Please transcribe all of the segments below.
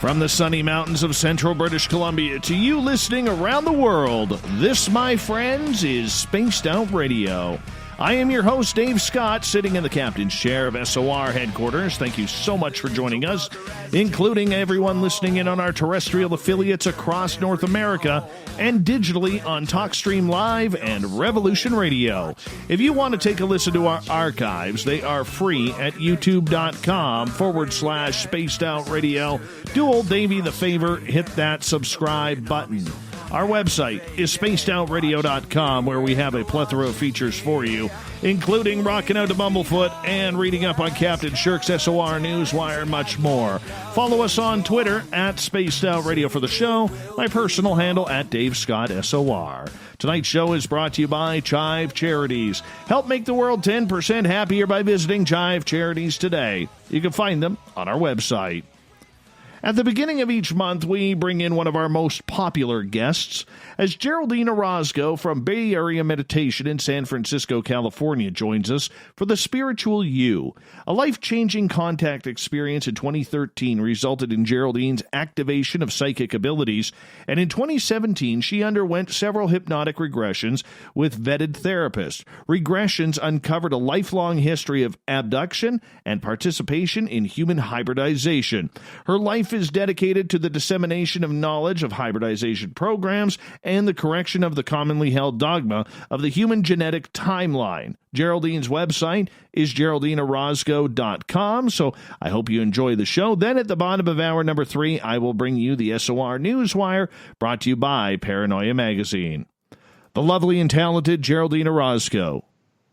From the sunny mountains of central British Columbia to you listening around the world, this, my friends, is Spaced Out Radio. I am your host, Dave Scott, sitting in the captain's chair of SOR headquarters. Thank you so much for joining us, including everyone listening in on our terrestrial affiliates across North America and digitally on TalkStream Live and Revolution Radio. If you want to take a listen to our archives, they are free at youtube.com/Spaced Out Radio. Do old Davey the favor, hit that subscribe button. Our website is spacedoutradio.com, where we have a plethora of features for you, including rocking out to Bumblefoot and reading up on Captain Shirk's SOR Newswire and much more. Follow us on Twitter at Spaced Out Radio for the show, my personal handle at Dave Scott SOR. Tonight's show is brought to you by Chive Charities. Help make the world 10% happier by visiting Chive Charities today. You can find them on our website. At the beginning of each month, we bring in one of our most popular guests, as Geraldine Orozco from Bay Area Meditation in San Francisco, California, joins us for The Spiritual You. A life-changing contact experience in 2013 resulted in Geraldine's activation of psychic abilities, and in 2017, she underwent several hypnotic regressions with vetted therapists. Regressions uncovered a lifelong history of abduction and participation in human hybridization. Her life is dedicated to the dissemination of knowledge of hybridization programs and the correction of the commonly held dogma of the human genetic timeline. Geraldine's website is GeraldineOrozco.com, so I hope you enjoy the show. Then at the bottom of hour number 3, I will bring you the SOR Newswire, brought to you by Paranoia Magazine. The lovely and talented Geraldine Orozco.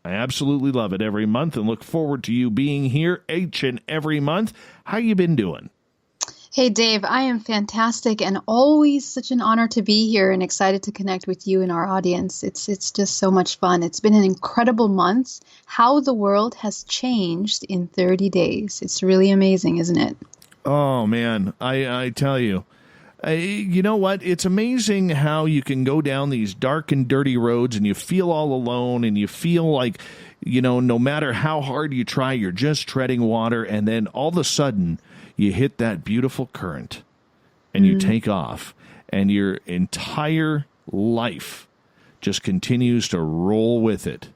I absolutely love it every month and look forward to you being here each and every month. How you been doing? Hey, Dave, I am fantastic and always such an honor to be here and excited to connect with you and our audience. It's just so much fun. It's been an incredible month. How the world has changed in 30 days. It's really amazing, isn't it? Oh, man, I tell you. You know what? It's amazing how you can go down these dark and dirty roads and you feel all alone and you feel like, you know, no matter how hard you try, you're just treading water, and then all of a sudden you hit that beautiful current and you take off and your entire life just continues to roll with it.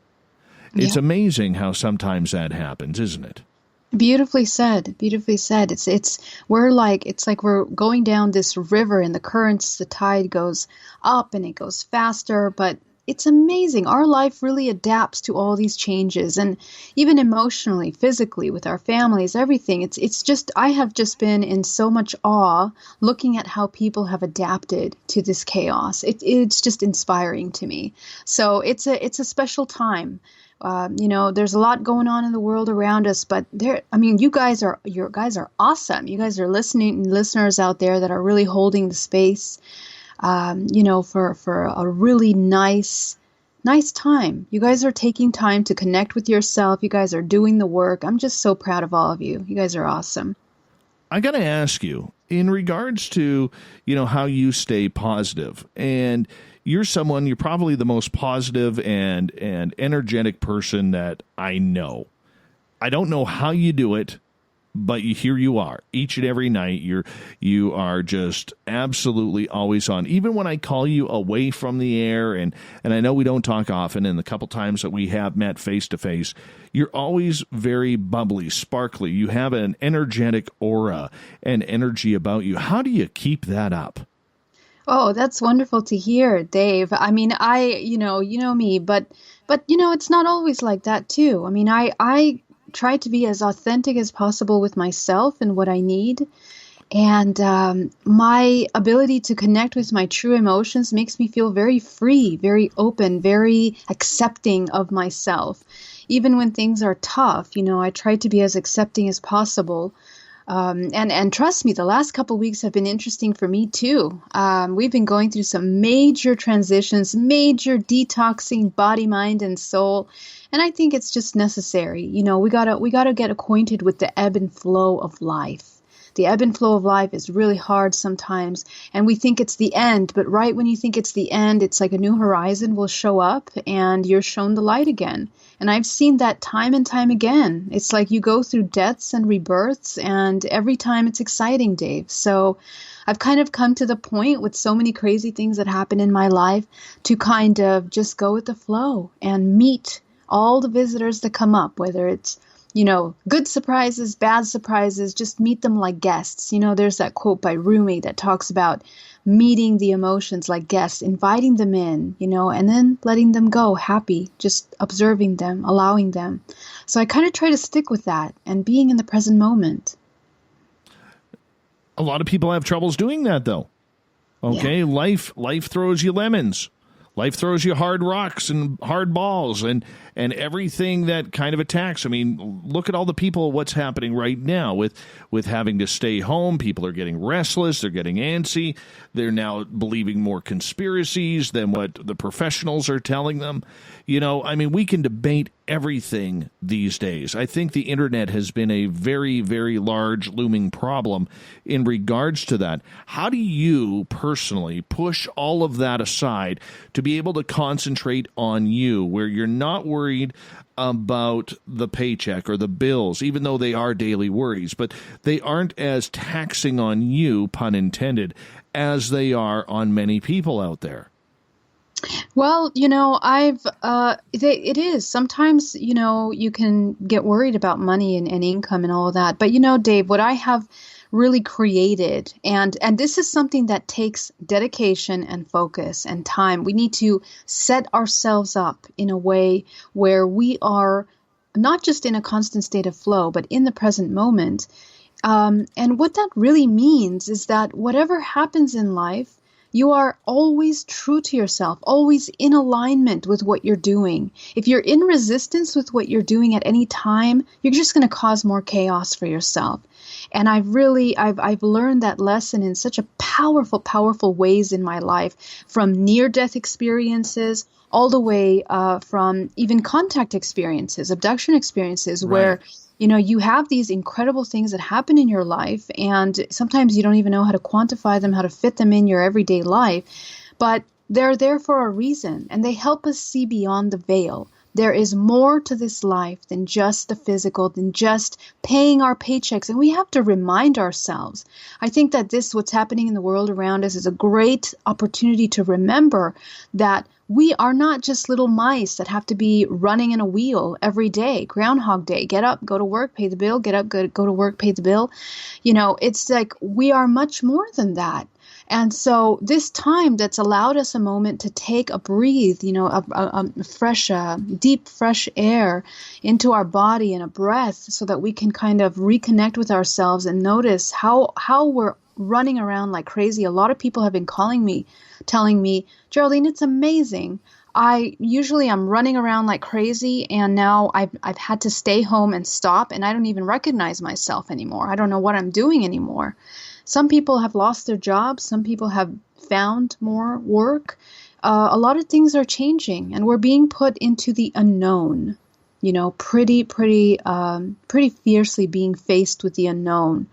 It's amazing how sometimes that happens, isn't it? Beautifully said. Beautifully said. It's like we're going down this river and the currents, the tide goes up and it goes faster, but it's amazing. Our life really adapts to all these changes, and even emotionally, physically, with our families, everything. It's just, I have just been in so much awe looking at how people have adapted to this chaos. It's just inspiring to me. So it's a special time. There's a lot going on in the world around us, but you guys are awesome. You guys are listeners out there that are really holding the space. For a really nice time. You guys are taking time to connect with yourself. You guys are doing the work. I'm just so proud of all of you. You guys are awesome. I got to ask you, in regards to, how you stay positive, and you're probably the most positive and energetic person that I know. I don't know how you do it, but here you are each and every night. You are just absolutely always on. Even when I call you away from the air, and I know we don't talk often, and the couple times that we have met face to face, you're always very bubbly, sparkly. You have an energetic aura and energy about you. How do you keep that up? Oh, that's wonderful to hear, Dave. I mean, you know me, but it's not always like that too. I mean, I try to be as authentic as possible with myself and what I need. And my ability to connect with my true emotions makes me feel very free, very open, very accepting of myself. Even when things are tough, I try to be as accepting as possible. And trust me, the last couple of weeks have been interesting for me too. We've been going through some major transitions, major detoxing, body, mind, and soul. And I think it's just necessary. We gotta get acquainted with the ebb and flow of life. the ebb and flow of life is really hard sometimes, and we think it's the end, but right when you think it's the end, it's like a new horizon will show up and you're shown the light again. And I've seen that time and time again. It's like you go through deaths and rebirths, and every time it's exciting, Dave. So I've kind of come to the point with so many crazy things that happen in my life to kind of just go with the flow and meet all the visitors that come up, whether it's, good surprises, bad surprises, just meet them like guests. There's that quote by Rumi that talks about meeting the emotions like guests, inviting them in, and then letting them go happy, just observing them, allowing them. So I kind of try to stick with that and being in the present moment. A lot of people have troubles doing that, though. Okay, yeah. Life throws you lemons. Life throws you hard rocks and hard balls and everything that kind of attacks. I mean, look at all the people, what's happening right now with having to stay home. People are getting restless. They're getting antsy. They're now believing more conspiracies than what the professionals are telling them. We can debate everything these days. I think the internet has been a very, very large looming problem in regards to that. How do you personally push all of that aside to be able to concentrate on you, where you're not worried about the paycheck or the bills, even though they are daily worries, but they aren't as taxing on you, pun intended, as they are on many people out there? Well, it is. Sometimes, you can get worried about money and income and all of that. But, Dave, what I have really created, and this is something that takes dedication and focus and time. We need to set ourselves up in a way where we are not just in a constant state of flow, but in the present moment. And what that really means is that whatever happens in life, you are always true to yourself, always in alignment with what you're doing. If you're in resistance with what you're doing at any time, you're just going to cause more chaos for yourself. And I've learned that lesson in such a powerful ways in my life, from near-death experiences all the way from even contact experiences, abduction experiences, right, where you have these incredible things that happen in your life, and sometimes you don't even know how to quantify them, how to fit them in your everyday life, but they're there for a reason, and they help us see beyond the veil. There is more to this life than just the physical, than just paying our paychecks, and we have to remind ourselves. I think that what's happening in the world around us is a great opportunity to remember that we are not just little mice that have to be running in a wheel every day, Groundhog Day, get up, go to work, pay the bill, get up, go to work, pay the bill. It's like we are much more than that. And so this time that's allowed us a moment to take a breathe, a fresh, deep, fresh air into our body and a breath, so that we can kind of reconnect with ourselves and notice how we're running around like crazy. A lot of people have been calling me, telling me, Geraldine, it's amazing. I'm running around like crazy, and now I've had to stay home and stop, and I don't even recognize myself anymore. I don't know what I'm doing anymore. Some people have lost their jobs. Some people have found more work. A lot of things are changing, and we're being put into the unknown, pretty fiercely being faced with the unknown.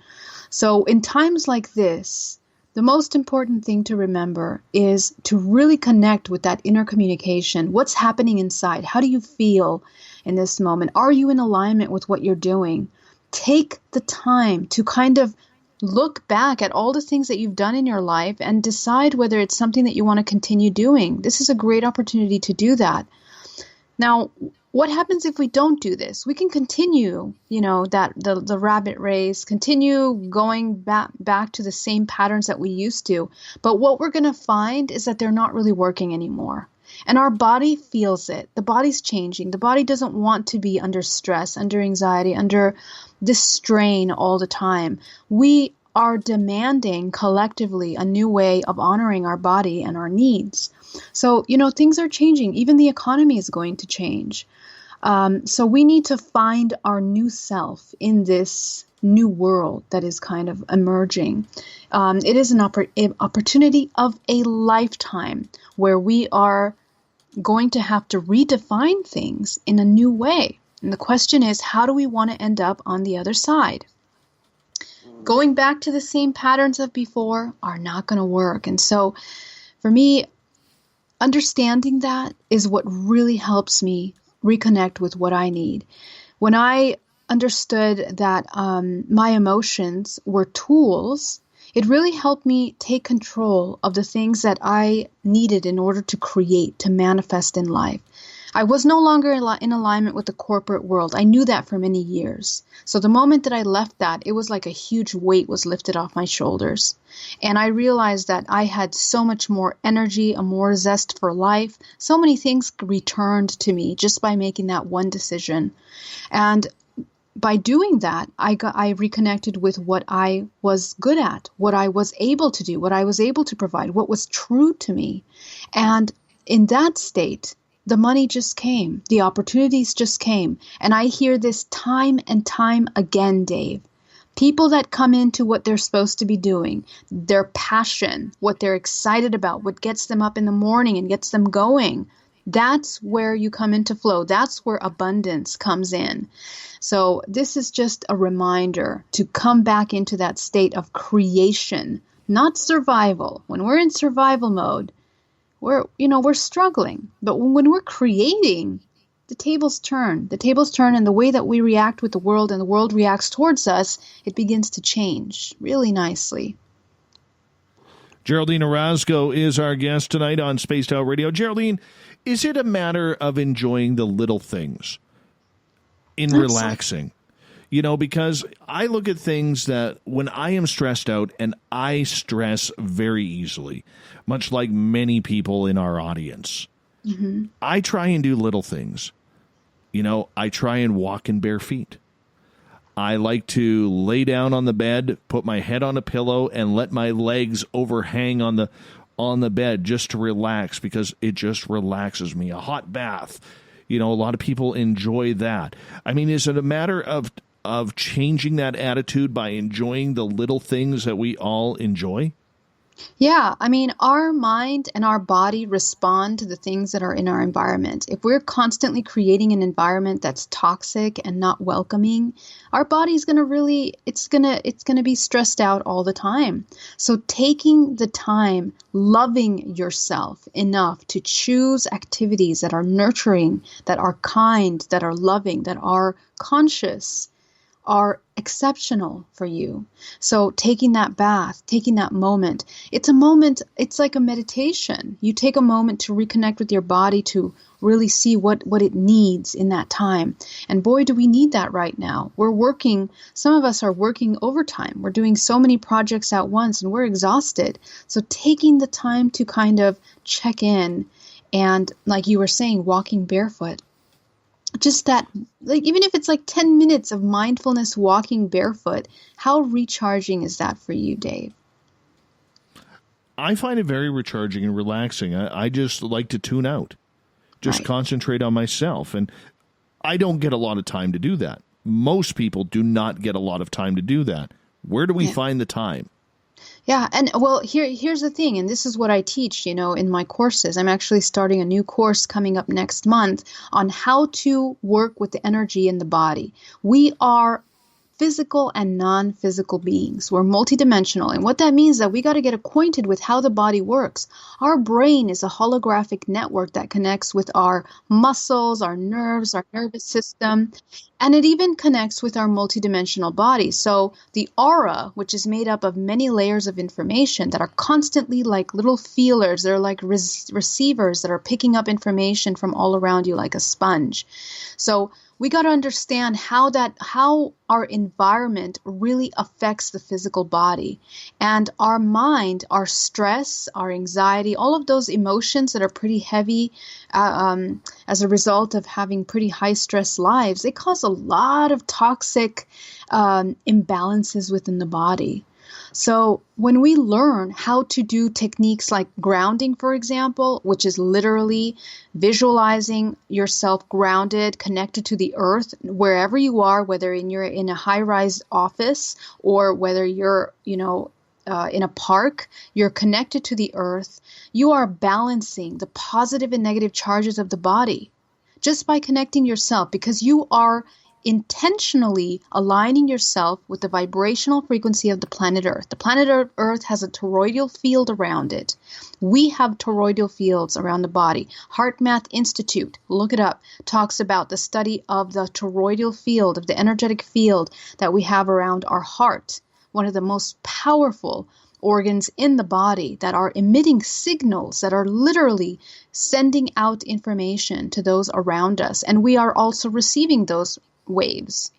So in times like this, the most important thing to remember is to really connect with that inner communication. What's happening inside? How do you feel in this moment? Are you in alignment with what you're doing? Take the time to kind of look back at all the things that you've done in your life and decide whether it's something that you want to continue doing. This is a great opportunity to do that. Now, what happens if we don't do this? We can continue, the rabbit race, continue going back to the same patterns that we used to. But what we're going to find is that they're not really working anymore. And our body feels it. The body's changing. The body doesn't want to be under stress, under anxiety, under this strain all the time. We are demanding collectively a new way of honoring our body and our needs. So, things are changing. Even the economy is going to change. So we need to find our new self in this new world that is kind of emerging. It is an opportunity of a lifetime where we are going to have to redefine things in a new way. And the question is, how do we want to end up on the other side? Going back to the same patterns of before are not going to work. And so for me, understanding that is what really helps me reconnect with what I need. When I understood that my emotions were tools, it really helped me take control of the things that I needed in order to create, to manifest in life. I was no longer in alignment with the corporate world. I knew that for many years. So the moment that I left that, it was like a huge weight was lifted off my shoulders. And I realized that I had so much more energy, a more zest for life. So many things returned to me just by making that one decision. And by doing that, I reconnected with what I was good at, what I was able to do, what I was able to provide, what was true to me. And in that state, the money just came. The opportunities just came. And I hear this time and time again, Dave. People that come into what they're supposed to be doing, their passion, what they're excited about, what gets them up in the morning and gets them going, that's where you come into flow. That's where abundance comes in. So this is just a reminder to come back into that state of creation, not survival. When we're in survival mode, we're struggling. But when we're creating, the tables turn. The tables turn, and the way that we react with the world and the world reacts towards us, it begins to change really nicely. Geraldine Orozco is our guest tonight on Spaced Out Radio. Geraldine, is it a matter of enjoying the little things in relaxing? Because I look at things that when I am stressed out, and I stress very easily, much like many people in our audience, I try and do little things. I try and walk in bare feet. I like to lay down on the bed, put my head on a pillow, and let my legs overhang on the bed just to relax, because it just relaxes me. A hot bath. A lot of people enjoy that. I mean, is it a matter of changing that attitude by enjoying the little things that we all enjoy? Yeah, I mean, our mind and our body respond to the things that are in our environment. If we're constantly creating an environment that's toxic and not welcoming, our body's going to it's going to be stressed out all the time. So taking the time, loving yourself enough to choose activities that are nurturing, that are kind, that are loving, that are conscious, are exceptional for you. So taking that bath, taking that moment, it's like a meditation. You take a moment to reconnect with your body, to really see what it needs in that time. And boy, do we need that right now. Some of us are working overtime. We're doing so many projects at once and we're exhausted. So taking the time to kind of check in and, like you were saying, walking barefoot. Just that, like, even if it's like 10 minutes of mindfulness walking barefoot, how recharging is that for you, Dave? I find it very recharging and relaxing. I just like to tune out, just concentrate on myself. And I don't get a lot of time to do that. Most people do not get a lot of time to do that. Where do we find the time? Yeah, and well, here's the thing, and this is what I teach, in my courses. I'm actually starting a new course coming up next month on how to work with the energy in the body. We are physical and non-physical beings. We're multidimensional. And what that means is that we got to get acquainted with how the body works. Our brain is a holographic network that connects with our muscles, our nerves, our nervous system, and it even connects with our multidimensional body. So the aura, which is made up of many layers of information that are constantly like little feelers, they're like receivers that are picking up information from all around you like a sponge. So we got to understand how our environment really affects the physical body, and our mind, our stress, our anxiety, all of those emotions that are pretty heavy as a result of having pretty high stress lives, they cause a lot of toxic imbalances within the body. So when we learn how to do techniques like grounding, for example, which is literally visualizing yourself grounded, connected to the earth, wherever you are, whether you're in a high-rise office or whether you're, in a park, you're connected to the earth, you are balancing the positive and negative charges of the body just by connecting yourself, because you are intentionally aligning yourself with the vibrational frequency of the planet Earth. The planet Earth has a toroidal field around it. We have toroidal fields around the body. HeartMath Institute, look it up, talks about the study of the toroidal field, of the energetic field that we have around our heart, one of the most powerful organs in the body that are emitting signals that are literally sending out information to those around us. And we are also receiving those waves.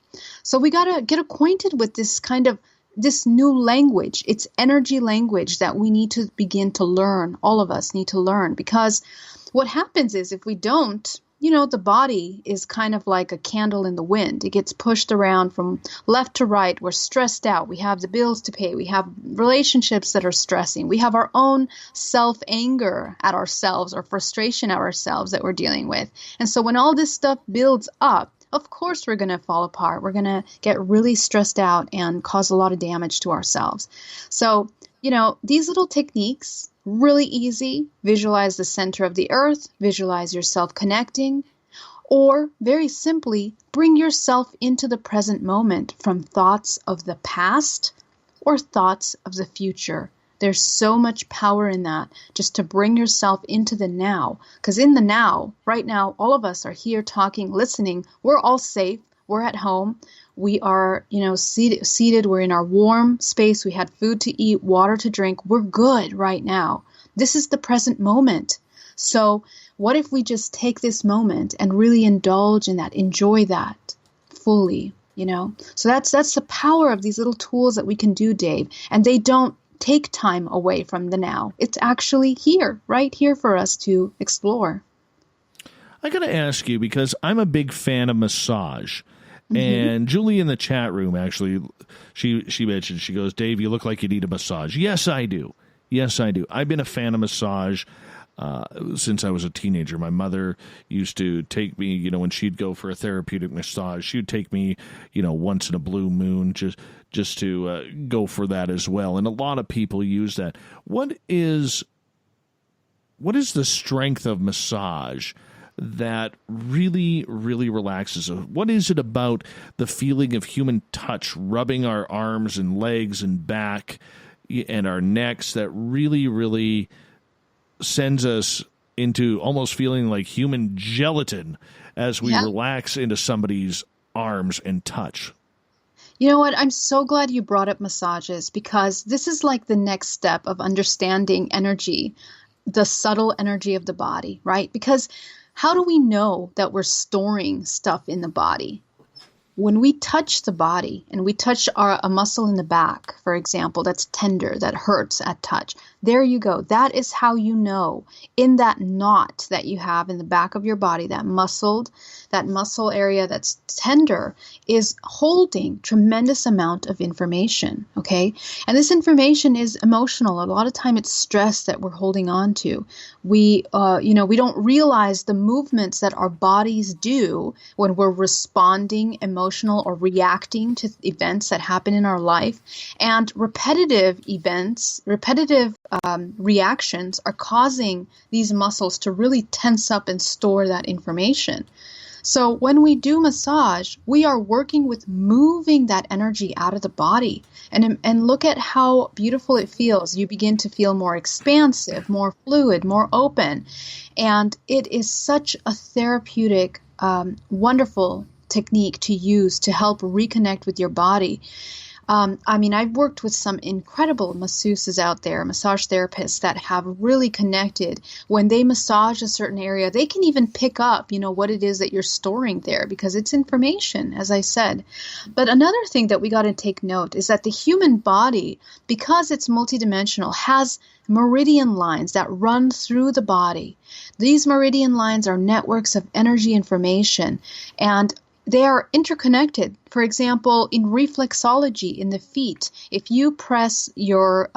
So we got to get acquainted with this new language. It's energy language that we need to begin to learn. All of us need to learn, because what happens is if we don't, the body is kind of like a candle in the wind. It gets pushed around from left to right. We're stressed out. We have the bills to pay. We have relationships that are stressing. We have our own self-anger at ourselves or frustration at ourselves that we're dealing with. And so when all this stuff builds up, of course we're going to fall apart. We're going to get really stressed out and cause a lot of damage to ourselves. So, these little techniques, really easy. Visualize the center of the earth, visualize yourself connecting, or very simply, bring yourself into the present moment from thoughts of the past or thoughts of the future. There's so much power in that, just to bring yourself into the now. Because in the now, right now, all of us are here talking, listening. We're all safe. We're at home. We are, seated. We're in our warm space. We had food to eat, water to drink. We're good right now. This is the present moment. So what if we just take this moment and really indulge in that, enjoy that fully, So that's the power of these little tools that we can do, Dave. And they don't take time away from the now. It's actually here, right here for us to explore. I got to ask you, because I'm a big fan of massage. And Julie in the chat room, actually, she mentioned, she goes, Dave, you look like you need a massage. Yes, I do. I've been a fan of massage since I was a teenager. My mother used to take me, when she'd go for a therapeutic massage, she'd take me, once in a blue moon just to go for that as well. And a lot of people use that. What is the strength of massage that really, really relaxes? What is it about the feeling of human touch, rubbing our arms and legs and back and our necks, that really, really sends us into almost feeling like human gelatin as we relax into somebody's arms and touch? You know what? I'm so glad you brought up massages, because this is like the next step of understanding energy, the subtle energy of the body, right? Because how do we know that we're storing stuff in the body? When we touch the body and we touch a muscle in the back, for example, that's tender, that hurts at touch, there you go. That is how you know, in that knot that you have in the back of your body, that muscle area that's tender is holding tremendous amount of information, okay? And this information is emotional. A lot of time it's stress that we're holding on to. We don't realize the movements that our bodies do when we're responding emotional or reacting to events that happen in our life. And repetitive reactions are causing these muscles to really tense up and store that information. So when we do massage, we are working with moving that energy out of the body. And look at how beautiful it feels. You begin to feel more expansive, more fluid, more open. And it is such a therapeutic, wonderful technique to use to help reconnect with your body. I've worked with some incredible masseuses out there, massage therapists that have really connected. When they massage a certain area, they can even pick up, what it is that you're storing there, because it's information, as I said. But another thing that we got to take note is that the human body, because it's multidimensional, has meridian lines that run through the body. These meridian lines are networks of energy information, and they are interconnected. For example, in reflexology in the feet, if you press your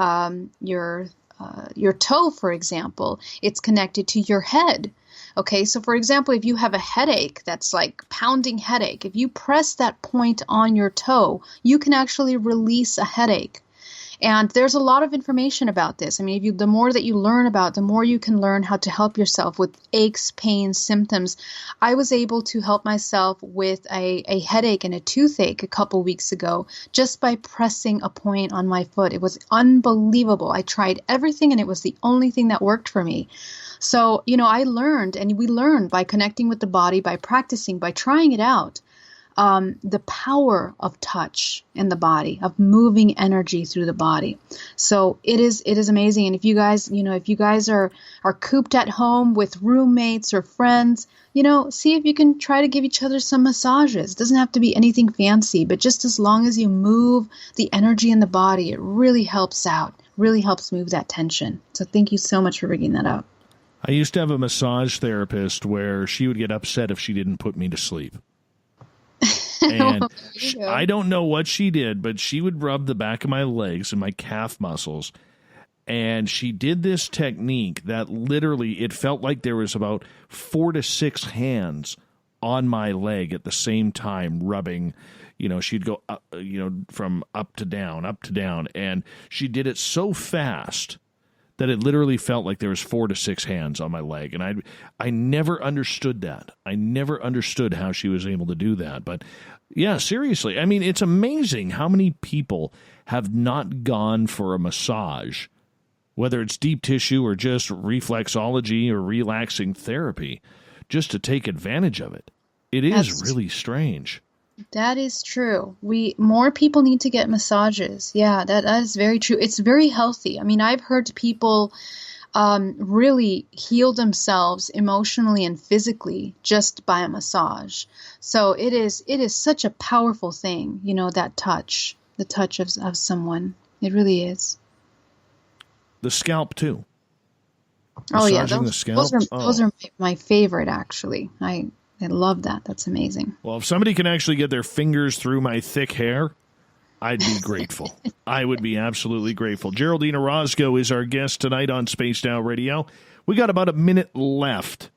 toe, for example, it's connected to your head. Okay, so for example, if you have a headache that's like pounding headache, if you press that point on your toe, you can actually release a headache. And there's a lot of information about this. I mean, the more that you learn about, the more you can learn how to help yourself with aches, pains, symptoms. I was able to help myself with a headache and a toothache a couple weeks ago just by pressing a point on my foot. It was unbelievable. I tried everything and it was the only thing that worked for me. So, I learned, and we learn by connecting with the body, by practicing, by trying it out, the power of touch in the body, of moving energy through the body. So it is amazing. And if you guys are cooped at home with roommates or friends, see if you can try to give each other some massages. It doesn't have to be anything fancy, but just as long as you move the energy in the body, it really helps out, really helps move that tension. So thank you so much for bringing that up. I used to have a massage therapist where she would get upset if she didn't put me to sleep. And I don't know what she did, but she would rub the back of my legs and my calf muscles. And she did this technique that literally, it felt like there was about 4 to 6 hands on my leg at the same time rubbing. She'd go up, from up to down. And she did it so fast that it literally felt like there was 4 to 6 hands on my leg. And I never understood that. I never understood how she was able to do that. But yeah, seriously. I mean, it's amazing how many people have not gone for a massage, whether it's deep tissue or just reflexology or relaxing therapy, just to take advantage of it. It is really strange. That is true. More people need to get massages. Yeah, that is very true. It's very healthy. I mean, I've heard people really heal themselves emotionally and physically just by a massage. So it is such a powerful thing, that touch, the touch of someone. It really is. The scalp too. Oh yeah, the scalp. Those are my favorite, actually. I love that. That's amazing. Well, if somebody can actually get their fingers through my thick hair, I'd be grateful. I would be absolutely grateful. Geraldine Orozco is our guest tonight on Spaced Out Radio. We got about a minute left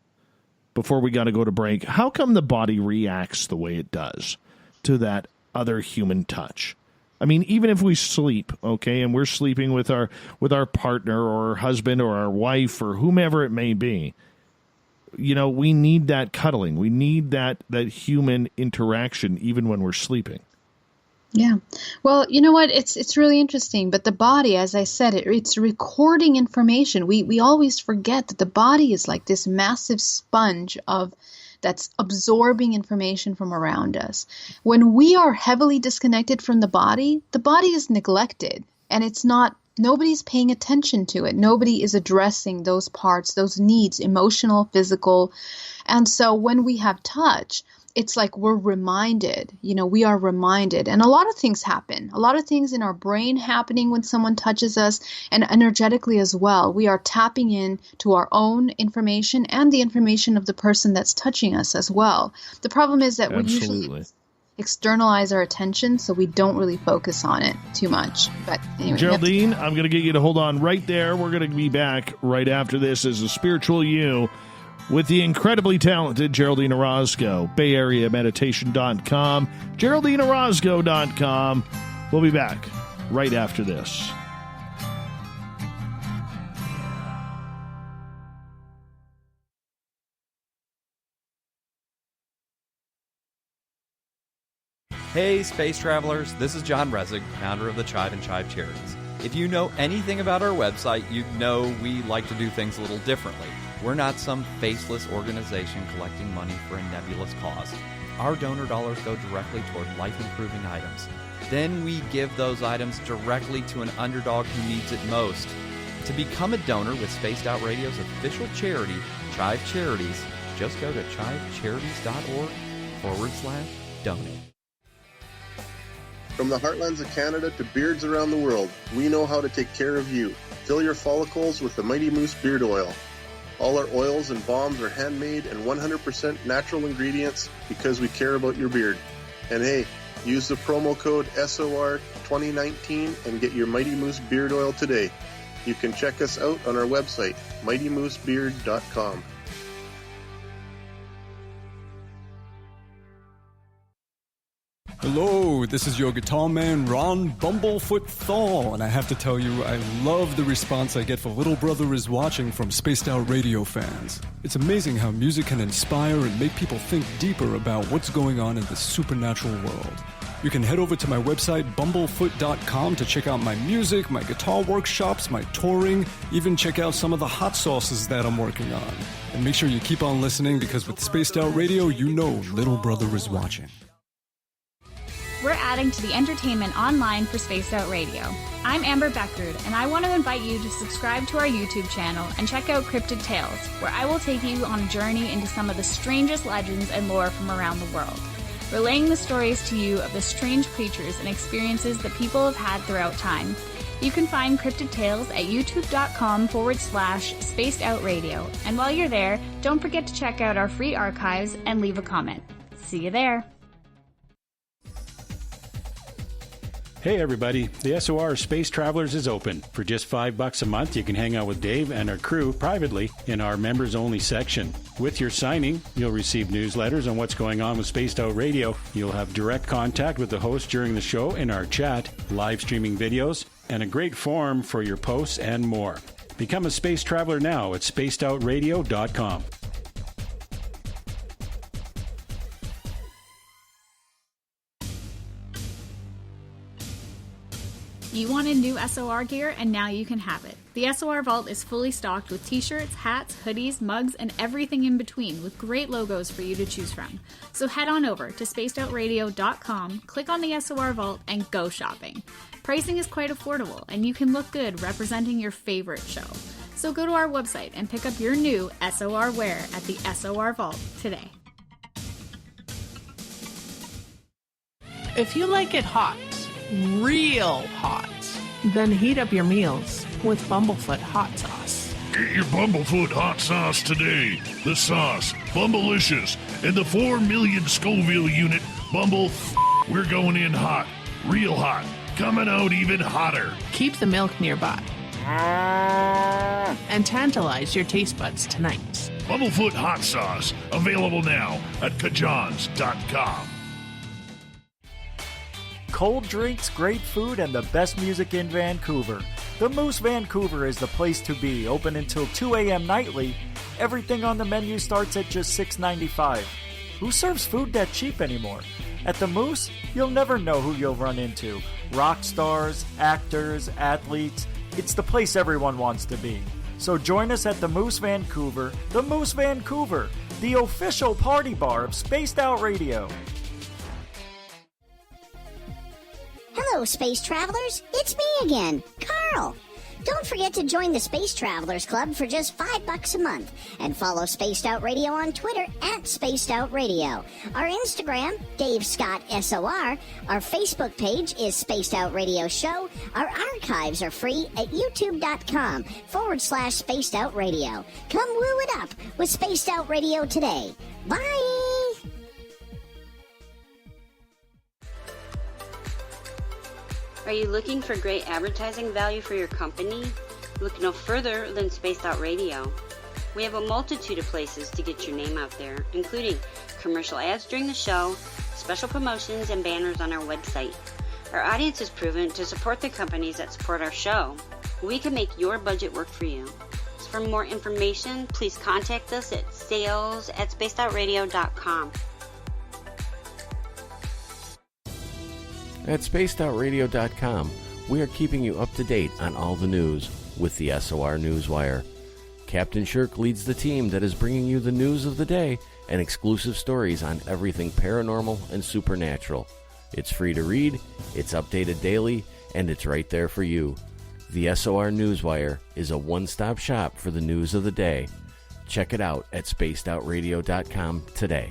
before we got to go to break. How come the body reacts the way it does to that other human touch? I mean, even if we sleep, okay, and we're sleeping with our partner or our husband or our wife or whomever it may be, we need that cuddling. We need that human interaction even when we're sleeping. Yeah. Well, you know what? It's really interesting. But the body, as I said, it's recording information. We always forget that the body is like this massive sponge that's absorbing information from around us. When we are heavily disconnected from the body is neglected, and nobody's paying attention to it. Nobody is addressing those parts, those needs, emotional, physical. And so when we have touch, it's like we're reminded, we are reminded. And a lot of things happen. A lot of things in our brain happening when someone touches us, and energetically as well. We are tapping in to our own information and the information of the person that's touching us as well. The problem is that we usually externalize our attention, so we don't really focus on it too much. But anyway, Geraldine, I'm going to get you to hold on right there. We're going to be back right after this as a spiritual you with the incredibly talented Geraldine Orozco. BayAreaMeditation.com, GeraldineOrozco.com. We'll be back right after this. Hey, space travelers, this is John Resig, founder of the Chive and Chive Charities. If you know anything about our website, you know we like to do things a little differently. We're not some faceless organization collecting money for a nebulous cause. Our donor dollars go directly toward life-improving items. Then we give those items directly to an underdog who needs it most. To become a donor with Spaced Out Radio's official charity, Chive Charities, just go to chivecharities.org/donate. From the heartlands of Canada to beards around the world, we know how to take care of you. Fill your follicles with the Mighty Moose Beard Oil. All our oils and balms are handmade and 100% natural ingredients because we care about your beard. And hey, use the promo code SOR2019 and get your Mighty Moose Beard Oil today. You can check us out on our website, mightymoosebeard.com. Hello, this is your guitar man, Ron Bumblefoot Thal, and I have to tell you, I love the response I get for Little Brother is Watching from Spaced Out Radio fans. It's amazing how music can inspire and make people think deeper about what's going on in the supernatural world. You can head over to my website, bumblefoot.com, to check out my music, my guitar workshops, my touring, even check out some of the hot sauces that I'm working on. And make sure you keep on listening, because with Spaced Out Radio, you know Little Brother is watching. We're adding to the entertainment online for Spaced Out Radio. I'm Amber Beckrud, and I want to invite you to subscribe to our YouTube channel and check out Cryptid Tales, where I will take you on a journey into some of the strangest legends and lore from around the world, relaying the stories to you of the strange creatures and experiences that people have had throughout time. You can find Cryptid Tales at youtube.com/Spaced Out Radio. And while you're there, don't forget to check out our free archives and leave a comment. See you there. Hey everybody, the SOR Space Travelers is open. For just $5 a month, you can hang out with Dave and our crew privately in our members-only section. With your signing, you'll receive newsletters on what's going on with Spaced Out Radio. You'll have direct contact with the host during the show in our chat, live streaming videos, and a great forum for your posts and more. Become a space traveler now at spacedoutradio.com. You wanted new SOR gear, and now you can have it. The SOR Vault is fully stocked with t-shirts, hats, hoodies, mugs, and everything in between, with great logos for you to choose from. So head on over to spacedoutradio.com, click on the SOR Vault, and go shopping. Pricing is quite affordable, and you can look good representing your favorite show. So go to our website and pick up your new SOR wear at the SOR Vault today. If you like it hot, real hot, then heat up your meals with Bumblefoot hot sauce. Get your Bumblefoot hot sauce today. The sauce, Bumblicious, and the 4 million Scoville unit Bumble. We're going in hot, real hot, coming out even hotter. Keep the milk nearby and tantalize your taste buds tonight. Bumblefoot hot sauce, available now at kajans.com. Cold drinks, great food, and the best music in Vancouver. The Moose Vancouver is the place to be, open until 2 a.m. nightly. Everything on the menu starts at just $6.95. Who serves food that cheap anymore? At the Moose, you'll never know who you'll run into. Rock stars, actors, athletes. It's the place everyone wants to be. So join us at the Moose Vancouver, the official party bar of Spaced Out Radio. Hello, Space Travelers. It's me again, Carl. Don't forget to join the Space Travelers Club for just $5 a month and follow Spaced Out Radio on Twitter at Spaced Out Radio. Our Instagram, Dave Scott SOR. Our Facebook page is Spaced Out Radio Show. Our archives are free at youtube.com/Spaced Out Radio. Come woo it up with Spaced Out Radio today. Bye! Are you looking for great advertising value for your company? Look no further than Spaced Out Radio. We have a multitude of places to get your name out there, including commercial ads during the show, special promotions, and banners on our website. Our audience is proven to support the companies that support our show. We can make your budget work for you. So for more information, please contact us at sales@spacedoutradio.com. At spacedoutradio.com, we are keeping you up to date on all the news with the SOR Newswire. Captain Shirk leads the team that is bringing you the news of the day and exclusive stories on everything paranormal and supernatural. It's free to read, it's updated daily, and it's right there for you. The SOR Newswire is a one-stop shop for the news of the day. Check it out at spacedoutradio.com today.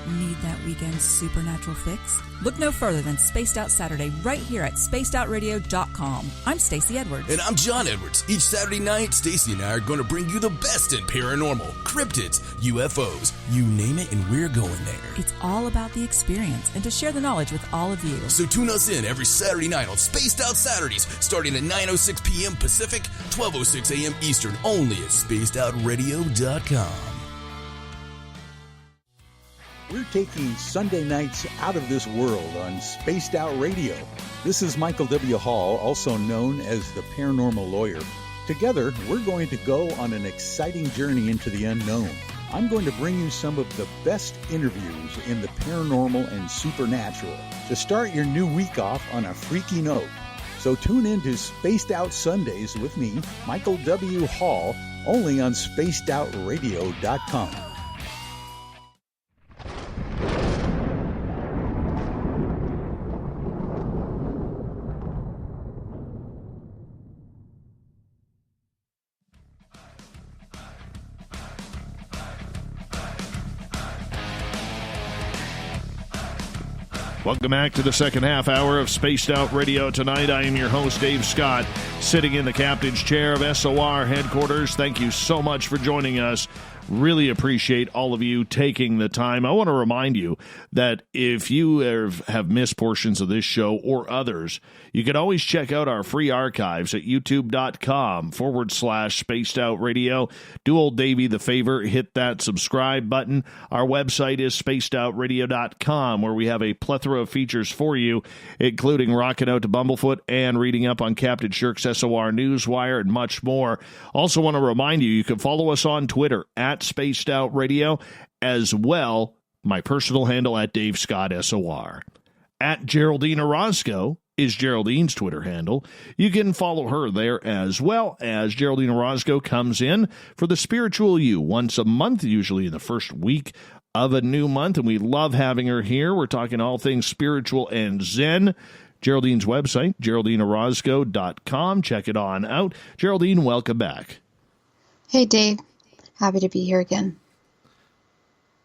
Need that weekend's supernatural fix? Look no further than Spaced Out Saturday right here at spacedoutradio.com. I'm Stacey Edwards. And I'm John Edwards. Each Saturday night, Stacey and I are going to bring you the best in paranormal, cryptids, UFOs, you name it, and we're going there. It's all about the experience and to share the knowledge with all of you. So tune us in every Saturday night on Spaced Out Saturdays, starting at 9:06 p.m. Pacific, 12:06 a.m. Eastern, only at spacedoutradio.com. We're taking Sunday nights out of this world on Spaced Out Radio. This is Michael W. Hall, also known as the Paranormal Lawyer. Together, we're going to go on an exciting journey into the unknown. I'm going to bring you some of the best interviews in the paranormal and supernatural to start your new week off on a freaky note. So tune in to Spaced Out Sundays with me, Michael W. Hall, only on spacedoutradio.com. Welcome back to the second half hour of Spaced Out Radio. Tonight, I am your host, Dave Scott, sitting in the captain's chair of SOR headquarters. Thank you so much for joining us. Really appreciate all of you taking the time. I want to remind you that if you have missed portions of this show or others, you can always check out our free archives at youtube.com/Spaced Out Radio. Do old Davey the favor, hit that subscribe button. Our website is spacedoutradio.com, where we have a plethora of features for you, including rocking out to Bumblefoot and reading up on Captain Shirk's SOR Newswire and much more. Also want to remind you, you can follow us on Twitter at Spaced Out Radio, as well my personal handle at Dave Scott SOR. At Geraldine Orozco is Geraldine's Twitter handle. You can follow her there, as well as Geraldine Orozco comes in for the Spiritual You once a month, usually in the first week of a new month, and we love having her here. We're talking all things spiritual and Zen. Geraldine's website, GeraldineOrozco.com. Check it on out. Geraldine, welcome back. Hey, Dave. Happy to be here again.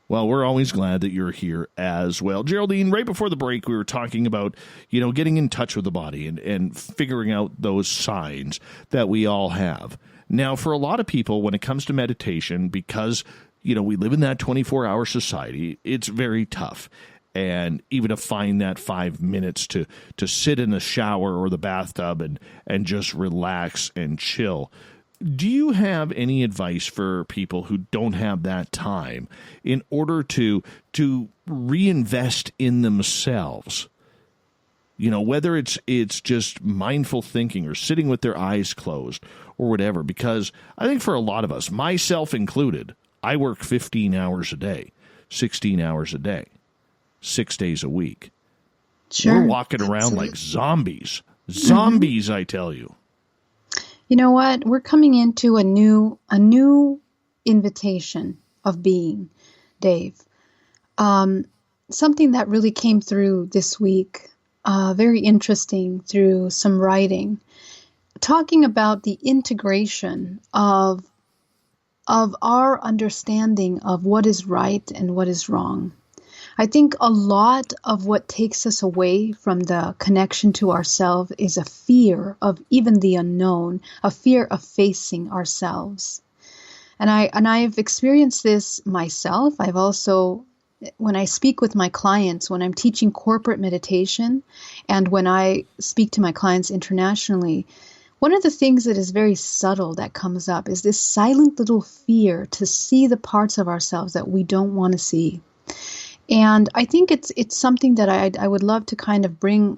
Well, we're always glad that you're here as well. Geraldine, right before the break, we were talking about, getting in touch with the body and figuring out those signs that we all have. Now, for a lot of people, when it comes to meditation, because, we live in that 24-hour society, it's very tough. And even to find that 5 minutes to sit in the shower or the bathtub and just relax and chill. Do you have any advice for people who don't have that time in order to reinvest in themselves? Whether it's just mindful thinking or sitting with their eyes closed or whatever, because I think for a lot of us, myself included, I work 15 hours a day, 16 hours a day, 6 days a week. Sure. We're walking around like zombies. Zombies, I tell you. You know what? We're coming into a new invitation of being, Dave. Something that really came through this week, very interesting through some writing, talking about the integration of our understanding of what is right and what is wrong. I think a lot of what takes us away from the connection to ourselves is a fear of even the unknown, a fear of facing ourselves. And I've experienced this myself. I've also, when I speak with my clients, when I'm teaching corporate meditation, and when I speak to my clients internationally, one of the things that is very subtle that comes up is this silent little fear to see the parts of ourselves that we don't want to see. And I think it's something that I would love to kind of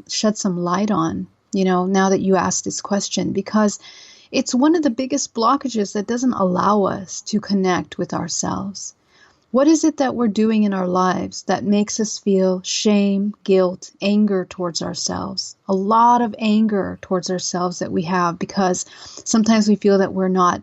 shed some light on, now that you asked this question, because it's one of the biggest blockages that doesn't allow us to connect with ourselves. What is it that we're doing in our lives that makes us feel shame, guilt, anger towards ourselves? A lot of anger towards ourselves that we have because sometimes we feel that we're not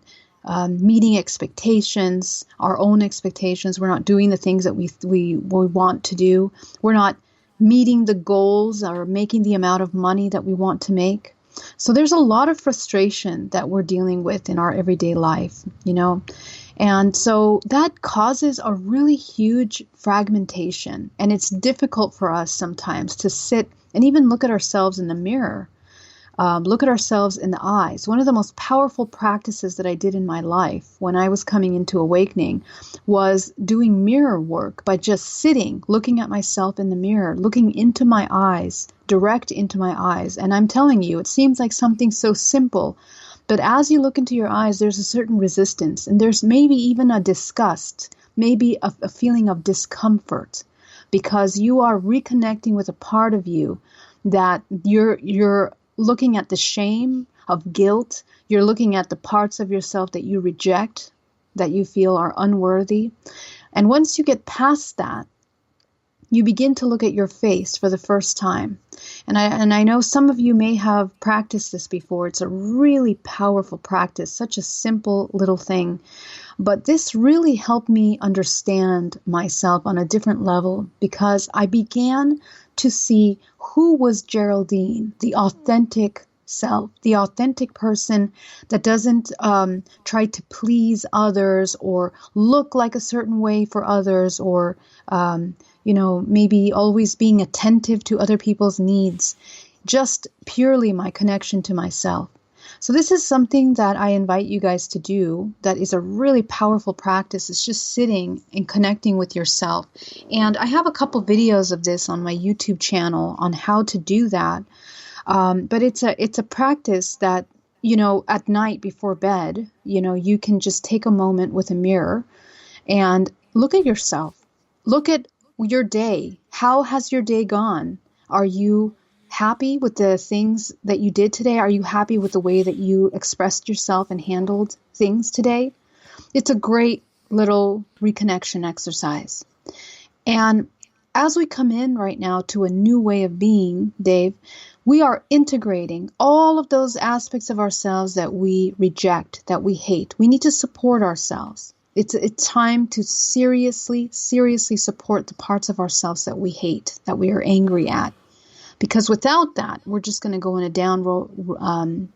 meeting expectations, our own expectations. We're not doing the things that we want to do. We're not meeting the goals or making the amount of money that we want to make. So there's a lot of frustration that we're dealing with in our everyday life, And so that causes a really huge fragmentation. And it's difficult for us sometimes to sit and even look at ourselves in the mirror. Look at ourselves in the eyes. One of the most powerful practices that I did in my life when I was coming into awakening was doing mirror work by just sitting, looking at myself in the mirror, looking into my eyes, direct into my eyes. And I'm telling you, it seems like something so simple, but as you look into your eyes, there's a certain resistance, and there's maybe even a disgust, maybe a feeling of discomfort. because you are reconnecting with a part of you that you're looking at the shame of guilt. You're looking at the parts of yourself that you reject, that you feel are unworthy. And once you get past that, you begin to look at your face for the first time. And I know some of you may have practiced this before. It's a really powerful practice, such a simple little thing. But this really helped me understand myself on a different level, because I began to see who was Geraldine, the authentic self, the authentic person that doesn't try to please others or look like a certain way for others, or maybe always being attentive to other people's needs, just purely my connection to myself. So this is something that I invite you guys to do that is a really powerful practice. It's just sitting and connecting with yourself. And I have a couple videos of this on my YouTube channel on how to do that. But it's a practice that, at night before bed, you can just take a moment with a mirror and look at yourself. Look at your day. How has your day gone? Are you happy with the things that you did today? Are you happy with the way that you expressed yourself and handled things today? It's a great little reconnection exercise. And as we come in right now to a new way of being, Dave, we are integrating all of those aspects of ourselves that we reject, that we hate. We need to support ourselves. It's time to seriously support the parts of ourselves that we hate, that we are angry at. Because without that, we're just going to go in a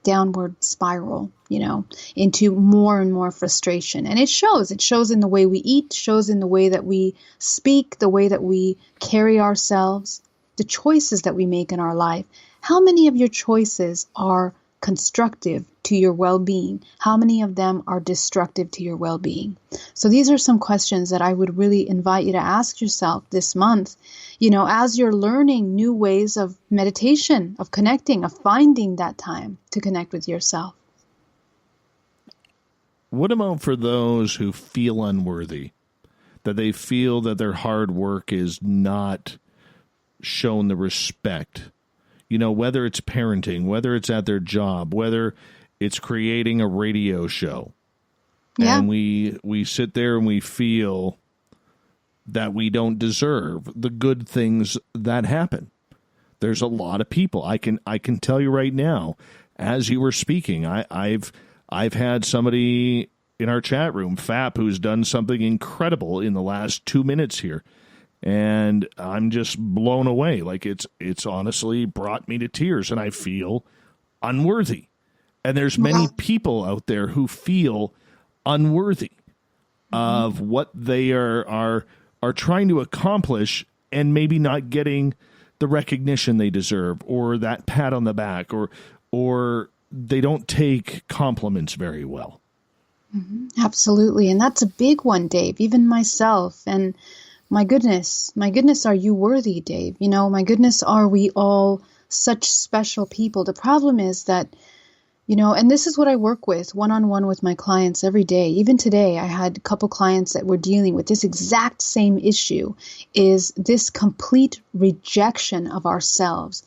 downward spiral, into more and more frustration. And it shows. It shows in the way we eat, shows in the way that we speak, the way that we carry ourselves, the choices that we make in our life. How many of your choices are constructive to your well-being? How many of them are destructive to your well-being? So these are some questions that I would really invite you to ask yourself this month, as you're learning new ways of meditation, of connecting, of finding that time to connect with yourself. What about for those who feel unworthy, that they feel that their hard work is not shown the respect? Whether it's parenting, whether it's at their job, whether it's creating a radio show. Yeah. And we sit there and we feel that we don't deserve the good things that happen. There's a lot of people. I can tell you right now, as you were speaking, I've had somebody in our chat room, Fap, who's done something incredible in the last 2 minutes here. And I'm just blown away. Like it's honestly brought me to tears, and I feel unworthy. And there's many people out there who feel unworthy of what they are trying to accomplish, and maybe not getting the recognition they deserve, or that pat on the back, or they don't take compliments very well. Mm-hmm. Absolutely. And that's a big one, Dave. Even myself. And my goodness, are you worthy, Dave? My goodness, are we all such special people? The problem is that, and this is what I work with one-on-one with my clients every day. Even today, I had a couple clients that were dealing with this exact same issue, is this complete rejection of ourselves.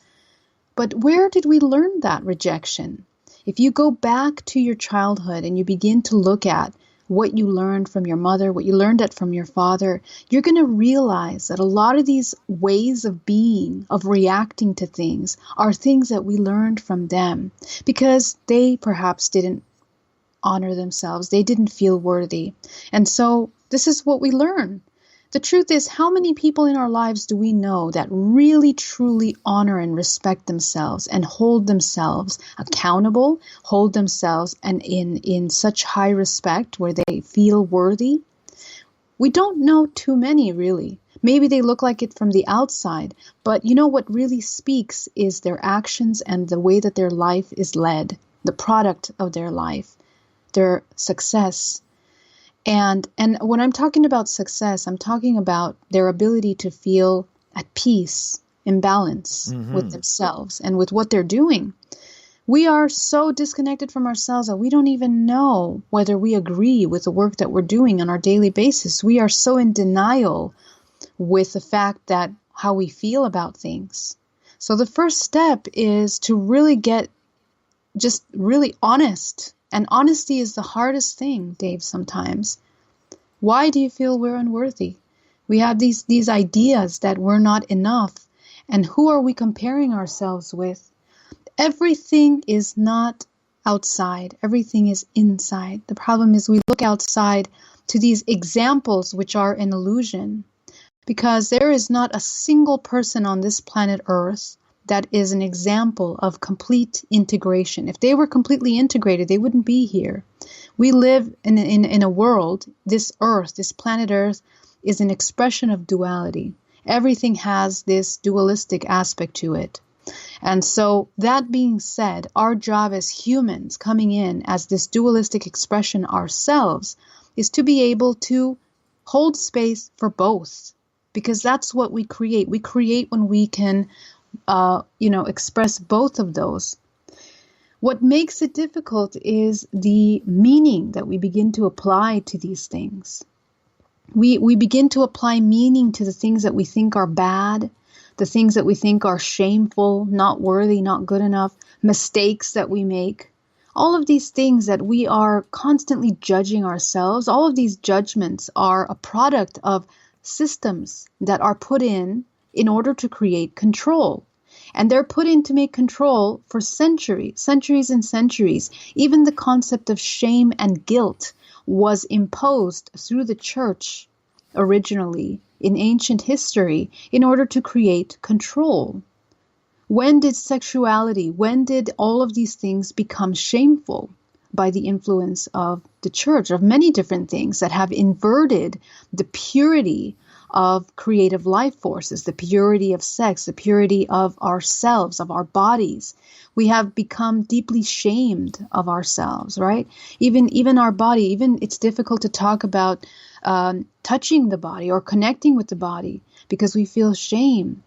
But where did we learn that rejection? If you go back to your childhood and you begin to look at what you learned from your mother, what you learned from your father, you're going to realize that a lot of these ways of being, of reacting to things, are things that we learned from them because they perhaps didn't honor themselves. They didn't feel worthy. And so this is what we learn. The truth is, how many people in our lives do we know that really, truly honor and respect themselves and hold themselves accountable, hold themselves and in such high respect where they feel worthy? We don't know too many, really. Maybe they look like it from the outside, but what really speaks is their actions and the way that their life is led, the product of their life, their success. And when I'm talking about success, I'm talking about their ability to feel at peace, in balance with themselves and with what they're doing. We are so disconnected from ourselves that we don't even know whether we agree with the work that we're doing on our daily basis. We are so in denial with the fact that how we feel about things. So the first step is to really get just really honest. And honesty is the hardest thing, Dave, sometimes. Why do you feel we're unworthy? We have these ideas that we're not enough. And who are we comparing ourselves with? Everything is not outside. Everything is inside. The problem is we look outside to these examples which are an illusion, because there is not a single person on this planet Earth that is an example of complete integration. If they were completely integrated, they wouldn't be here. We live in a world, this Earth, this planet Earth, is an expression of duality. Everything has this dualistic aspect to it. And so that being said, our job as humans coming in as this dualistic expression ourselves is to be able to hold space for both, because that's what we create. We create when we can, express both of those. What makes it difficult is the meaning that we begin to apply to these things. We begin to apply meaning to the things that we think are bad, the things that we think are shameful, not worthy, not good enough, mistakes that we make. All of these things that we are constantly judging ourselves, all of these judgments are a product of systems that are put in order to create control. And they're put in to make control for centuries and centuries. Even the concept of shame and guilt was imposed through the church originally in ancient history in order to create control. When did sexuality, when did all of these things become shameful? By the influence of the church, of many different things that have inverted the purity of creative life forces, the purity of sex, the purity of ourselves, of our bodies. We have become deeply shamed of ourselves, right? Even our body, even it's difficult to talk about touching the body or connecting with the body because we feel shame.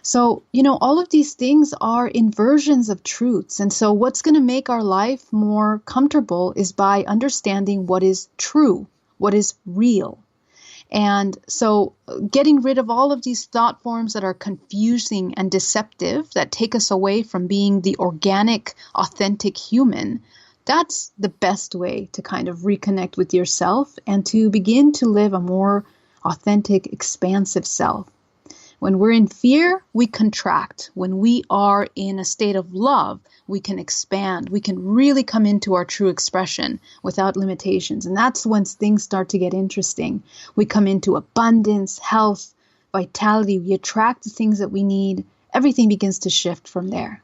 So, all of these things are inversions of truths. And so what's going to make our life more comfortable is by understanding what is true, what is real. And so getting rid of all of these thought forms that are confusing and deceptive, that take us away from being the organic, authentic human, that's the best way to kind of reconnect with yourself and to begin to live a more authentic, expansive self. When we're in fear, we contract. When we are in a state of love, we can expand. We can really come into our true expression without limitations. And that's when things start to get interesting. We come into abundance, health, vitality. We attract the things that we need. Everything begins to shift from there.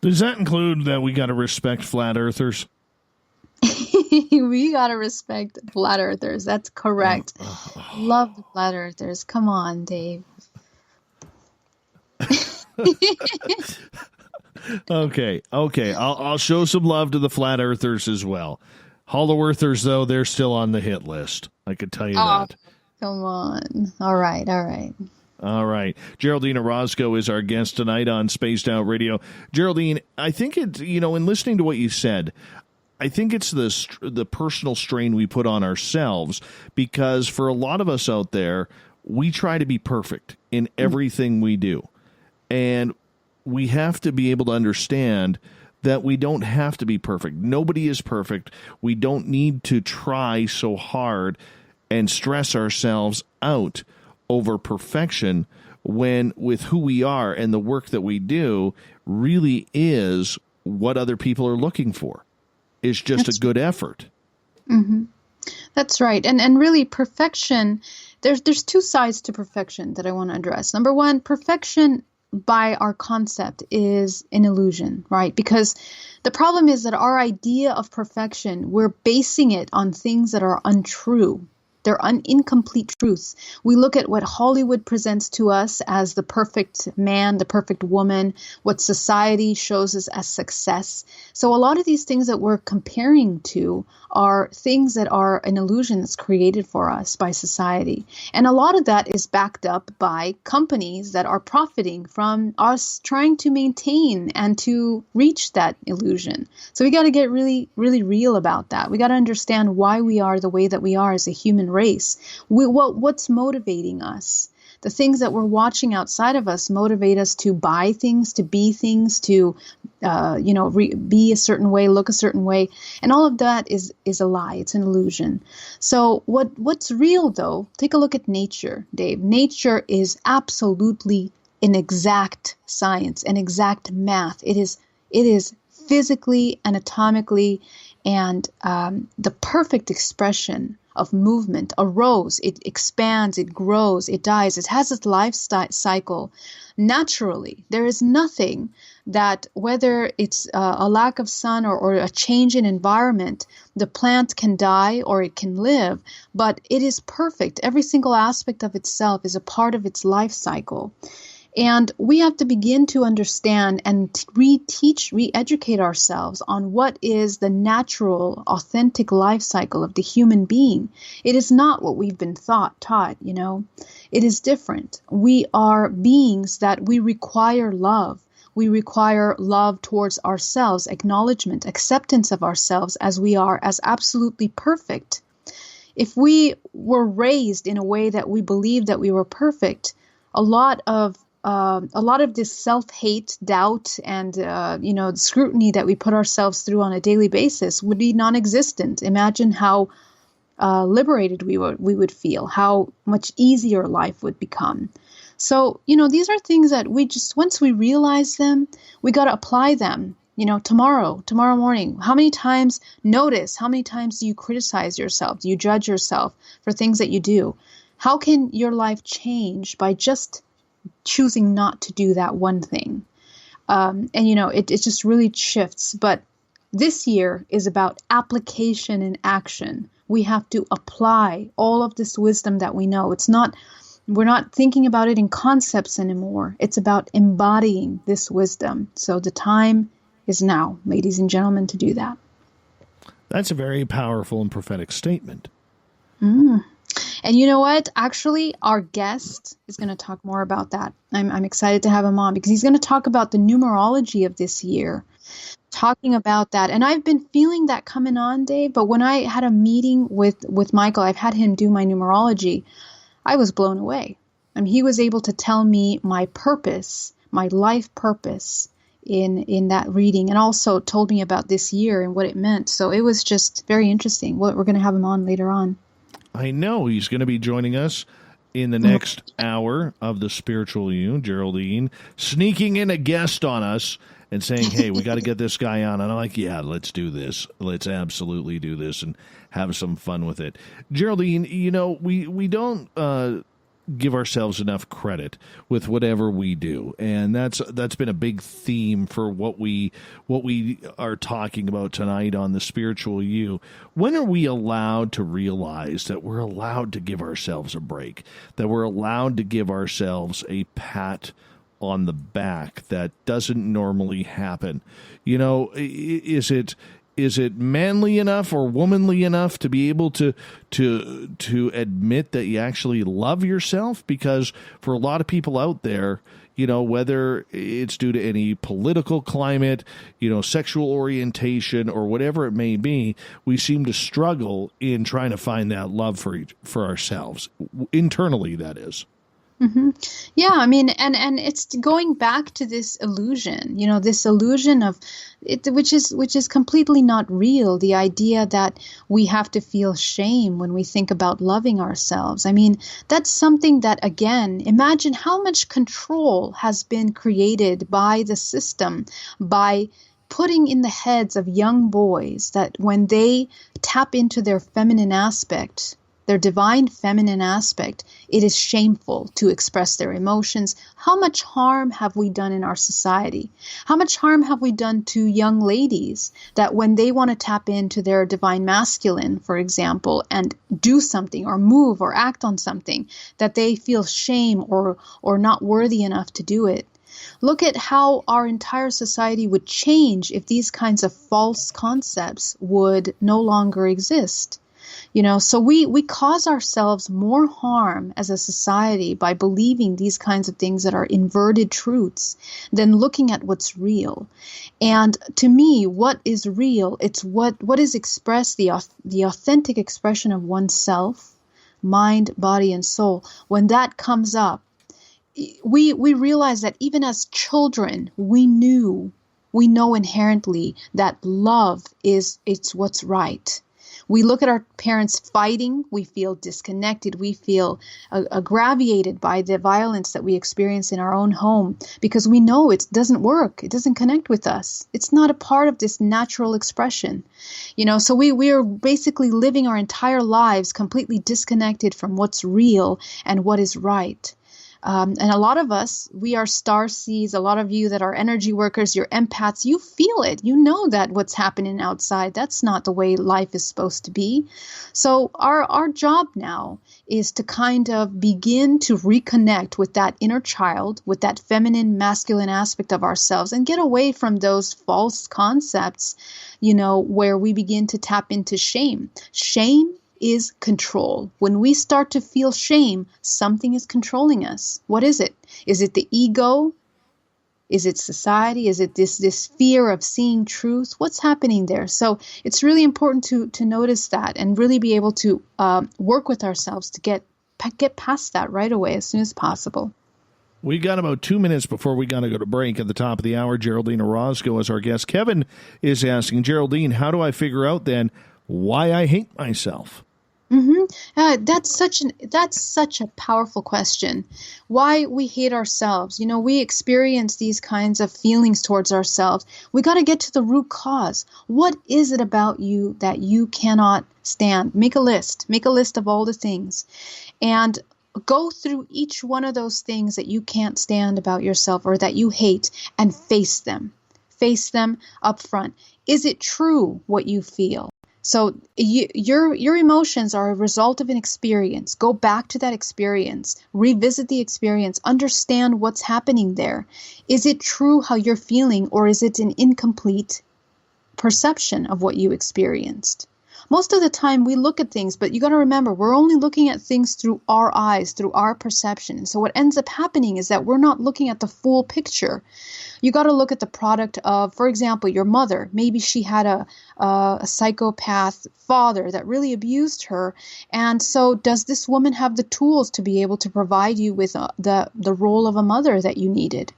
Does that include that we got to respect flat earthers? We got to respect flat earthers. That's correct. Love the flat earthers. Come on, Dave. Okay. I'll show some love to the flat earthers as well. Hollow earthers, though, they're still on the hit list. I could tell you that. Come on. All right. Geraldine Orozco is our guest tonight on Spaced Out Radio. Geraldine, I think it's, in listening to what you said, I think it's the personal strain we put on ourselves, because for a lot of us out there, we try to be perfect in everything we do. And we have to be able to understand that we don't have to be perfect. Nobody is perfect. We don't need to try so hard and stress ourselves out over perfection when with who we are and the work that we do really is what other people are looking for. Is just a good effort. Mm-hmm. That's right. And really perfection, there's two sides to perfection that I want to address. Number one, perfection by our concept is an illusion, right? Because the problem is that our idea of perfection, we're basing it on things that are untrue. They're incomplete truths. We look at what Hollywood presents to us as the perfect man, the perfect woman, what society shows us as success. So a lot of these things that we're comparing to are things that are an illusion that's created for us by society. And a lot of that is backed up by companies that are profiting from us trying to maintain and to reach that illusion. So we got to get really, really real about that. We got to understand why we are the way that we are as a human race. What's motivating us? The things that we're watching outside of us motivate us to buy things, to be things, to, be a certain way, look a certain way. And all of that is a lie. It's an illusion. So what's real, though, take a look at nature, Dave. Nature is absolutely an exact science, an exact math. It is physically, anatomically, and the perfect expression of movement. A rose, it expands, it grows, it dies. It has its life cycle naturally. There is nothing that, whether it's a lack of sun or a change in environment, the plant can die or it can live, but it is perfect. Every single aspect of itself is a part of its life cycle. And we have to begin to understand and re-educate ourselves on what is the natural, authentic life cycle of the human being. It is not what we've been taught, It is different. We are beings that we require love. We require love towards ourselves, acknowledgement, acceptance of ourselves as we are, as absolutely perfect. If we were raised in a way that we believed that we were perfect, a lot of this self-hate, doubt, and scrutiny that we put ourselves through on a daily basis would be non-existent. Imagine how liberated we would feel, how much easier life would become. So, these are things that we just, once we realize them, we got to apply them. Tomorrow morning, how many times do you criticize yourself? Do you judge yourself for things that you do? How can your life change by just choosing not to do that one thing? It just really shifts. But this year is about application and action. We have to apply all of this wisdom that we know. We're not thinking about it in concepts anymore. It's about embodying this wisdom. So the time is now, ladies and gentlemen, to do that. That's a very powerful and prophetic statement. And you know what? Actually, our guest is going to talk more about that. I'm excited to have him on because he's going to talk about the numerology of this year, talking about that. And I've been feeling that coming on, Dave, but when I had a meeting with Michael, I've had him do my numerology, I was blown away. He was able to tell me my purpose, my life purpose in that reading, and also told me about this year and what it meant. So it was just very interesting. We're going to have him on later on. I know he's going to be joining us in the next hour of the Spiritual You, Geraldine, sneaking in a guest on us and saying, hey, we got to get this guy on. And I'm like, yeah, let's do this. Let's absolutely do this and have some fun with it. Geraldine, we don't give ourselves enough credit with whatever we do, and that's been a big theme for what we are talking about tonight on the Spiritual You. When are we allowed to realize that we're allowed to give ourselves a break, that we're allowed to give ourselves a pat on the back that doesn't normally happen? Is it manly enough or womanly enough to be able to admit that you actually love yourself? Because for a lot of people out there, whether it's due to any political climate, sexual orientation, or whatever it may be, we seem to struggle in trying to find that love for ourselves, internally, that is. Mm-hmm. Yeah, and it's going back to this illusion, this illusion of it, which is completely not real. The idea that we have to feel shame when we think about loving ourselves. That's something that, again, imagine how much control has been created by the system, by putting in the heads of young boys that when they tap into their feminine aspect, their divine feminine aspect, it is shameful to express their emotions. How much harm have we done in our society? How much harm have we done to young ladies that when they want to tap into their divine masculine, for example, and do something or move or act on something, that they feel shame or not worthy enough to do it? Look at how our entire society would change if these kinds of false concepts would no longer exist. So we cause ourselves more harm as a society by believing these kinds of things that are inverted truths than looking at what's real. And to me, what is real, it's what is expressed, the authentic expression of oneself, mind, body, and soul, when that comes up, we realize that even as children, we know inherently that love it's what's right. We look at our parents fighting, we feel disconnected, we feel aggravated by the violence that we experience in our own home because we know it doesn't work, it doesn't connect with us. It's not a part of this natural expression. So we are basically living our entire lives completely disconnected from what's real and what is right. And a lot of us, we are starseeds. A lot of you that are energy workers, you're empaths, you feel it. You know that what's happening outside, that's not the way life is supposed to be. So our job now is to kind of begin to reconnect with that inner child, with that feminine, masculine aspect of ourselves, and get away from those false concepts, where we begin to tap into shame. Shame is control. When we start to feel shame, something is controlling us. What is it? Is it the ego? Is it society? Is it this fear of seeing truth? What's happening there? So it's really important to notice that and really be able to work with ourselves to get past that right away as soon as possible. We got about 2 minutes before we got to go to break. At the top of the hour, Geraldine Orozco is our guest. Kevin is asking, Geraldine, how do I figure out then why I hate myself? That's such a powerful question. Why we hate ourselves. We experience these kinds of feelings towards ourselves. We got to get to the root cause. What is it about you that you cannot stand? Make a list of all the things, and go through each one of those things that you can't stand about yourself or that you hate, and face them up front. Is it true what you feel? So your emotions are a result of an experience. Go back to that experience, revisit the experience, understand what's happening there. Is it true how you're feeling, or is it an incomplete perception of what you experienced? Most of the time we look at things, but you got to remember, we're only looking at things through our eyes, through our perception. And so what ends up happening is that we're not looking at the full picture. You got to look at the product of, for example, your mother. Maybe she had a psychopath father that really abused her. And so does this woman have the tools to be able to provide you with the role of a mother that you needed?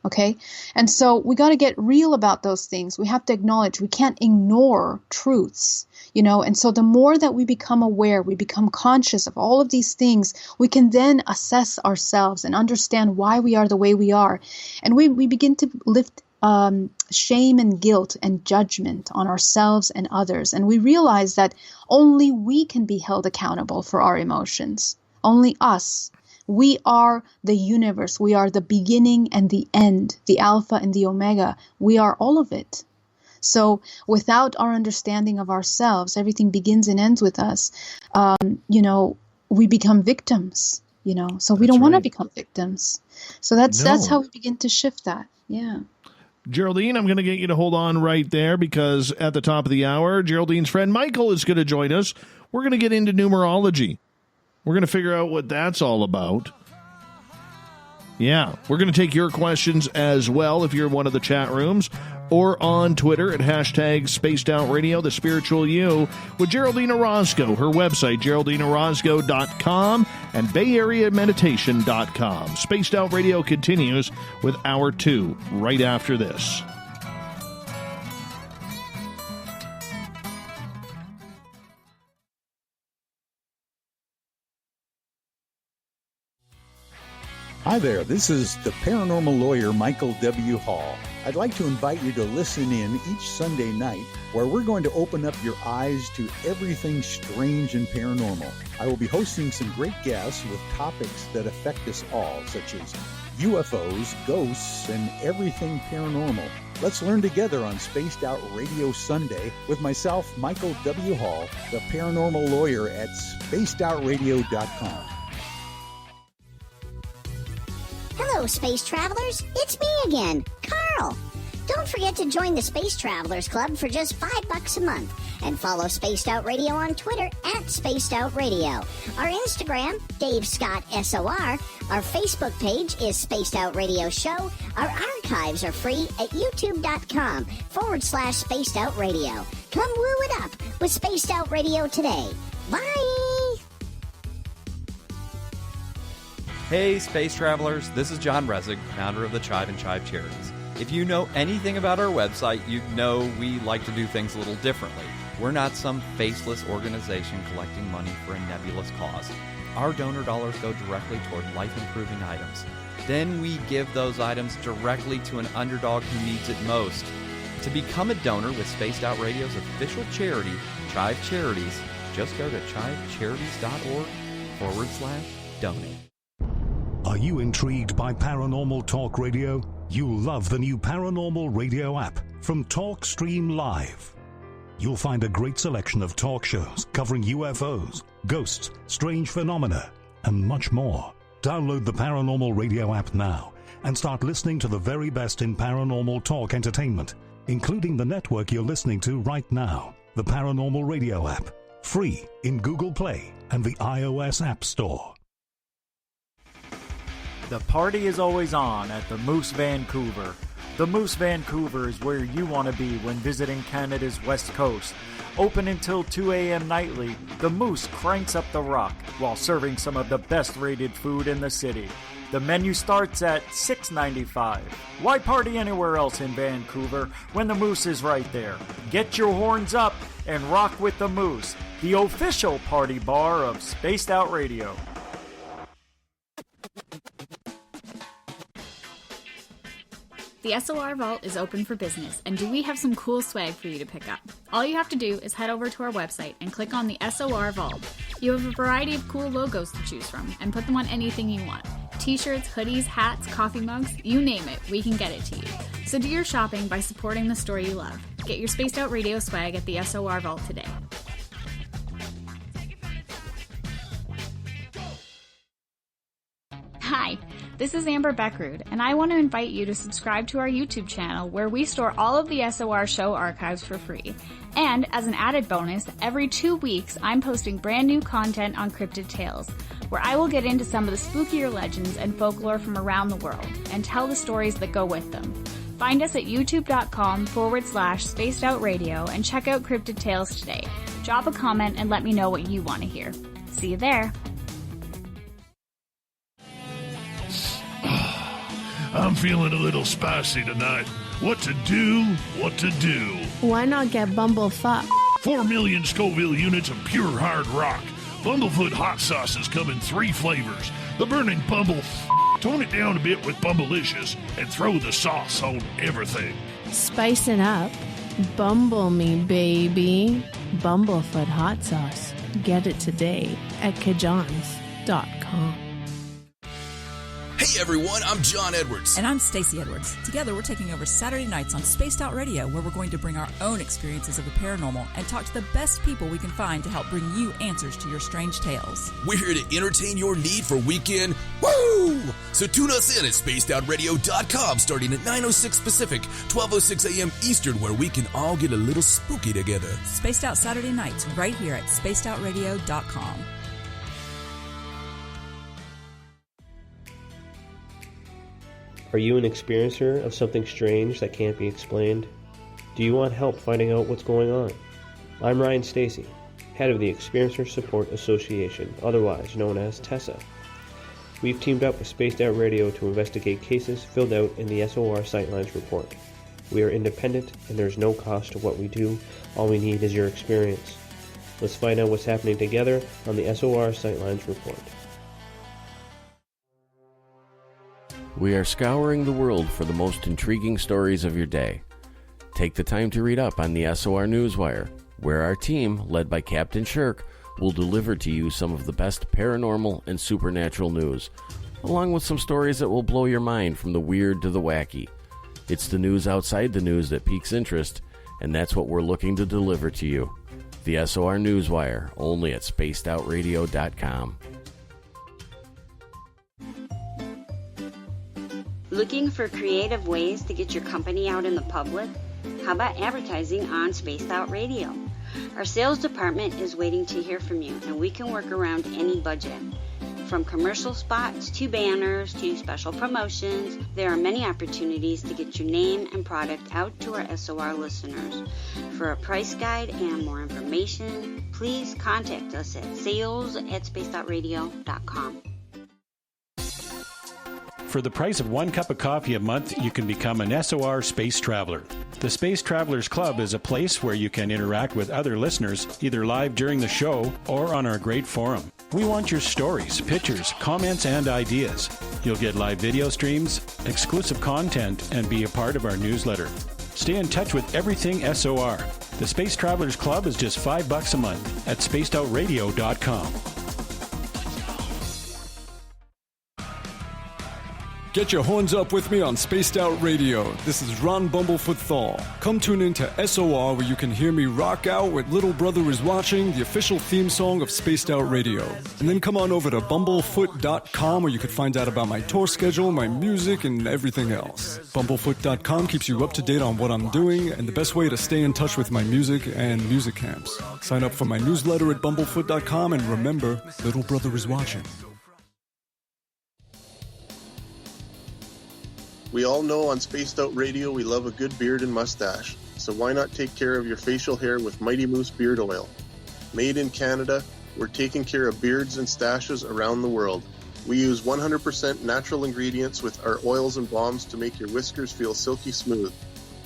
Okay. And so we got to get real about those things. We have to acknowledge we can't ignore truths, and so the more that we become aware, we become conscious of all of these things, we can then assess ourselves and understand why we are the way we are. And we begin to lift shame and guilt and judgment on ourselves and others. And we realize that only we can be held accountable for our emotions. Only us. We are the universe. We are the beginning and the end, the alpha and the omega. We are all of it. So without our understanding of ourselves, everything begins and ends with us. We become victims, so we don't want to become victims. So that's how we begin to shift that. Yeah. Geraldine, I'm going to get you to hold on right there because at the top of the hour, Geraldine's friend Michael is going to join us. We're going to get into numerology. We're going to figure out what that's all about. Yeah, we're going to take your questions as well if you're in one of the chat rooms or on Twitter at #SpacedOutRadio, the spiritual you, with Geraldine Orozco, her website, GeraldineOrozco.com and BayAreaMeditation.com. Spaced Out Radio continues with Hour 2 right after this. Hi there, this is the paranormal lawyer Michael W. Hall. I'd like to invite you to listen in each Sunday night where we're going to open up your eyes to everything strange and paranormal. I will be hosting some great guests with topics that affect us all, such as UFOs, ghosts, and everything paranormal. Let's learn together on Spaced Out Radio Sunday with myself, Michael W. Hall, the paranormal lawyer at spacedoutradio.com. Hello, space travelers. It's me again, Carl. Don't forget to join the Space Travelers Club for just $5 a month and follow Spaced Out Radio on Twitter at Spaced Out Radio. Our Instagram, Dave Scott SOR. Our Facebook page is Spaced Out Radio Show. Our archives are free at youtube.com/Spaced Out Radio. Come woo it up with Spaced Out Radio today. Bye! Hey, space travelers, this is John Resig, founder of the Chive and Chive Charities. If you know anything about our website, you know we like to do things a little differently. We're not some faceless organization collecting money for a nebulous cause. Our donor dollars go directly toward life-improving items. Then we give those items directly to an underdog who needs it most. To become a donor with Spaced Out Radio's official charity, Chive Charities, just go to chivecharities.org/donate. Are you intrigued by Paranormal Talk Radio? You'll love the new Paranormal Radio app from TalkStream Live. You'll find a great selection of talk shows covering UFOs, ghosts, strange phenomena, and much more. Download the Paranormal Radio app now and start listening to the very best in paranormal talk entertainment, including the network you're listening to right now, the Paranormal Radio app, free in Google Play and the iOS App Store. The party is always on at the Moose Vancouver. The Moose Vancouver is where you want to be when visiting Canada's West Coast. Open until 2 a.m. nightly, the Moose cranks up the rock while serving some of the best rated food in the city. The menu starts at $6.95. Why party anywhere else in Vancouver when the Moose is right there? Get your horns up and rock with the Moose, the official party bar of Spaced Out Radio. The SOR Vault is open for business, and do we have some cool swag for you to pick up? All you have to do is head over to our website and click on the SOR Vault. You have a variety of cool logos to choose from, and put them on anything you want. T-shirts, hoodies, hats, coffee mugs, you name it, we can get it to you. So do your shopping by supporting the store you love. Get your Spaced Out Radio swag at the SOR Vault today. Hi, this is Amber Beckrud, and I want to invite you to subscribe to our YouTube channel where we store all of the SOR show archives for free. And as an added bonus, every 2 weeks I'm posting brand new content on Cryptid Tales, where I will get into some of the spookier legends and folklore from around the world and tell the stories that go with them. Find us at youtube.com/spacedoutradio and check out Cryptid Tales today. Drop a comment and let me know what you want to hear. See you there. I'm feeling a little spicy tonight. What to do? What to do? Why not get Bumblefuck? 4 million Scoville units of pure hard rock. Bumblefoot hot sauces come in 3 flavors. The burning Bumble. Tone it down a bit with Bumblicious and throw the sauce on everything. Spice it up. Bumble me, baby. Bumblefoot hot sauce. Get it today at kajans.com. Hey everyone, I'm John Edwards. And I'm Stacey Edwards. Together we're taking over Saturday nights on Spaced Out Radio, where we're going to bring our own experiences of the paranormal and talk to the best people we can find to help bring you answers to your strange tales. We're here to entertain your need for weekend woo! So tune us in at spacedoutradio.com starting at 9:06 Pacific, 12:06 a.m. Eastern, where we can all get a little spooky together. Spaced Out Saturday nights right here at spacedoutradio.com. Are you an experiencer of something strange that can't be explained? Do you want help finding out what's going on? I'm Ryan Stacy, head of the Experiencer Support Association, otherwise known as TESA. We've teamed up with Spaced Out Radio to investigate cases filled out in the SOR Sightlines report. We are independent and there's no cost to what we do. All we need is your experience. Let's find out what's happening together on the SOR Sightlines report. We are scouring the world for the most intriguing stories of your day. Take the time to read up on the SOR Newswire, where our team, led by Captain Shirk, will deliver to you some of the best paranormal and supernatural news, along with some stories that will blow your mind from the weird to the wacky. It's the news outside the news that piques interest, and that's what we're looking to deliver to you. The SOR Newswire, only at spacedoutradio.com. Looking for creative ways to get your company out in the public? How about advertising on Spaced Out Radio? Our sales department is waiting to hear from you, and we can work around any budget. From commercial spots to banners to special promotions, there are many opportunities to get your name and product out to our SOR listeners. For a price guide and more information, please contact us at sales@spacedoutradio.com. For the price of 1 cup of coffee a month, you can become an SOR Space Traveler. The Space Travelers Club is a place where you can interact with other listeners, either live during the show or on our great forum. We want your stories, pictures, comments, and ideas. You'll get live video streams, exclusive content, and be a part of our newsletter. Stay in touch with everything SOR. The Space Travelers Club is just $5 a month at spacedoutradio.com. Get your horns up with me on Spaced Out Radio. This is Ron Bumblefoot Thal. Come tune in to SOR where you can hear me rock out with Little Brother is Watching, the official theme song of Spaced Out Radio. And then come on over to bumblefoot.com where you can find out about my tour schedule, my music, and everything else. Bumblefoot.com keeps you up to date on what I'm doing and the best way to stay in touch with my music and music camps. Sign up for my newsletter at bumblefoot.com and remember, Little Brother is Watching. We all know on Spaced Out Radio we love a good beard and mustache, so why not take care of your facial hair with Mighty Moose Beard Oil? Made in Canada, we're taking care of beards and stashes around the world. We use 100% natural ingredients with our oils and balms to make your whiskers feel silky smooth.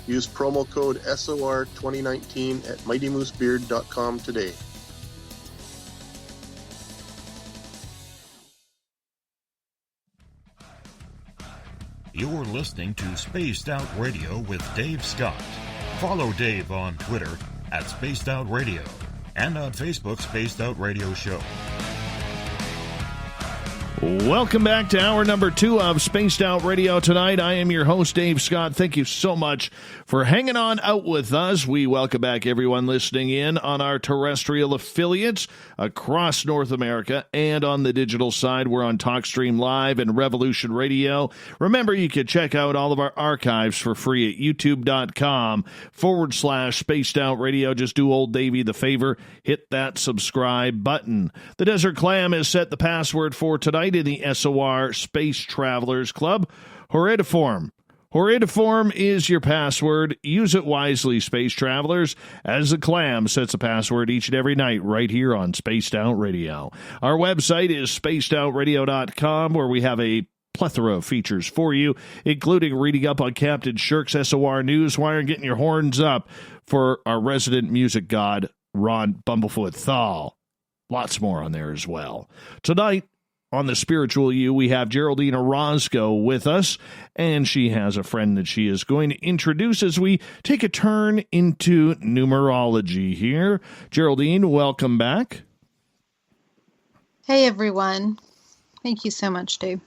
Use promo code SOR2019 at mightymoosebeard.com today. You're listening to Spaced Out Radio with Dave Scott. Follow Dave on Twitter at Spaced Out Radio and on Facebook, Spaced Out Radio Show. Welcome back to hour number 2 of Spaced Out Radio tonight. I am your host, Dave Scott. Thank you so much for hanging on out with us. We welcome back everyone listening in on our terrestrial affiliates across North America and on the digital side. We're on TalkStream Live and Revolution Radio. Remember, you can check out all of our archives for free at youtube.com/Spaced Out Radio. Just do old Davey the favor, hit that subscribe button. The Desert Clam has set the password for tonight in the SOR Space Travelers Club. Horridiform. Horridiform is your password. Use it wisely, Space Travelers, as the Clam sets a password each and every night right here on Spaced Out Radio. Our website is spacedoutradio.com, where we have a plethora of features for you, including reading up on Captain Shirk's SOR Newswire and getting your horns up for our resident music god, Ron Bumblefoot Thal. Lots more on there as well. Tonight, on the Spiritual You, we have Geraldine Orozco with us, and she has a friend that she is going to introduce as we take a turn into numerology here. Geraldine, welcome back. Hey, everyone. Thank you so much, Dave.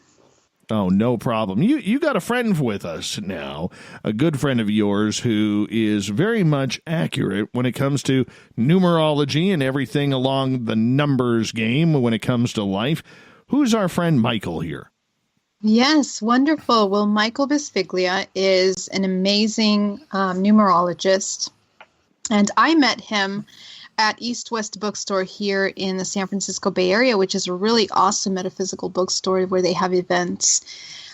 Oh, no problem. You got a friend with us now, a good friend of yours who is very much accurate when it comes to numerology and everything along the numbers game when it comes to life. Who's our friend Michael here? Yes, wonderful. Well, Michael Bisfiglia is an amazing numerologist, and I met him at East West Bookstore here in the San Francisco Bay Area, which is a really awesome metaphysical bookstore where they have events.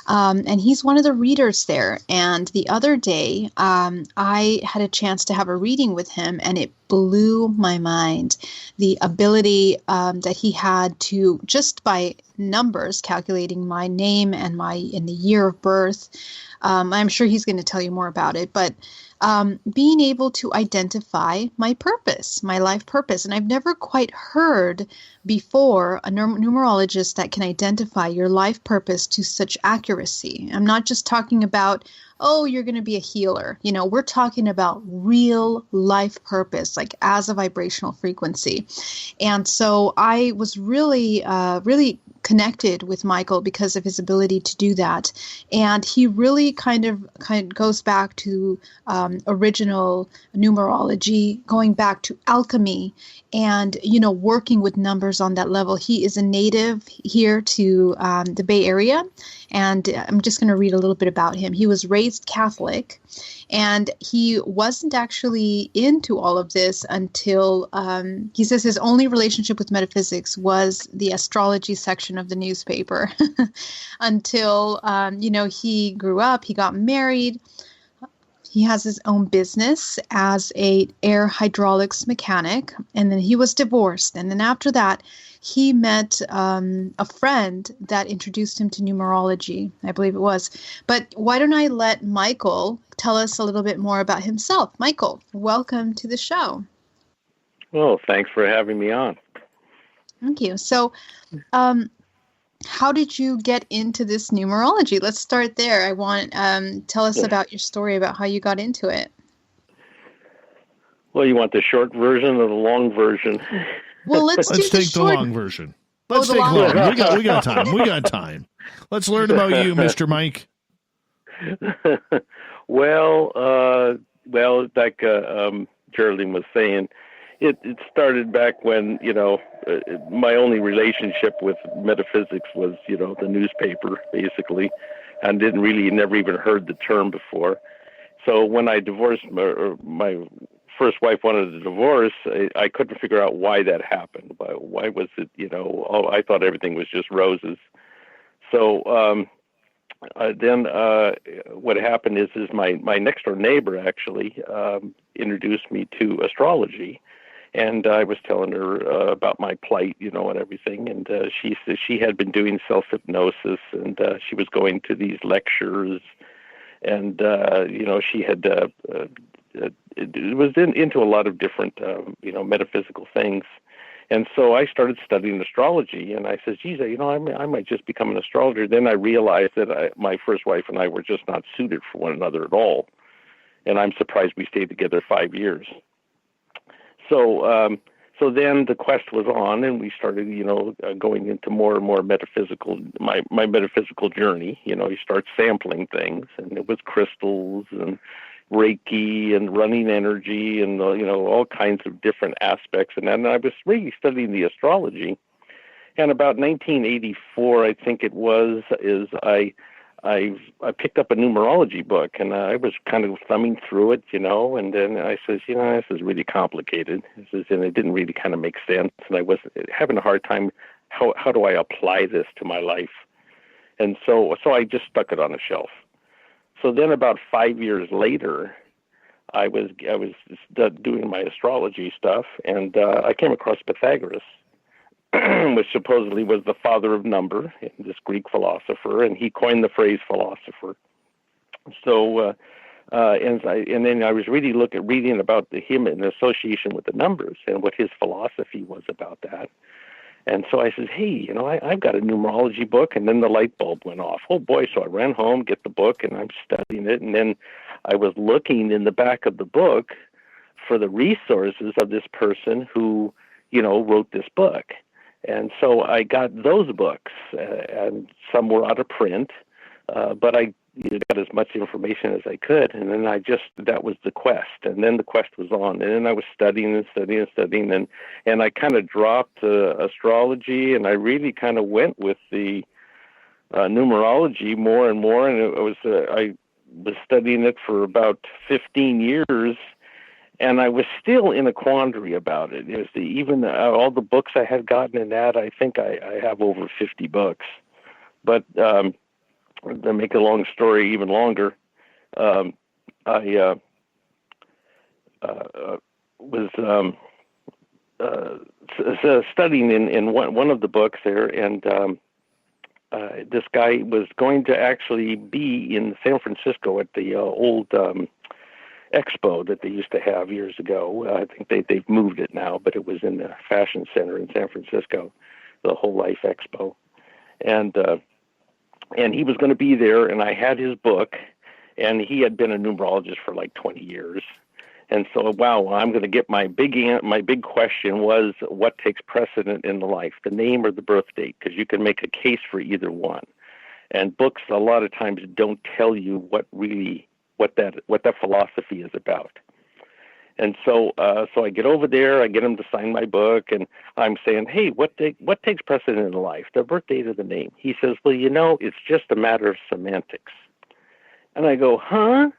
And he's one of the readers there. And the other day, I had a chance to have a reading with him, and it blew my mind. The ability that he had to, just by numbers, calculating my name and in the year of birth. I'm sure he's going to tell you more about it, but being able to identify my purpose, my life purpose. And I've never quite heard before a numerologist that can identify your life purpose to such accuracy. I'm not just talking about, oh, you're going to be a healer. You know, we're talking about real life purpose, like as a vibrational frequency. And so I was really connected with Michael because of his ability to do that. And he really kind of goes back to original numerology, going back to alchemy and, working with numbers on that level. He is a native here to the Bay Area. And I'm just going to read a little bit about him. He was raised Catholic, and he wasn't actually into all of this until he says his only relationship with metaphysics was the astrology section of the newspaper until, he grew up, he got married. He has his own business as a air hydraulics mechanic, and then he was divorced. And then after that, he met a friend that introduced him to numerology, I believe it was. But why don't I let Michael tell us a little bit more about himself? Michael, welcome to the show. Well, thanks for having me on. Thank you. So, how did you get into this numerology? Let's start there. I want tell us about your story about how you got into it. Well, you want the short version or the long version? Well, let's take the long version. Let's take long. We got time. We got time. Let's learn about you, Mr. Mike. Well, like Geraldine was saying, it started back when, my only relationship with metaphysics was, the newspaper, basically, and never even heard the term before. So when I divorced, my first wife wanted a divorce, I couldn't figure out why that happened. Why was it, I thought everything was just roses. So then what happened is my next door neighbor actually introduced me to astrology. And I was telling her about my plight, and everything. And she said she had been doing self-hypnosis, and she was going to these lectures. And, she had it was into a lot of different, metaphysical things. And so I started studying astrology. And I said, geez, I might just become an astrologer. Then I realized that my first wife and I were just not suited for one another at all. And I'm surprised we stayed together 5 years. So then the quest was on, and we started, going into more and more metaphysical, my metaphysical journey. You start sampling things, and it was crystals and Reiki and running energy and, all kinds of different aspects. And then I was really studying the astrology. And about 1984, I think it was, I picked up a numerology book, and I was kind of thumbing through it, and then I says, this is really complicated. And it didn't really kind of make sense, and I was having a hard time. How do I apply this to my life? And so I just stuck it on a shelf. So then about 5 years later, I was doing my astrology stuff, and I came across Pythagoras, which supposedly was the father of number, this Greek philosopher, and he coined the phrase philosopher. So, and then I was reading about him in association with the numbers and what his philosophy was about that. And so I said, hey, I've got a numerology book, and then the light bulb went off. Oh boy! So I ran home, get the book, and I'm studying it, and then I was looking in the back of the book for the resources of this person who, wrote this book. And so I got those books, and some were out of print, but I got as much information as I could. And then that was the quest. And then the quest was on. And then I was studying. And I kind of dropped astrology, and I really kind of went with the numerology more and more. And I was studying it for about 15 years. And I was still in a quandary about it. It was even all the books I had gotten in that, I think I have over 50 books. But to make a long story even longer, I was studying in one of the books there, and this guy was going to actually be in San Francisco at the old expo that they used to have years ago. I think they've moved it now, but it was in the Fashion Center in San Francisco, the Whole Life Expo. And he was going to be there, and I had his book, and he had been a numerologist for like 20 years. And so, I'm going to get my big question was, what takes precedent in the life, the name or the birth date? Because you can make a case for either one. And books a lot of times don't tell you what that philosophy is about. And so I get over there, I get him to sign my book, and I'm saying, hey, what takes precedent in life, the birth date or the name? He says, well, it's just a matter of semantics. And I go, huh?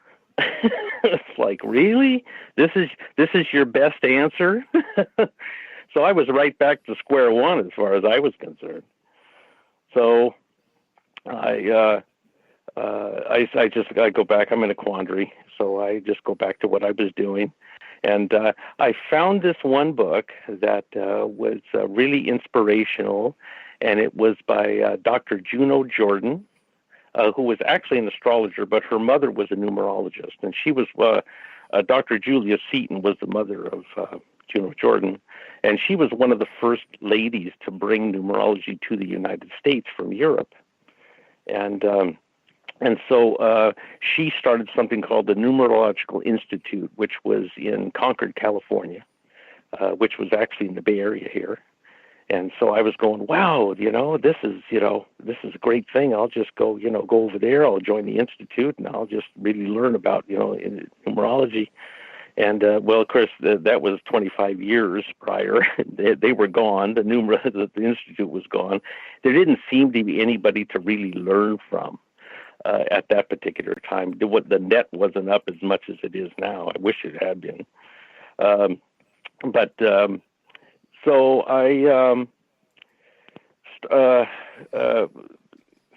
It's like, really? This is your best answer? So I was right back to square one as far as I was concerned. So I I go back. I'm in a quandary, so I just go back to what I was doing. And I found this one book that was really inspirational, and it was by Dr. Juno Jordan, who was actually an astrologer, but her mother was a numerologist. And she was, Dr. Julia Seaton was the mother of Juno Jordan. And she was one of the first ladies to bring numerology to the United States from Europe. And so she started something called the Numerological Institute, which was in Concord, California, which was actually in the Bay Area here. And so I was going, wow, this is a great thing. I'll just go over there. I'll join the Institute, and I'll just really learn about, numerology. And, well, of course, that was 25 years prior. They were gone. The Institute was gone. There didn't seem to be anybody to really learn from at that particular time. The net wasn't up as much as it is now. I wish it had been. So I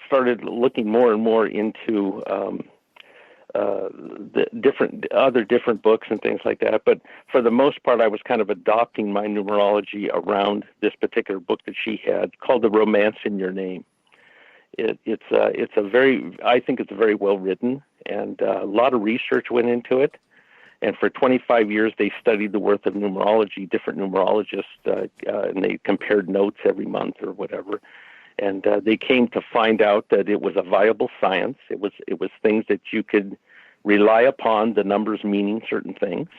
started looking more and more into the different books and things like that. But for the most part, I was kind of adopting my numerology around this particular book that she had called The Romance in Your Name. I think it's very well written, and a lot of research went into it. And for 25 years, they studied the worth of numerology, different numerologists, and they compared notes every month or whatever. And they came to find out that it was a viable science. It was things that you could rely upon, the numbers meaning certain things.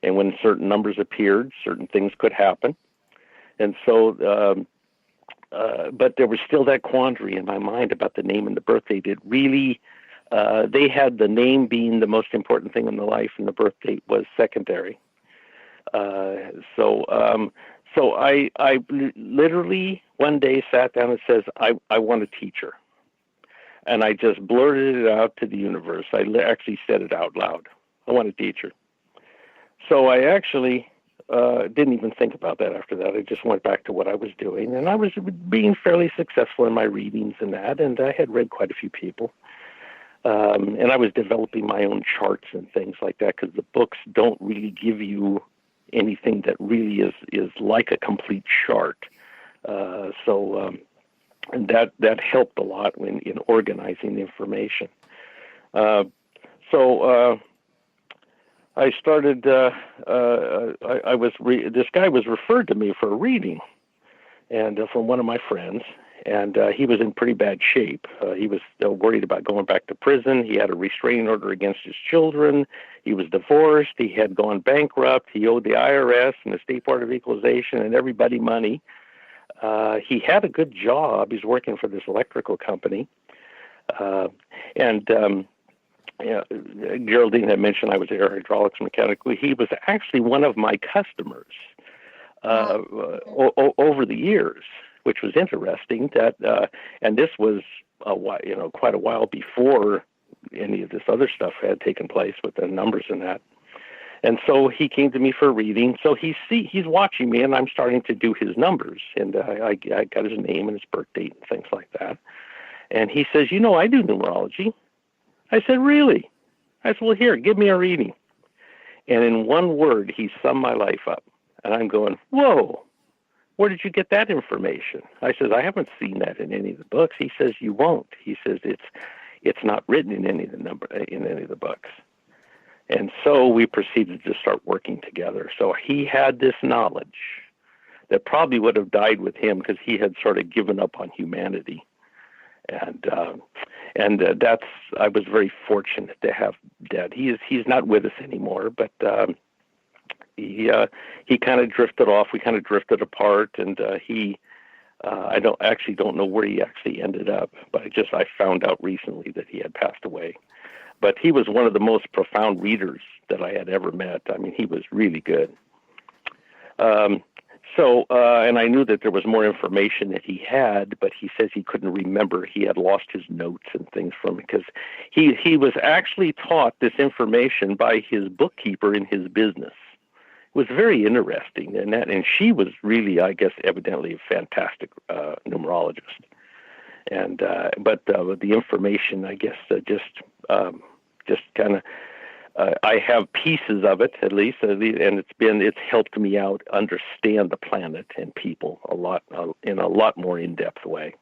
And when certain numbers appeared, certain things could happen. And so, but there was still that quandary in my mind about the name and the birth date. It really... they had the name being the most important thing in the life, and the birth date was secondary. So I literally one day sat down and says, I want a teacher. And I just blurted it out to the universe. I actually said it out loud. I want a teacher. So I actually didn't even think about that after that. I just went back to what I was doing. And I was being fairly successful in my readings and that, and I had read quite a few people. And I was developing my own charts and things like that, because the books don't really give you anything that really is like a complete chart. And that helped a lot in organizing the information. I started. This guy was referred to me for a reading, and from one of my friends. And he was in pretty bad shape. He was worried about going back to prison. He had a restraining order against his children. He was divorced. He had gone bankrupt. He owed the IRS and the State Board of Equalization and everybody money. He had a good job. He's working for this electrical company. Geraldine had mentioned I was air hydraulics mechanic. He was actually one of my customers over the years, which was interesting. And this was quite a while before any of this other stuff had taken place with the numbers and that. And so he came to me for a reading. So he's watching me, and I'm starting to do his numbers, and I got his name and his birth date and things like that. And he says, I do numerology. I said, really? I said, well, here, give me a reading. And in one word, he summed my life up. And I'm going, whoa. Where did you get that information? I says, I haven't seen that in any of the books. He says, you won't. He says, it's not written in any of the books. And so we proceeded to start working together. So he had this knowledge that probably would have died with him, because he had sort of given up on humanity. And I was very fortunate to have Dad. He's not with us anymore, but he kind of drifted off. We kind of drifted apart, and I don't know where he actually ended up, but I found out recently that he had passed away. But he was one of the most profound readers that I had ever met. I mean, he was really good. And I knew that there was more information that he had, but he says he couldn't remember. He had lost his notes and things from it, because he was actually taught this information by his bookkeeper in his business. It was very interesting, and she was really, I guess, evidently a fantastic numerologist. But the information, I guess, just kind of. I have pieces of it, at least, and it's helped me out understand the planet and people a lot in a lot more in-depth way.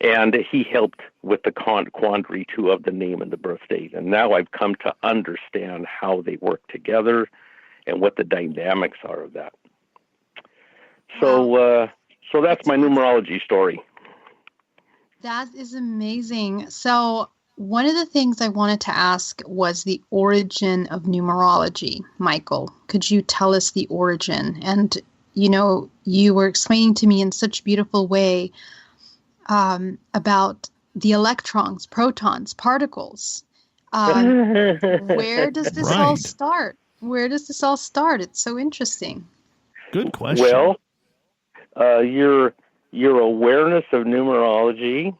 And he helped with the quandary too of the name and the birth date. And now I've come to understand how they work together and what the dynamics are of that. So that's my numerology story. That is amazing. So one of the things I wanted to ask was the origin of numerology. Michael, could you tell us the origin? And, you were explaining to me in such a beautiful way about the electrons, protons, particles. Where does this all start? Where does this all start? It's so interesting. Good question. Well, your awareness of numerology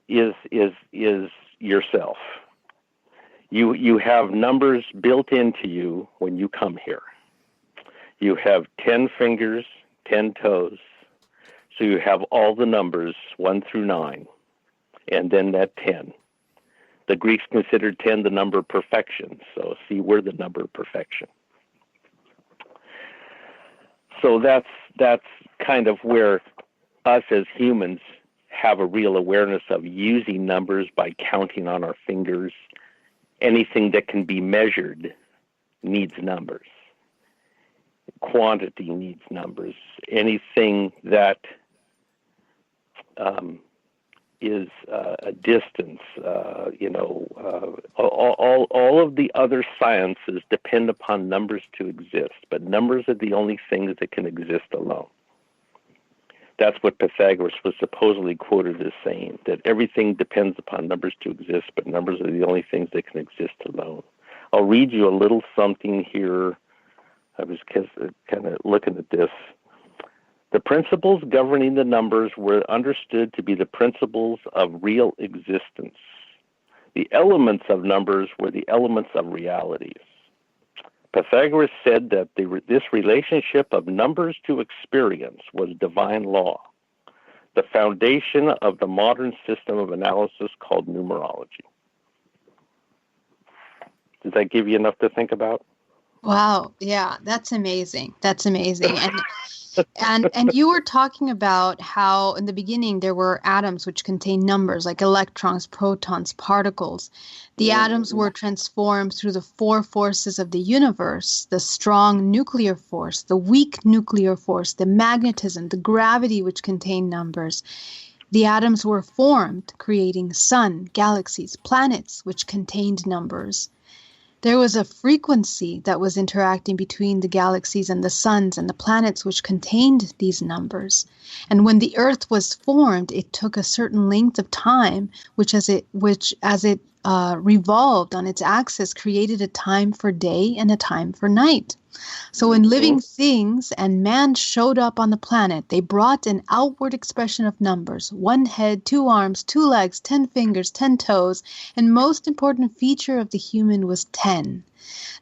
is yourself. You have numbers built into you when you come here. You have 10 fingers, 10 toes. So you have all the numbers 1 through 9, and then that 10. The Greeks considered 10 the number of perfection. So see, we're the number of perfection. So that's kind of where us as humans have a real awareness of using numbers by counting on our fingers. Anything that can be measured needs numbers. Quantity needs numbers. Anything that is a distance, all of the other sciences depend upon numbers to exist, but numbers are the only things that can exist alone. That's what Pythagoras was supposedly quoted as saying, that everything depends upon numbers to exist, but numbers are the only things that can exist alone. I'll read you a little something here. I was kind of looking at this. The principles governing the numbers were understood to be the principles of real existence. The elements of numbers were the elements of realities. Pythagoras said that this relationship of numbers to experience was divine law, the foundation of the modern system of analysis called numerology. Does that give you enough to think about? Wow. Yeah, that's amazing. That's amazing. And you were talking about how in the beginning there were atoms which contain numbers like electrons, protons, particles. The atoms were transformed through the 4 forces of the universe: the strong nuclear force, the weak nuclear force, the magnetism, the gravity, which contain numbers. The atoms were formed, creating sun, galaxies, planets, which contained numbers. There was a frequency that was interacting between the galaxies and the suns and the planets which contained these numbers. And when the Earth was formed, it took a certain length of time, which as it revolved on its axis, created a time for day and a time for night. So when living things and man showed up on the planet, they brought an outward expression of numbers: 1 head, 2 arms, 2 legs, 10 fingers, 10 toes, and most important feature of the human was 10.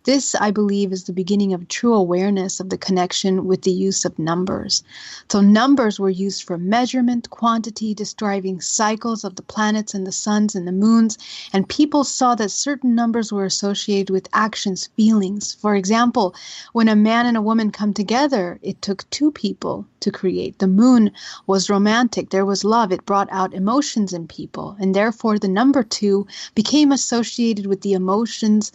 This, I believe, is the beginning of true awareness of the connection with the use of numbers. So numbers were used for measurement, quantity, describing cycles of the planets and the suns and the moons, and people saw that certain numbers were associated with actions, feelings. For example, when a man and a woman come together, it took 2 people to create. The moon was romantic. There was love. It brought out emotions in people, and therefore the number 2 became associated with the emotions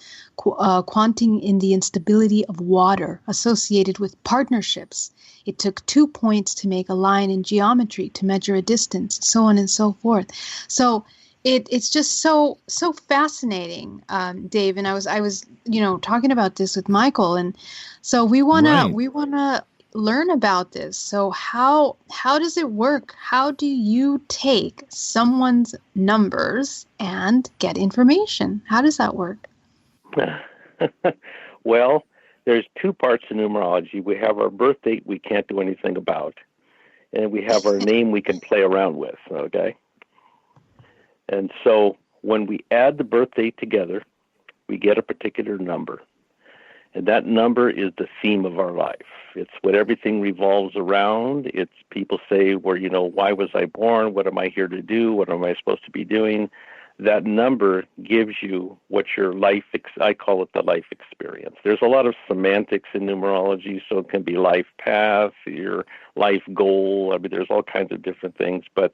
quanting in the instability of water, associated with partnerships. It took 2 points to make a line in geometry to measure a distance, so on and so forth. So it's just so fascinating, Dave. And I was talking about this with Michael, and so we wanna learn about this. So how does it work? How do you take someone's numbers and get information? How does that work? Well, there's 2 parts to numerology. We have our birth date we can't do anything about, and we have our name we can play around with, okay? And so when we add the birth date together, we get a particular number. And that number is the theme of our life. It's what everything revolves around. It's people say, well, you know, why was I born? What am I here to do? What am I supposed to be doing? That number gives you what your life, I call it the life experience. There's a lot of semantics in numerology, so it can be life path, your life goal. I mean, there's all kinds of different things, but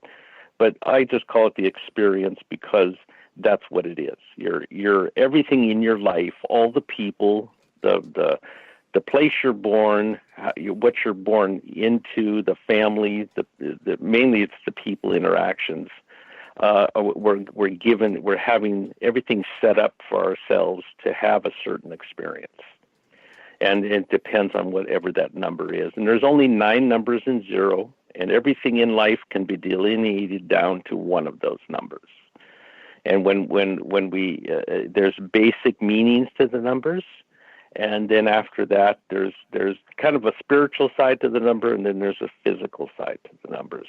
I just call it the experience because that's what it is. Your everything in your life, all the people, the place you're born, what you're born into, the family, mainly it's the people interactions. We're having everything set up for ourselves to have a certain experience. And it depends on whatever that number is. And there's only 9 numbers and 0, and everything in life can be delineated down to one of those numbers. And when we there's basic meanings to the numbers, and then after that there's kind of a spiritual side to the number, and then there's a physical side to the numbers.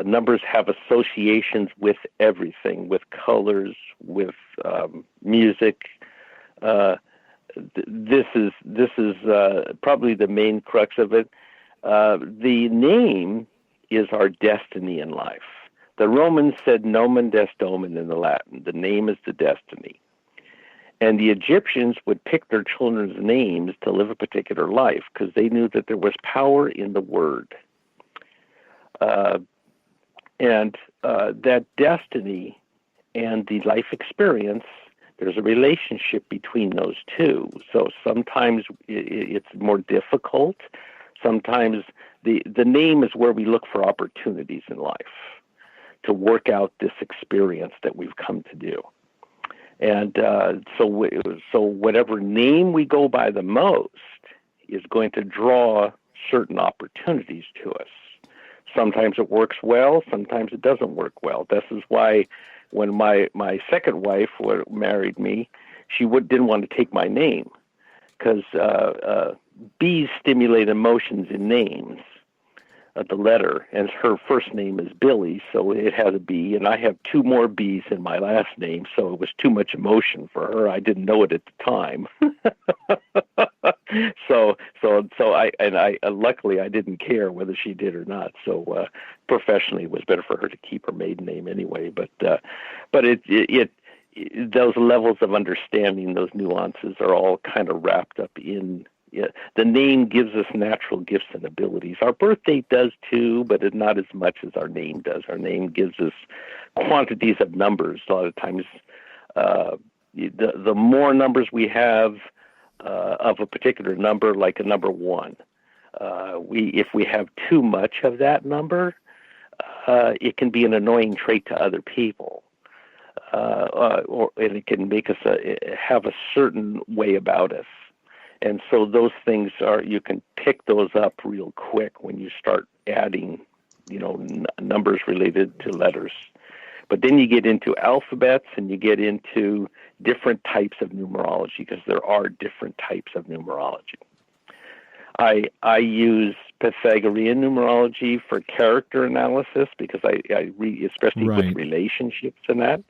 Numbers have associations with everything, with colors, with music. This is probably the main crux of it. The name is our destiny in life. The Romans said nomen est omen in the Latin. The name is the destiny. And the Egyptians would pick their children's names to live a particular life because they knew that there was power in the word. And that destiny and the life experience, there's a relationship between those two. So sometimes it's more difficult. Sometimes the name is where we look for opportunities in life to work out this experience that we've come to do. And so whatever name we go by the most is going to draw certain opportunities to us. Sometimes it works well, sometimes it doesn't work well. This is why when my second wife married me, she didn't want to take my name because B's stimulate emotions in names, the letter, and her first name is Billy, so it had a B, and I have 2 more B's in my last name, so it was too much emotion for her. I didn't know it at the time. So I luckily I didn't care whether she did or not. So professionally, it was better for her to keep her maiden name anyway. But it those levels of understanding, those nuances, are all kind of wrapped up in. The name gives us natural gifts and abilities. Our birth date does too, but not as much as our name does. Our name gives us quantities of numbers. A lot of times, the more numbers we have of a particular number, like a number 1, if we have too much of that number, it can be an annoying trait to other people, and it can make us have a certain way about us. And so those things you can pick those up real quick when you start adding, numbers related to letters. But then you get into alphabets and you get into different types of numerology, because there are different types of numerology. I use Pythagorean numerology for character analysis because I read, especially with relationships and that.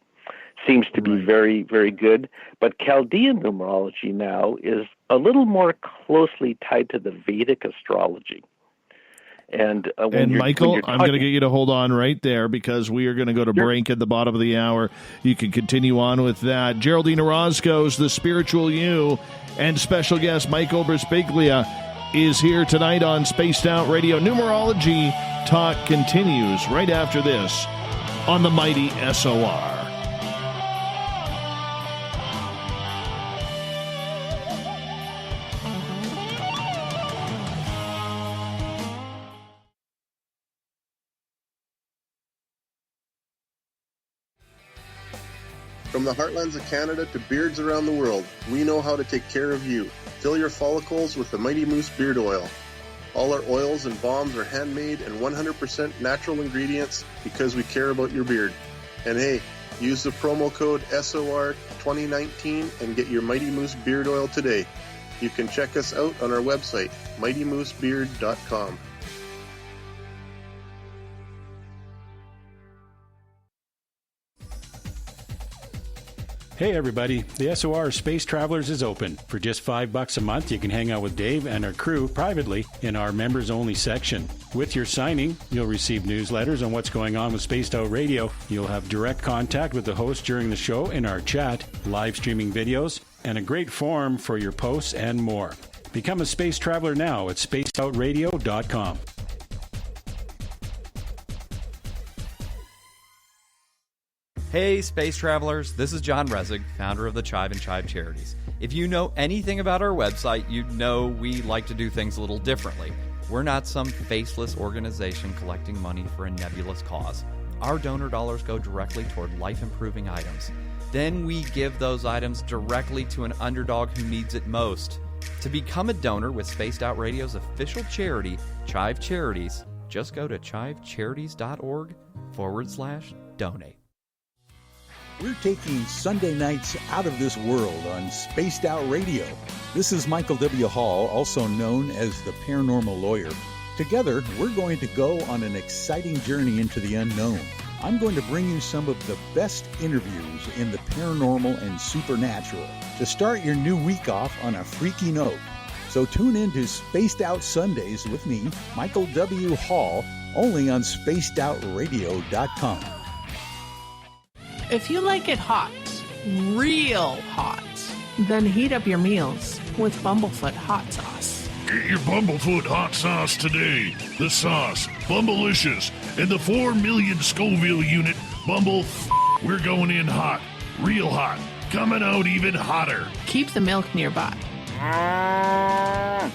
Seems to be very, very good. But Chaldean numerology now is a little more closely tied to the Vedic astrology. And Michael, I'm going to get you to hold on right there because we are going to go to break at the bottom of the hour. You can continue on with that. Geraldine Orozco's The Spiritual You and special guest Michael Brispiglia is here tonight on Spaced Out Radio. Numerology Talk continues right after this on the mighty SOR. From the heartlands of Canada to beards around the world, we know how to take care of you. Fill your follicles with the Mighty Moose Beard Oil. All our oils and balms are handmade and 100% natural ingredients because we care about your beard. And hey, use the promo code SOR2019 and get your Mighty Moose Beard Oil today. You can check us out on our website, mightymoosebeard.com. Hey everybody, the SOR Space Travelers is open. For just $5 a month, you can hang out with Dave and our crew privately in our members-only section. With your signing, you'll receive newsletters on what's going on with Spaced Out Radio. You'll have direct contact with the host during the show in our chat, live streaming videos, and a great forum for your posts and more. Become a space traveler now at spacedoutradio.com. Hey, space travelers, this is John Resig, founder of the Chive and Chive Charities. If you know anything about our website, you know we like to do things a little differently. We're not some faceless organization collecting money for a nebulous cause. Our donor dollars go directly toward life-improving items. Then we give those items directly to an underdog who needs it most. To become a donor with Spaced Out Radio's official charity, Chive Charities, just go to chivecharities.org/donate. We're taking Sunday nights out of this world on Spaced Out Radio. This is Michael W. Hall, also known as the Paranormal Lawyer. Together, we're going to go on an exciting journey into the unknown. I'm going to bring you some of the best interviews in the paranormal and supernatural to start your new week off on a freaky note. So tune in to Spaced Out Sundays with me, Michael W. Hall, only on spacedoutradio.com. If you like it hot, real hot, then heat up your meals with Bumblefoot hot sauce. Get your Bumblefoot hot sauce today. The sauce, Bumblicious, and the 4 million Scoville unit Bumble. We're going in hot, real hot, coming out even hotter. Keep the milk nearby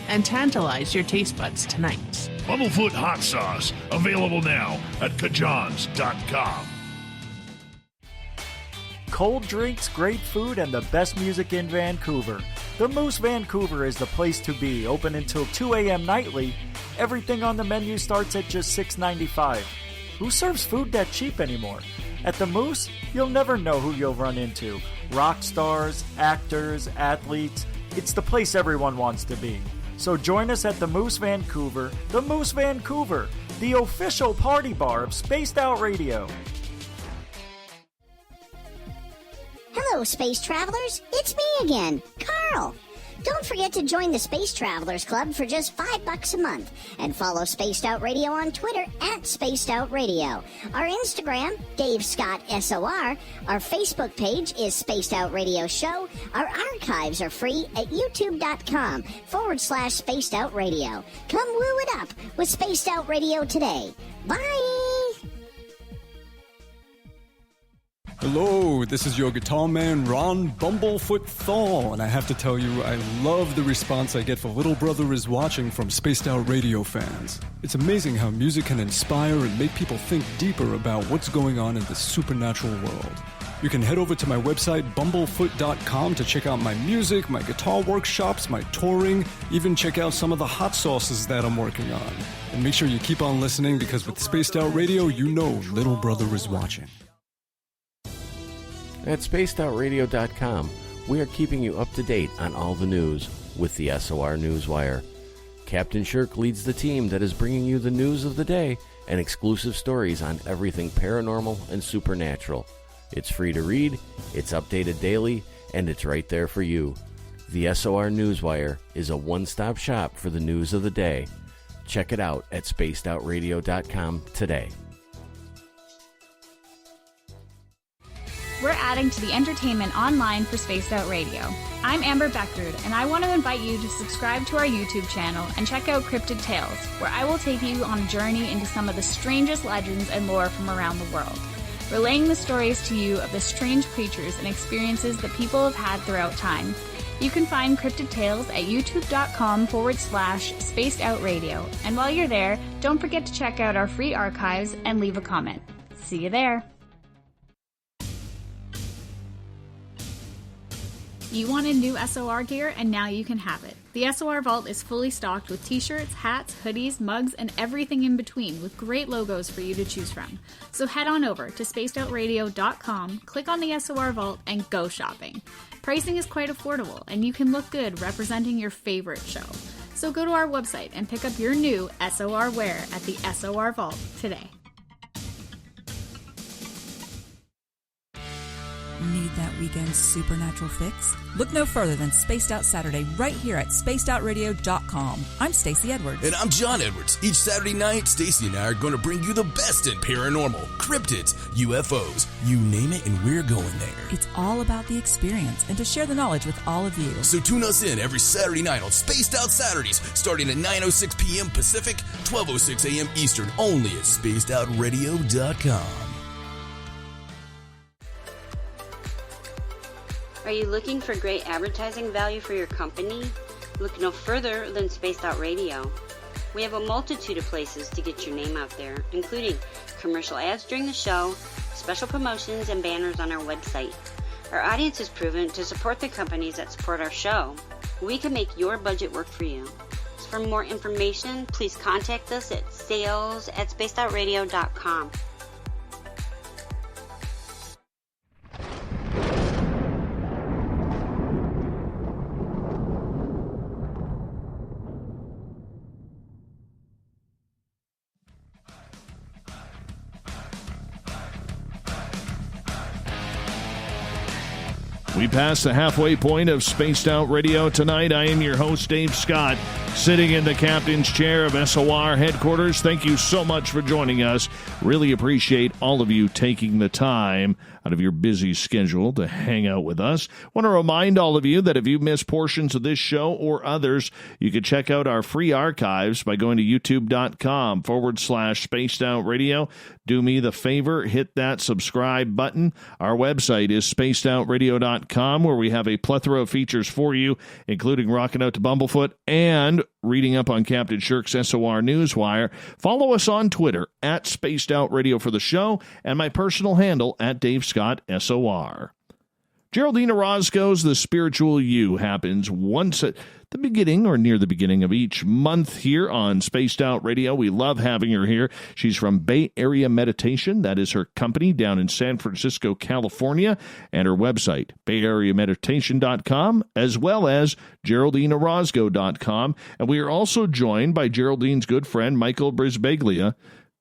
and tantalize your taste buds tonight. Bumblefoot hot sauce, available now at kajans.com. Cold drinks, great food, and the best music in Vancouver. The Moose Vancouver is the place to be, open until 2 a.m. nightly. Everything on the menu starts at just $6.95. Who serves food that cheap anymore? At the Moose, you'll never know who you'll run into. Rock stars, actors, athletes. It's the place everyone wants to be. So join us at the Moose Vancouver, the official party bar of Spaced Out Radio. Hello, space travelers. It's me again, Carl. Don't forget to join the Space Travelers Club for just $5 a month and follow Spaced Out Radio on Twitter at Spaced Out Radio. Our Instagram, Dave Scott SOR. Our Facebook page is Spaced Out Radio Show. Our archives are free at youtube.com/Spaced Out Radio. Come woo it up with Spaced Out Radio today. Bye! Hello, this is your guitar man, Ron Bumblefoot Thal, and I have to tell you, I love the response I get for Little Brother is Watching from Spaced Out Radio fans. It's amazing how music can inspire and make people think deeper about what's going on in the supernatural world. You can head over to my website, bumblefoot.com, to check out my music, my guitar workshops, my touring, even check out some of the hot sauces that I'm working on. And make sure you keep on listening, because with Spaced Out Radio, you know Little Brother is watching. At spacedoutradio.com, we are keeping you up to date on all the news with the SOR Newswire. Captain Shirk leads the team that is bringing you the news of the day and exclusive stories on everything paranormal and supernatural. It's free to read, it's updated daily, and it's right there for you. The SOR Newswire is a one-stop shop for the news of the day. Check it out at spacedoutradio.com today. We're adding to the entertainment online for Spaced Out Radio. I'm Amber Beckrud, and I want to invite you to subscribe to our YouTube channel and check out Cryptid Tales, where I will take you on a journey into some of the strangest legends and lore from around the world, relaying the stories to you of the strange creatures and experiences that people have had throughout time. You can find Cryptid Tales at youtube.com/Spaced Out Radio. And while you're there, don't forget to check out our free archives and leave a comment. See you there. You wanted new SOR gear, and now you can have it. The SOR Vault is fully stocked with t-shirts, hats, hoodies, mugs, and everything in between, with great logos for you to choose from. So head on over to spacedoutradio.com, click on the SOR Vault, and go shopping. Pricing is quite affordable, and you can look good representing your favorite show. So go to our website and pick up your new SOR wear at the SOR Vault today. Need that weekend supernatural fix? Look no further than Spaced Out Saturday right here at spacedoutradio.com. I'm Stacey Edwards. And I'm John Edwards. Each Saturday night, Stacey and I are going to bring you the best in paranormal, cryptids, UFOs, you name it, and we're going there. It's all about the experience and to share the knowledge with all of you. So tune us in every Saturday night on Spaced Out Saturdays, starting at 9:06 p.m. Pacific, 12:06 a.m. Eastern, only at spacedoutradio.com. Are you looking for great advertising value for your company? Look no further than Spaced Out Radio. We have a multitude of places to get your name out there, including commercial ads during the show, special promotions, and banners on our website. Our audience is proven to support the companies that support our show. We can make your budget work for you. So for more information, please contact us at sales@spacedoutradio.com. We passed the halfway point of Spaced Out Radio tonight. I am your host, Dave Scott, sitting in the captain's chair of SOR headquarters. Thank you so much for joining us. Really appreciate all of you taking the time out of your busy schedule to hang out with us. Want to remind all of you that if you missed portions of this show or others, you can check out our free archives by going to youtube.com/Spaced Out Radio. Do me the favor, hit that subscribe button. Our website is spacedoutradio.com, where we have a plethora of features for you, including Rocking Out to Bumblefoot and reading up on Captain Shirk's SOR Newswire. Follow us on Twitter at Spaced Out Radio for the show, and my personal handle at Dave Scott SOR. Geraldine Orozco's The Spiritual You happens once at the beginning or near the beginning of each month here on Spaced Out Radio. We love having her here. She's from Bay Area Meditation. That is her company down in San Francisco, California, and her website, bayareameditation.com, as well as GeraldineOrozco.com. And we are also joined by Geraldine's good friend, Michael Brisbaglia,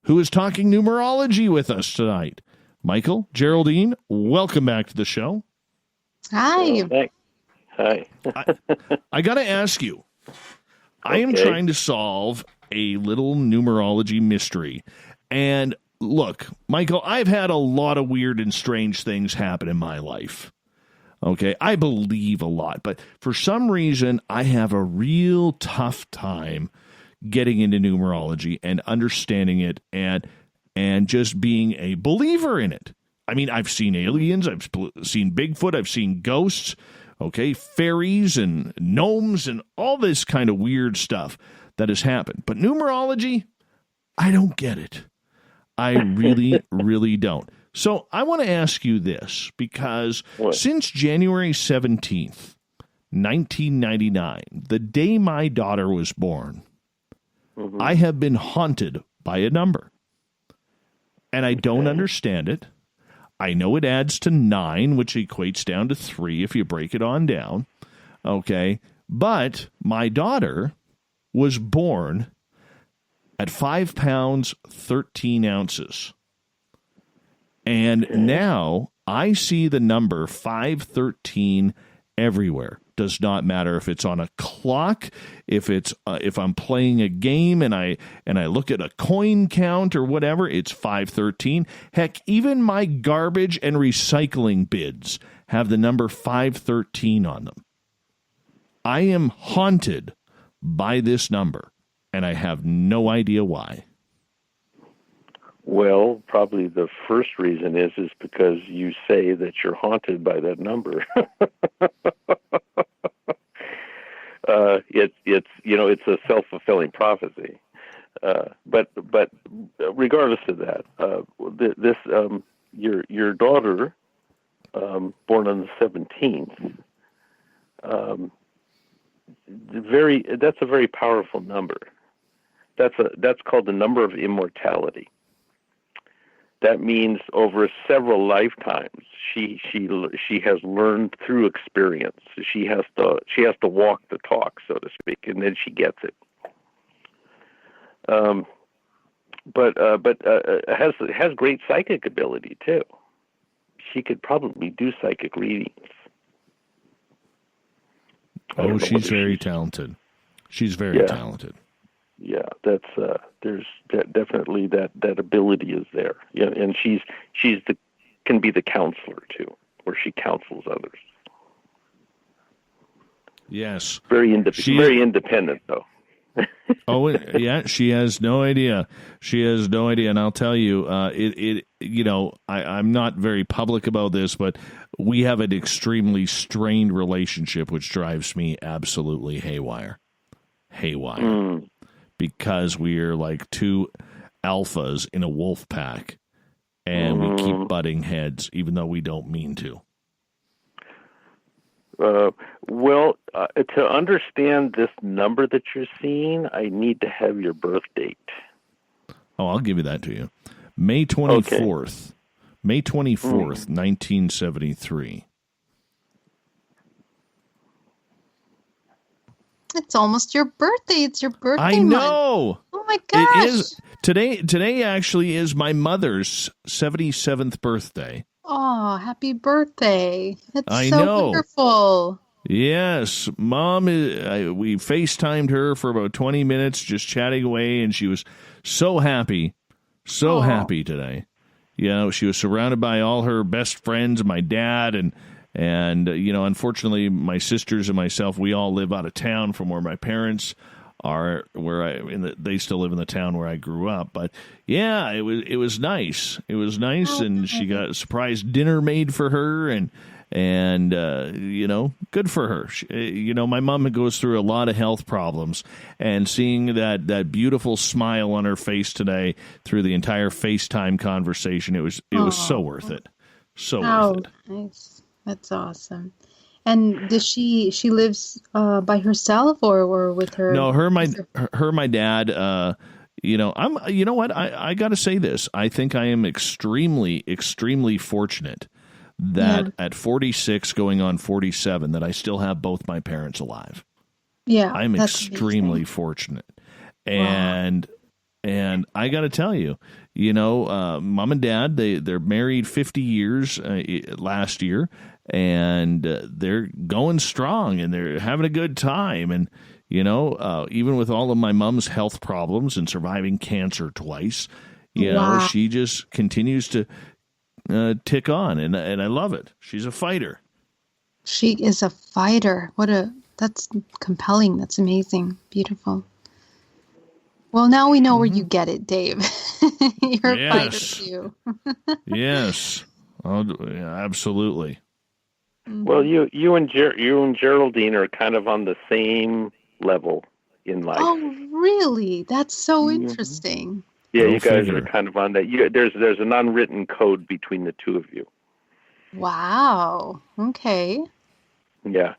who is talking numerology with us tonight. Michael, Geraldine, welcome back to the show. Hi. Hi. I got to ask you, I am trying to solve a little numerology mystery. And look, Michael, I've had a lot of weird and strange things happen in my life. Okay, I believe a lot, but for some reason, I have a real tough time getting into numerology and understanding it and just being a believer in it. I mean, I've seen aliens, I've seen Bigfoot, I've seen ghosts, okay, fairies and gnomes and all this kind of weird stuff that has happened. But numerology, I don't get it. I really, really don't. So I want to ask you this, because since January 17th, 1999, the day my daughter was born, I have been haunted by a number. And I don't understand it. I know it adds to 9, which equates down to 3 if you break it on down. Okay. But my daughter was born at 5 pounds, 13 ounces. And now I see the number 513 everywhere. Does not matter if it's on a clock, if I'm playing a game and I look at a coin count or whatever, it's 513. Heck, even my garbage and recycling bids have the number 513 on them. I am haunted by this number, and I have no idea why. Well, probably the first reason is because you say that you're haunted by that number. It's a self-fulfilling prophecy. But regardless of that, your daughter, born on the 17th, that's a very powerful number. That's called the number of immortality. That means over several lifetimes, she has learned through experience. She has to walk the talk, so to speak, and then she gets it. But has great psychic ability too. she could probably do psychic readings. Oh, she's very talented. She's very talented. Yeah, that's there's definitely that ability is there. Yeah, and can be the counselor too, where she counsels others. Yes, very independent though. Oh, yeah, she has no idea. She has no idea, and I'll tell you, I'm not very public about this, but we have an extremely strained relationship, which drives me absolutely haywire. Because we are like two alphas in a wolf pack, and we keep butting heads, even though we don't mean to. To understand this number that you're seeing, I need to have your birth date. Oh, I'll give you that to you. May 24th. Okay. May 24th, 1973. It's almost your birthday. It's your birthday I know. Month. Oh my gosh. It is. Today actually is my mother's 77th birthday. Oh, happy birthday. That's I so know. wonderful. Yes, Mom, we FaceTimed her for about 20 minutes, just chatting away, and she was so happy today. She was surrounded by all her best friends, my dad, and unfortunately, my sisters and myself, we all live out of town from where my parents are, they still live in the town where I grew up. But yeah, it was nice. It was nice, and she got a surprise dinner made for her, and good for her. My mom goes through a lot of health problems, and seeing that beautiful smile on her face today through the entire FaceTime conversation, it was so worth it. So worth it. Nice. That's awesome. And does she lives by herself or with her? No, my dad. I got to say this. I think I am extremely, extremely fortunate that at 46, going on 47, that I still have both my parents alive. Yeah, I'm extremely fortunate, and I got to tell you, Mom and Dad, they're married 50 years last year. And they're going strong, and they're having a good time. And, even with all of my mom's health problems and surviving cancer twice, she just continues to tick on, and I love it. She's a fighter. She is a fighter. That's compelling. That's amazing. Beautiful. Well, now we know where you get it, Dave. You're a fighter too. Yes. Absolutely. Well, you and Geraldine are kind of on the same level in life. Oh, really? That's so interesting. Yeah, you guys are kind of on that. There's an unwritten code between the two of you. Wow. Okay. Yeah,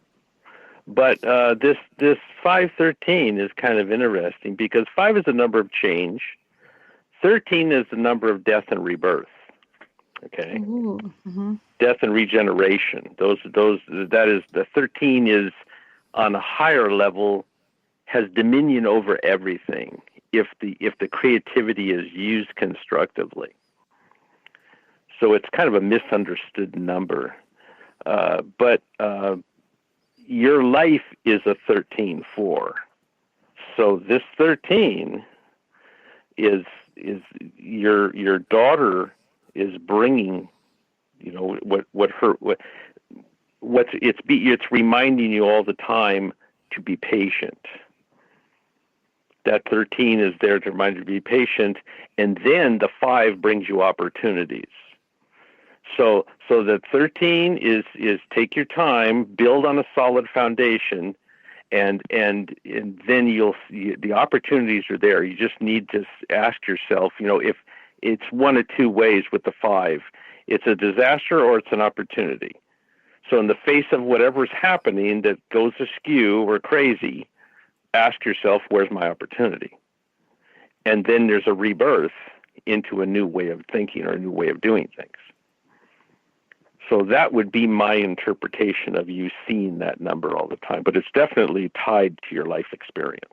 but this 513 is kind of interesting because 5 is the number of change, 13 is the number of death and rebirth. Okay. Ooh, death and regeneration. That is, the 13 is on a higher level, has dominion over everything if the creativity is used constructively. So it's kind of a misunderstood number. But your life is a 13-4. So this 13 is your daughter is bringing, it's reminding you all the time to be patient. That 13 is there to remind you to be patient, and then the 5 brings you opportunities. So the 13 is take your time, build on a solid foundation, and then the opportunities are there. You just need to ask yourself, if it's one of two ways with the 5. It's a disaster or it's an opportunity. So in the face of whatever's happening that goes askew or crazy, ask yourself, where's my opportunity? And then there's a rebirth into a new way of thinking or a new way of doing things. So that would be my interpretation of you seeing that number all the time. But it's definitely tied to your life experience.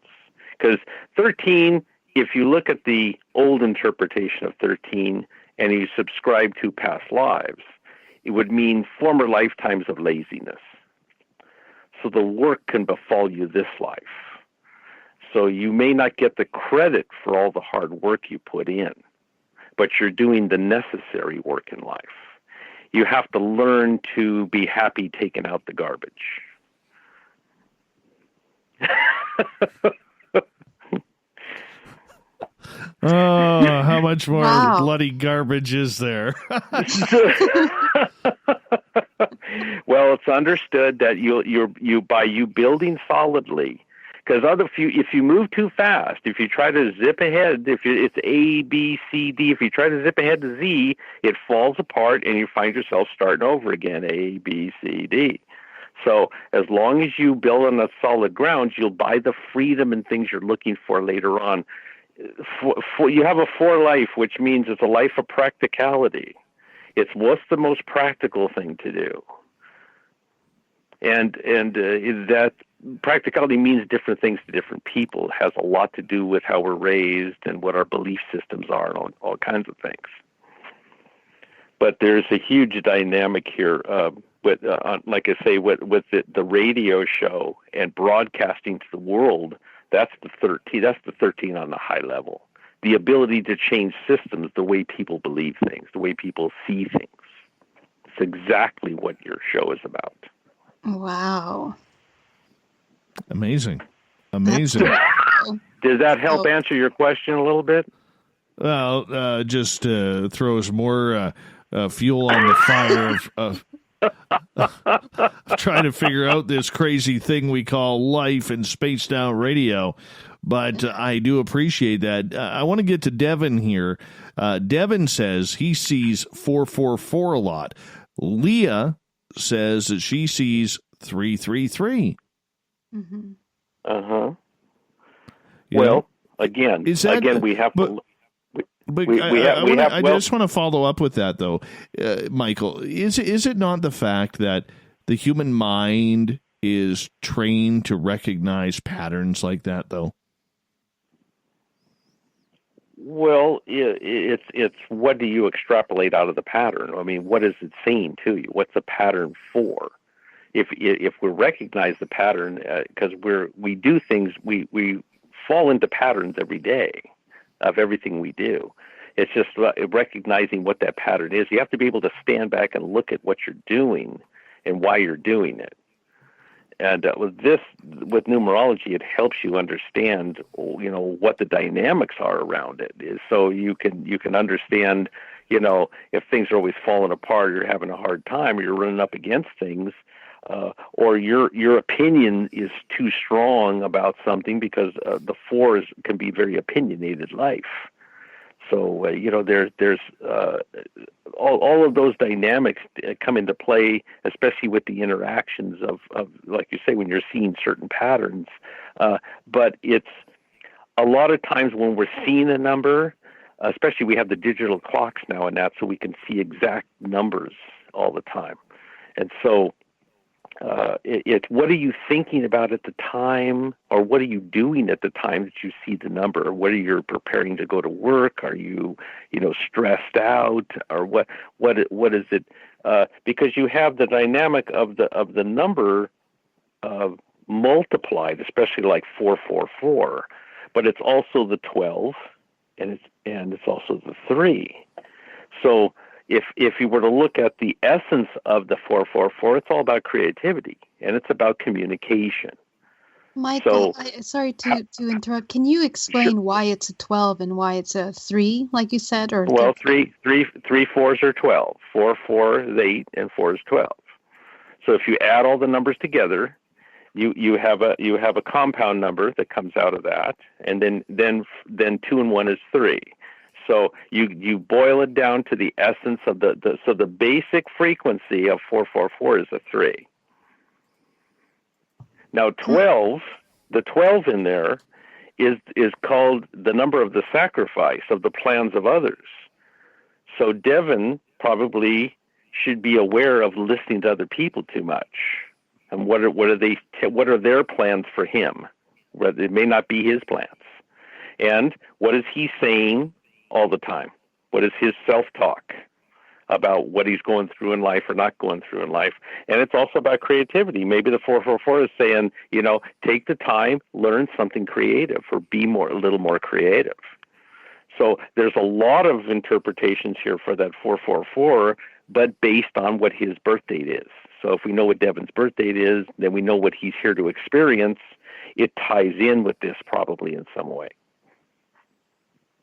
Because 13, if you look at the old interpretation of 13 and you subscribe to past lives, it would mean former lifetimes of laziness. So the work can befall you this life. So you may not get the credit for all the hard work you put in, but you're doing the necessary work in life. You have to learn to be happy taking out the garbage. Oh, how much more bloody garbage is there? Well, it's understood that you by you building solidly, because if you move too fast, if you try to zip ahead, it's A, B, C, D, if you try to zip ahead to Z, it falls apart and you find yourself starting over again, A, B, C, D. So as long as you build on a solid ground, you'll buy the freedom and things you're looking for later on. You have a for life, which means it's a life of practicality. It's what's the most practical thing to do. And that practicality means different things to different people. It has a lot to do with how we're raised and what our belief systems are and all kinds of things. But there's a huge dynamic here with, like I say, with the radio show and broadcasting to the world. That's the 13. That's the 13 on the high level. The ability to change systems, the way people believe things, the way people see things. It's exactly what your show is about. Wow. Amazing. Does that help answer your question a little bit? Well, just throws more fuel on the fire of trying to figure out this crazy thing we call life and spaced out radio. But I do appreciate that. I want to get to Devin here. Devin says he sees 444 a lot. Leah says that she sees 333. Mm-hmm. Uh-huh. Well, again, we have to... I just want to follow up with that, though, Michael. Is it not the fact that the human mind is trained to recognize patterns like that, though? Well, it's what do you extrapolate out of the pattern? I mean, what is it saying to you? What's the pattern for? If we recognize the pattern, because we do things, we fall into patterns every day of everything we do. It's just recognizing what that pattern is. You have to be able to stand back and look at what you're doing and why you're doing it. And with numerology, it helps you understand, what the dynamics are around it. So you can understand, if things are always falling apart, or you're having a hard time, or you're running up against things, or your opinion is too strong about something, because the fours can be very opinionated life. So there's all of those dynamics come into play, especially with the interactions of like you say, when you're seeing certain patterns. But it's a lot of times when we're seeing a number, especially we have the digital clocks now and that, so we can see exact numbers all the time. And so it's what are you thinking about at the time, or what are you doing at the time that you see the number? What are you preparing to go to work? Are you, stressed out, or what is it? Because you have the dynamic of the number multiplied, especially like 444, but it's also the 12, and it's also the 3. So if you were to look at the essence of the 444, it's all about creativity, and it's about communication. Michael, sorry to interrupt. Can you explain why it's a 12 and why it's a 3, like you said? Or well, three fours are 12. 4 is 8, and 4 is 12. So if you add all the numbers together, you have a compound number that comes out of that, and then 2 and 1 is 3. So you boil it down to the essence of the basic frequency of 444 is a 3. Now 12, the 12 in there is called the number of the sacrifice of the plans of others. So Devin probably should be aware of listening to other people too much, and what are their plans for him? It may not be his plans, and what is he saying all the time? What is his self-talk? about what he's going through in life or not going through in life. And it's also about creativity. Maybe the 444 is saying, take the time, learn something creative, or be a little more creative. So there's a lot of interpretations here for that 444, but based on what his birth date is. So if we know what Devin's birth date is, then we know what he's here to experience. It ties in with this probably in some way.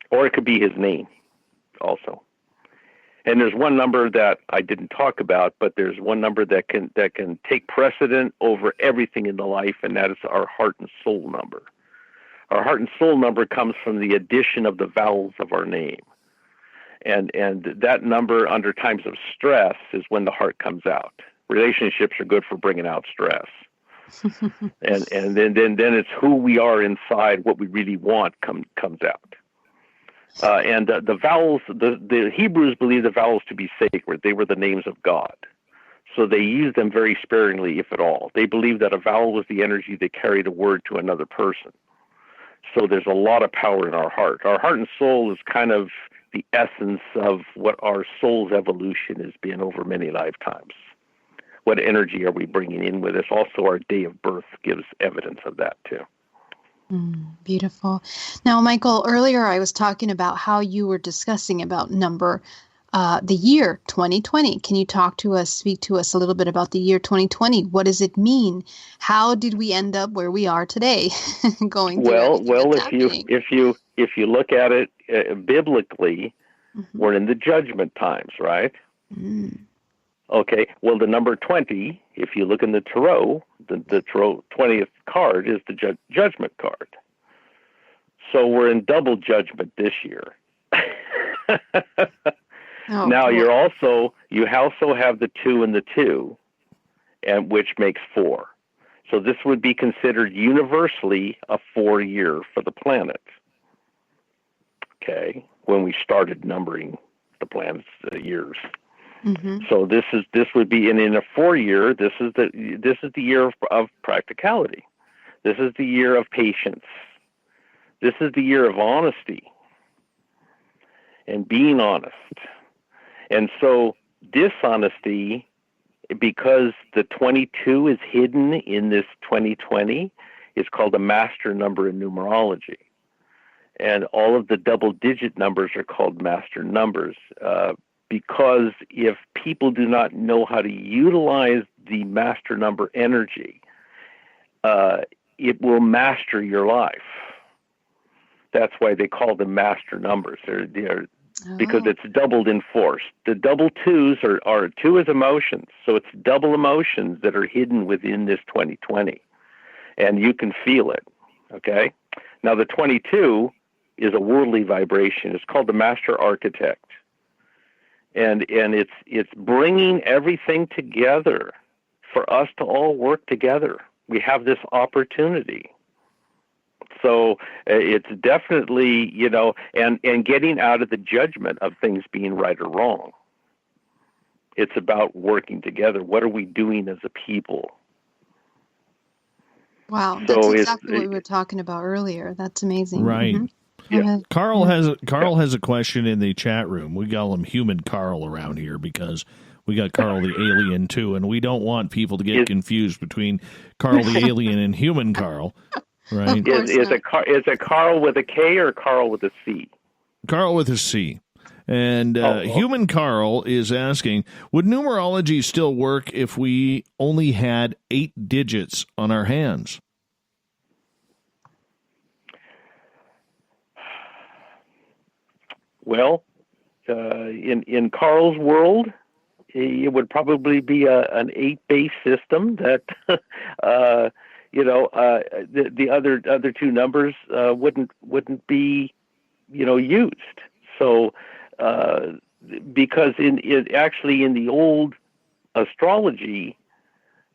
Or it could be his name also. And there's one number that I didn't talk about, but there's one number that can take precedent over everything in the life, and that is our heart and soul number. Our heart and soul number comes from the addition of the vowels of our name. And that number under times of stress is when the heart comes out. Relationships are good for bringing out stress. and then it's who we are inside, what we really want comes out. And the vowels, the Hebrews believed the vowels to be sacred. They were the names of God. So they used them very sparingly, if at all. They believed that a vowel was the energy that carried a word to another person. So there's a lot of power in our heart. Our heart and soul is kind of the essence of what our soul's evolution has been over many lifetimes. What energy are we bringing in with us? Also, our day of birth gives evidence of that, too. Beautiful. Now, Michael, earlier I was talking about how you were discussing about the year 2020. Can you speak to us a little bit about the year 2020? What does it mean? How did we end up where we are today? If you look at it biblically, we're in the judgment times, right? Okay. Well, the number 20, if you look in the Tarot, the Tarot 20th card is the judgment card. So we're in double judgment this year. Now you also have the 2 and the 2, and which makes 4. So this would be considered universally a 4 year for the planet. Okay, when we started numbering the planet's years. So this would be in a 4 year. This is the year of practicality. This is the year of patience. This is the year of honesty and being honest. And so dishonesty, because the 22 is hidden in this 2020, is called a master number in numerology. And all of the double-digit numbers are called master numbers, because if people do not know how to utilize the master number energy, it will master your life. That's why they call them master numbers. They're because it's doubled in force. The double 2s are 2 is emotions, so it's double emotions that are hidden within this 2020, and you can feel it. Okay. Now the 22 is a worldly vibration. It's called the master architect. And it's bringing everything together for us to all work together. We have this opportunity. So it's definitely, and getting out of the judgment of things being right or wrong. It's about working together. What are we doing as a people? Wow, that's exactly what we were talking about earlier. That's amazing. Right. Yeah. Carl has a question in the chat room. We call him Human Carl around here because we got Carl the Alien too, and we don't want people to get confused between Carl the Alien and Human Carl. Right? Is it Carl with a K or Carl with a C? Carl with a C. And Human Carl is asking, would numerology still work if we only had 8 digits on our hands? Well, in Carl's world, it would probably be an 8-base system that, the other 2 numbers wouldn't be, used. So, because in the old astrology,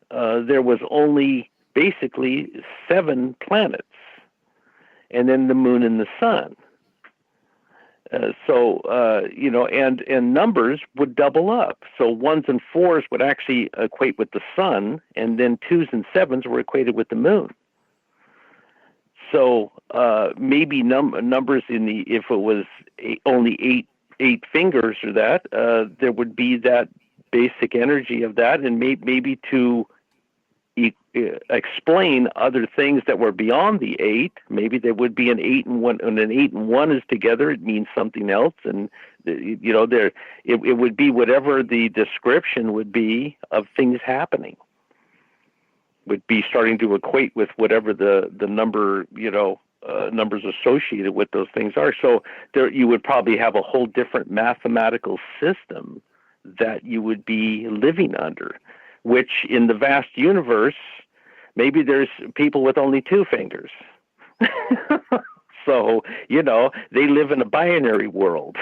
there was only basically 7 planets, and then the moon and the sun. And numbers would double up. So 1s and 4s would actually equate with the sun, and then 2s and 7s were equated with the moon. So maybe numbers if it was only 8 fingers or that, there would be that basic energy of that, and maybe to explain other things that were beyond the 8. Maybe there would be an 8 and 1, and an 8 and 1 is together. It means something else, and it would be whatever the description would be of things happening. Would be starting to equate with whatever the number, numbers associated with those things are. So there, you would probably have a whole different mathematical system that you would be living under, which in the vast universe, maybe there's people with only 2 fingers. So, they live in a binary world.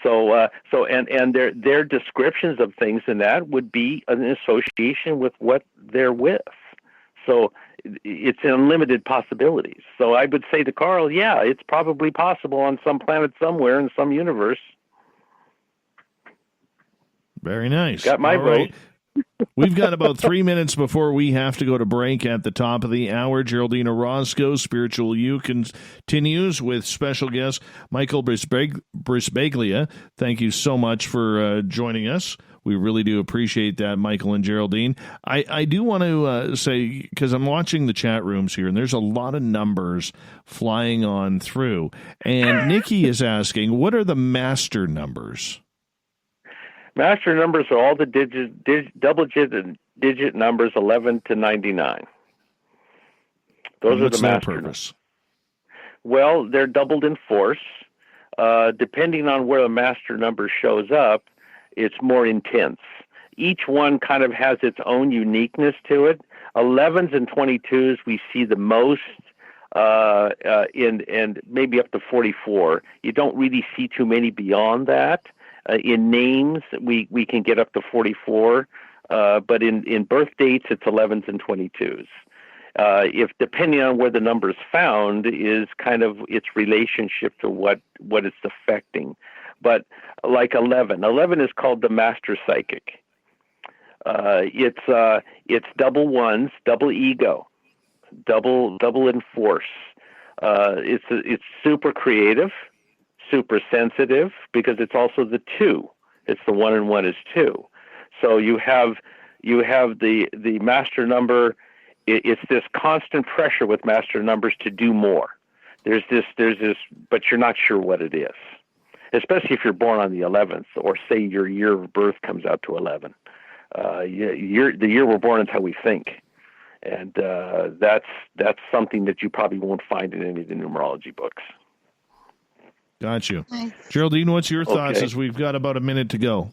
So their descriptions of things in that would be an association with what they're with. So it's unlimited possibilities. So I would say to Carl, yeah, it's probably possible on some planet somewhere in some universe. Very nice. Got my vote. We've got about 3 minutes before we have to go to break at the top of the hour. Geraldine Orozco, Spiritual You, continues with special guest Michael Brisbaglia. Thank you so much for joining us. We really do appreciate that, Michael and Geraldine. I do want to say, because I'm watching the chat rooms here, and there's a lot of numbers flying on through. And Nikki is asking, what are the master numbers? Master numbers are all the double-digit numbers 11 to 99. Those are the master numbers. Well, they're doubled in force. Depending on where the master number shows up, it's more intense. Each one kind of has its own uniqueness to it. 11s and 22s we see the most, and maybe up to 44. You don't really see too many beyond that. In names, we can get up to 44, but in birth dates, it's 11s and 22s. If depending on where the number is found is kind of its relationship to what it's affecting. But like 11 is called the master psychic. It's double ones, double ego, double in force. It's super creative, super sensitive, because it's also the 2. It's the 1 and 1 is 2. So you have the master number. It's this constant pressure with master numbers to do more. There's this, but you're not sure what it is, especially if you're born on the 11th, or say your year of birth comes out to 11. The year we're born is how we think, and that's something that you probably won't find in any of the numerology books. Got you. Nice. Geraldine, what's your thoughts as we've got about a minute to go?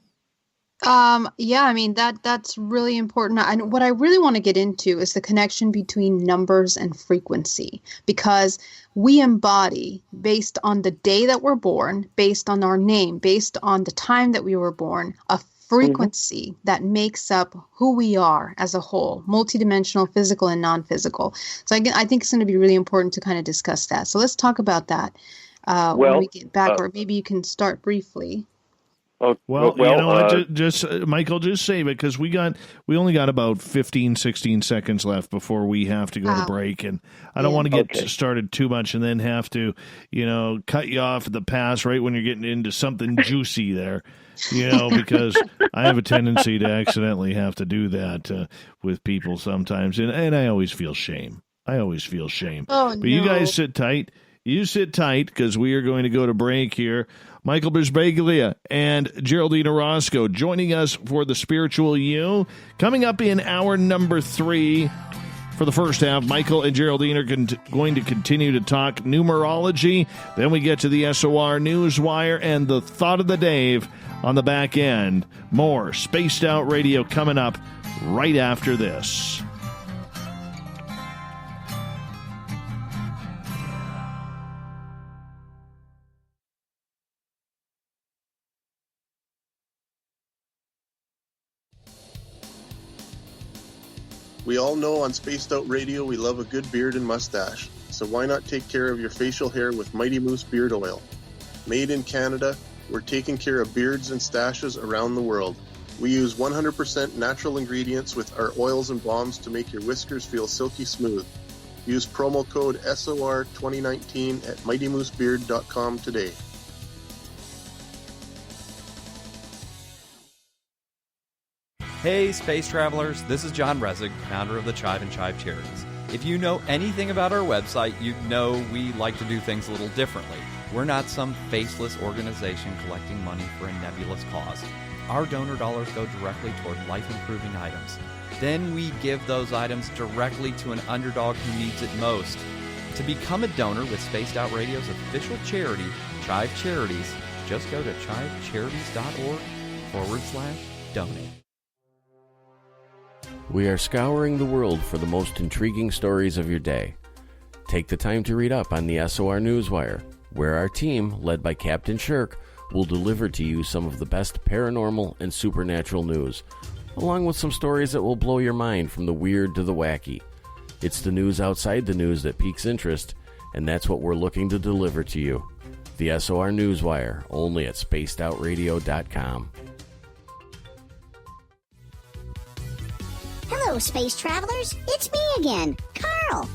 Yeah, I mean, that's really important. And what I really want to get into is the connection between numbers and frequency, because we embody, based on the day that we're born, based on our name, based on the time that we were born, a frequency that makes up who we are as a whole, multidimensional, physical, and non-physical. So I think it's going to be really important to kind of discuss that. So let's talk about that when we get back, or maybe you can start briefly. Well, just Michael, just save it, because we only got about 15, 16 seconds left before we have to go to break, and I don't want to get started too much and then have to, cut you off at the pass right when you're getting into something juicy there, because I have a tendency to accidentally have to do that with people sometimes, and I always feel shame. Oh, but no. You guys sit tight. You sit tight, because we are going to go to break here. Michael Brisbaglia and Geraldine Orozco joining us for the Spiritual You. Coming up in hour number 3 for the first half, Michael and Geraldine are going to continue to talk numerology. Then we get to the SOR Newswire and the Thought of the Dave on the back end. More Spaced Out Radio coming up right after this. We all know on Spaced Out Radio we love a good beard and mustache, so why not take care of your facial hair with Mighty Moose Beard Oil? Made in Canada, we're taking care of beards and stashes around the world. We use 100% natural ingredients with our oils and balms to make your whiskers feel silky smooth. Use promo code SOR2019 at mightymoosebeard.com today. Hey, space travelers, this is John Resig, founder of the Chive and Chive Charities. If you know anything about our website, you know we like to do things a little differently. We're not some faceless organization collecting money for a nebulous cause. Our donor dollars go directly toward life-improving items. Then we give those items directly to an underdog who needs it most. To become a donor with Spaced Out Radio's official charity, Chive Charities, just go to chivecharities.org/donate. We are scouring the world for the most intriguing stories of your day. Take the time to read up on the SOR Newswire, where our team, led by Captain Shirk, will deliver to you some of the best paranormal and supernatural news, along with some stories that will blow your mind from the weird to the wacky. It's the news outside the news that piques interest, and that's what we're looking to deliver to you. The SOR Newswire, only at spacedoutradio.com. Hello, space travelers. It's me again, Carl.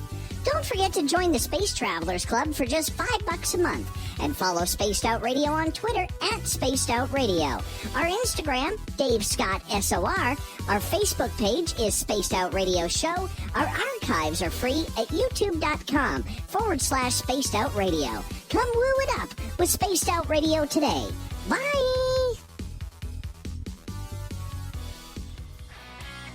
Don't forget to join the Space Travelers Club for just $5 a month and follow Spaced Out Radio on Twitter at Spaced Out Radio. Our Instagram, Dave Scott SOR. Our Facebook page is Spaced Out Radio Show. Our archives are free at youtube.com/Spaced Out Radio. Come woo it up with Spaced Out Radio today. Bye!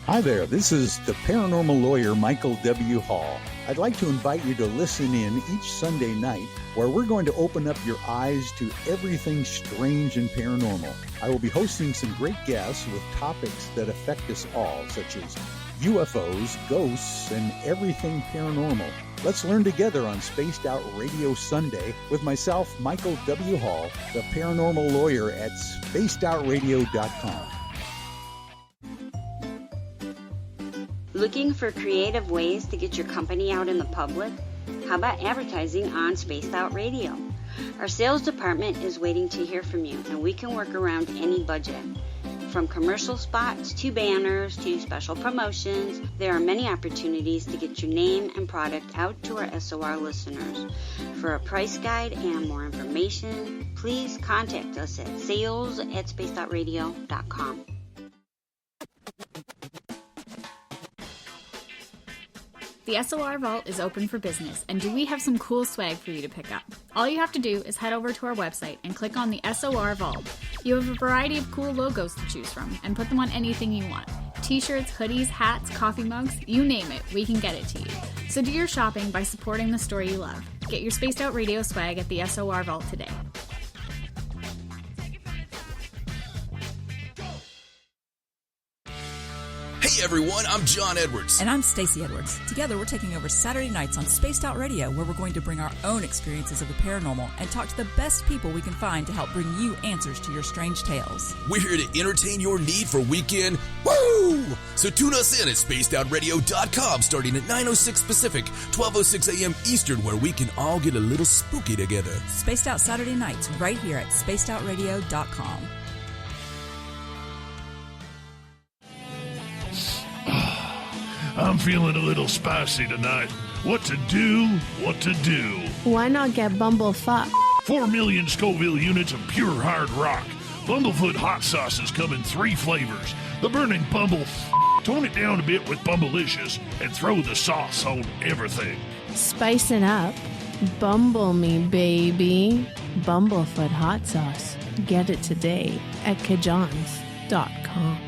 Hi there, this is the paranormal lawyer Michael W. Hall. I'd like to invite you to listen in each Sunday night where we're going to open up your eyes to everything strange and paranormal. I will be hosting some great guests with topics that affect us all, such as UFOs, ghosts, and everything paranormal. Let's learn together on Spaced Out Radio Sunday with myself, Michael W. Hall, the paranormal lawyer at spacedoutradio.com. Looking for creative ways to get your company out in the public? How about advertising on Spaced Out Radio? Our sales department is waiting to hear from you, and we can work around any budget. From commercial spots to banners to special promotions, there are many opportunities to get your name and product out to our SOR listeners. For a price guide and more information, please contact us at sales@spacedoutradio.com. The SOR Vault is open for business, and do we have some cool swag for you to pick up? All you have to do is head over to our website and click on the SOR Vault. You have a variety of cool logos to choose from, and put them on anything you want. T-shirts, hoodies, hats, coffee mugs, you name it, we can get it to you. So do your shopping by supporting the store you love. Get your Spaced Out Radio swag at the SOR Vault today. Hey everyone, I'm John Edwards. And I'm Stacey Edwards. Together we're taking over Saturday nights on Spaced Out Radio, where we're going to bring our own experiences of the paranormal and talk to the best people we can find to help bring you answers to your strange tales. We're here to entertain your need for weekend woo! So tune us in at spacedoutradio.com starting at 9:06 Pacific, 12:06 a.m. Eastern, where we can all get a little spooky together. Spaced Out Saturday nights right here at spacedoutradio.com. I'm feeling a little spicy tonight. What to do? What to do? Why not get Bumblefuck? 4 million Scoville units of pure hard rock. Bumblefoot hot sauces come in 3 flavors. The burning Bumble. Tone it down a bit with Bumblicious and throw the sauce on everything. Spice it up. Bumble me, baby. Bumblefoot hot sauce. Get it today at kajans.com.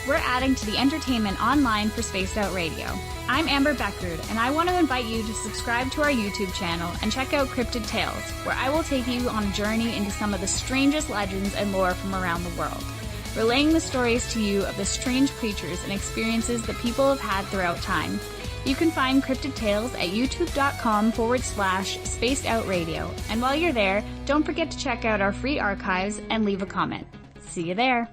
We're adding to the entertainment online for Spaced Out Radio. I'm Amber Beckard, and I want to invite you to subscribe to our YouTube channel and check out Cryptid Tales, where I will take you on a journey into some of the strangest legends and lore from around the world, relaying the stories to you of the strange creatures and experiences that people have had throughout time. You can find Cryptid Tales at youtube.com/Spaced Out Radio. And while you're there, don't forget to check out our free archives and leave a comment. See you there.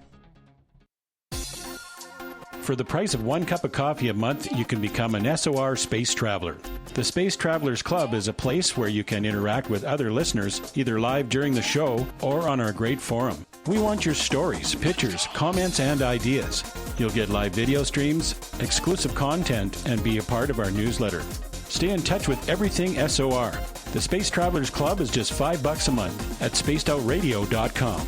For the price of 1 cup of coffee a month, you can become an SOR Space Traveler. The Space Travelers Club is a place where you can interact with other listeners, either live during the show or on our great forum. We want your stories, pictures, comments, and ideas. You'll get live video streams, exclusive content, and be a part of our newsletter. Stay in touch with everything SOR. The Space Travelers Club is just $5 a month at spacedoutradio.com.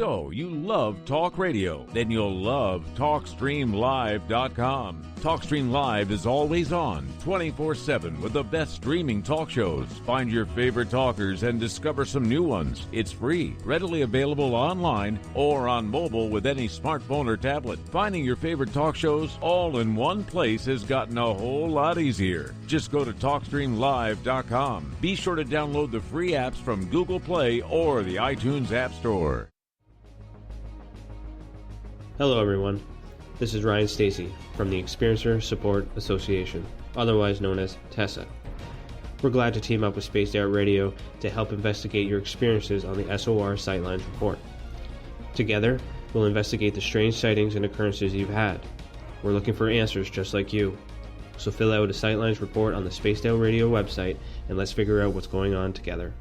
So, you love talk radio? Then you'll love TalkStreamLive.com. TalkStream Live is always on, 24/7, with the best streaming talk shows. Find your favorite talkers and discover some new ones. It's free, readily available online or on mobile with any smartphone or tablet. Finding your favorite talk shows all in one place has gotten a whole lot easier. Just go to TalkStreamLive.com. Be sure to download the free apps from Google Play or the iTunes App Store. Hello everyone, this is Ryan Stacy from the Experiencer Support Association, otherwise known as TESSA. We're glad to team up with Spaced Out Radio to help investigate your experiences on the SOR Sightlines Report. Together, we'll investigate the strange sightings and occurrences you've had. We're looking for answers just like you. So fill out a Sightlines report on the Spaced Out Radio website and let's figure out what's going on together.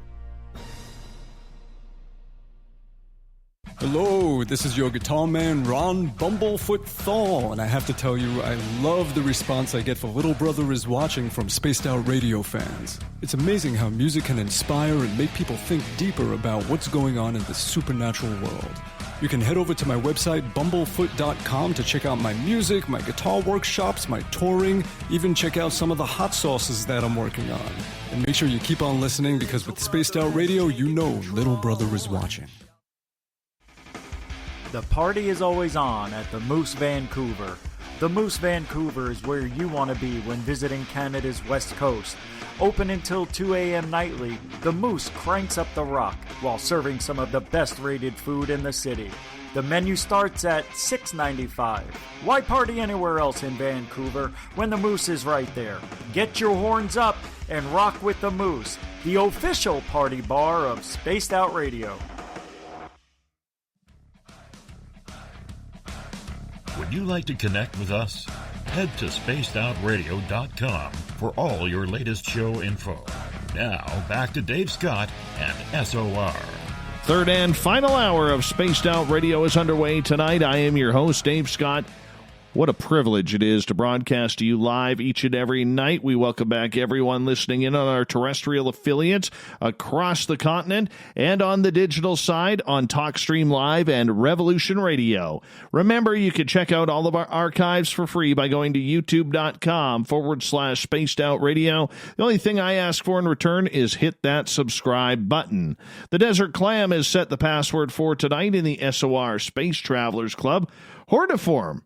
Hello, this is your guitar man, Ron Bumblefoot Thal, and I have to tell you, I love the response I get for Little Brother is Watching from Spaced Out Radio fans. It's amazing how music can inspire and make people think deeper about what's going on in the supernatural world. You can head over to my website, bumblefoot.com, to check out my music, my guitar workshops, my touring, even check out some of the hot sauces that I'm working on. And make sure you keep on listening, because with Spaced Out Radio, you know Little Brother is watching. The party is always on at the Moose Vancouver. The Moose Vancouver is where you want to be when visiting Canada's West Coast. Open until 2 a.m. nightly, the Moose cranks up the rock while serving some of the best rated food in the city. The menu starts at $6.95. Why party anywhere else in Vancouver when the Moose is right there? Get your horns up and rock with the Moose, the official party bar of Spaced Out Radio. Would you like to connect with us? Head to spacedoutradio.com for all your latest show info. Now, back to Dave Scott and SOR. Third and final hour of Spaced Out Radio is underway tonight. I am your host, Dave Scott. What a privilege it is to broadcast to you live each and every night. We welcome back everyone listening in on our terrestrial affiliates across the continent and on the digital side on TalkStream Live and Revolution Radio. Remember, you can check out all of our archives for free by going to youtube.com/Spaced Out Radio. The only thing I ask for in return is hit that subscribe button. The Desert Clam has set the password for tonight in the SOR Space Travelers Club. Hortiform.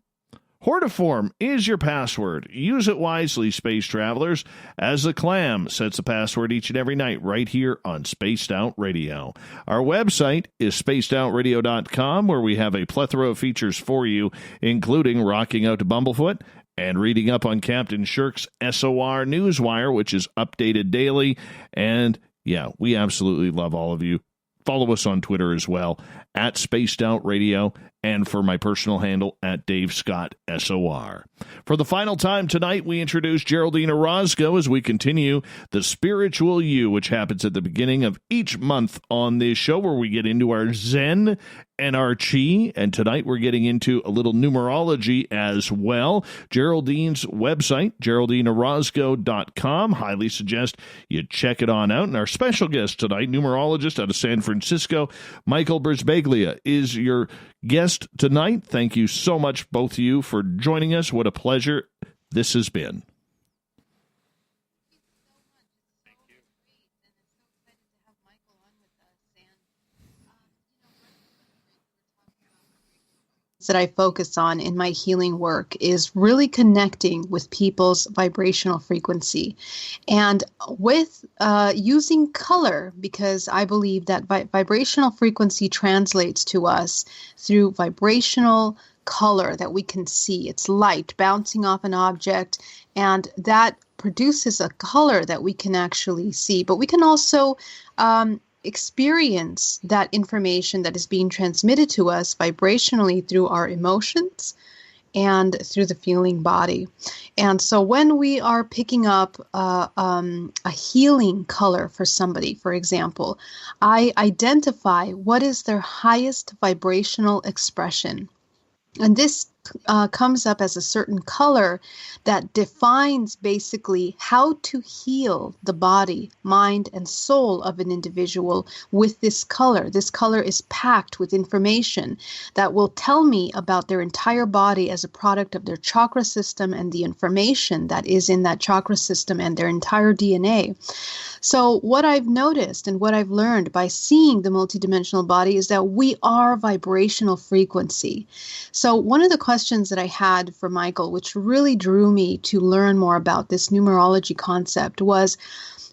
Hortiform is your password. Use it wisely, space travelers, as the Clam sets a password each and every night right here on Spaced Out Radio. Our website is spacedoutradio.com, where we have a plethora of features for you, including rocking out to Bumblefoot and reading up on Captain Shirk's SOR Newswire, which is updated daily. And yeah, we absolutely love all of you. Follow us on Twitter as well, at Spaced Out Radio, and for my personal handle, at Dave Scott SOR. For the final time tonight, we introduce Geraldine Orozco as we continue the Spiritual You, which happens at the beginning of each month on this show, where we get into our Zen and our Chi, and tonight we're getting into a little numerology as well. Geraldine's website, GeraldineOrozco.com. Highly suggest you check it on out. And our special guest tonight, numerologist out of San Francisco, Michael Brisbaglia, is your guest tonight. Thank you so much, both of you, for joining us. What a pleasure this has been. That I focus on in my healing work is really connecting with people's vibrational frequency, and with using color, because I believe that vibrational frequency translates to us through vibrational color that we can see. It's light bouncing off an object, and that produces a color that we can actually see. But we can also experience that information that is being transmitted to us vibrationally through our emotions and through the feeling body. And so when we are picking up a healing color for somebody, for example, I identify what is their highest vibrational expression. And this comes up as a certain color that defines basically how to heal the body, mind, and soul of an individual with this color. This color is packed with information that will tell me about their entire body as a product of their chakra system and the information that is in that chakra system and their entire DNA. So what I've noticed and what I've learned by seeing the multidimensional body is that we are vibrational frequency. So one of the questions that I had for Michael, which really drew me to learn more about this numerology concept, was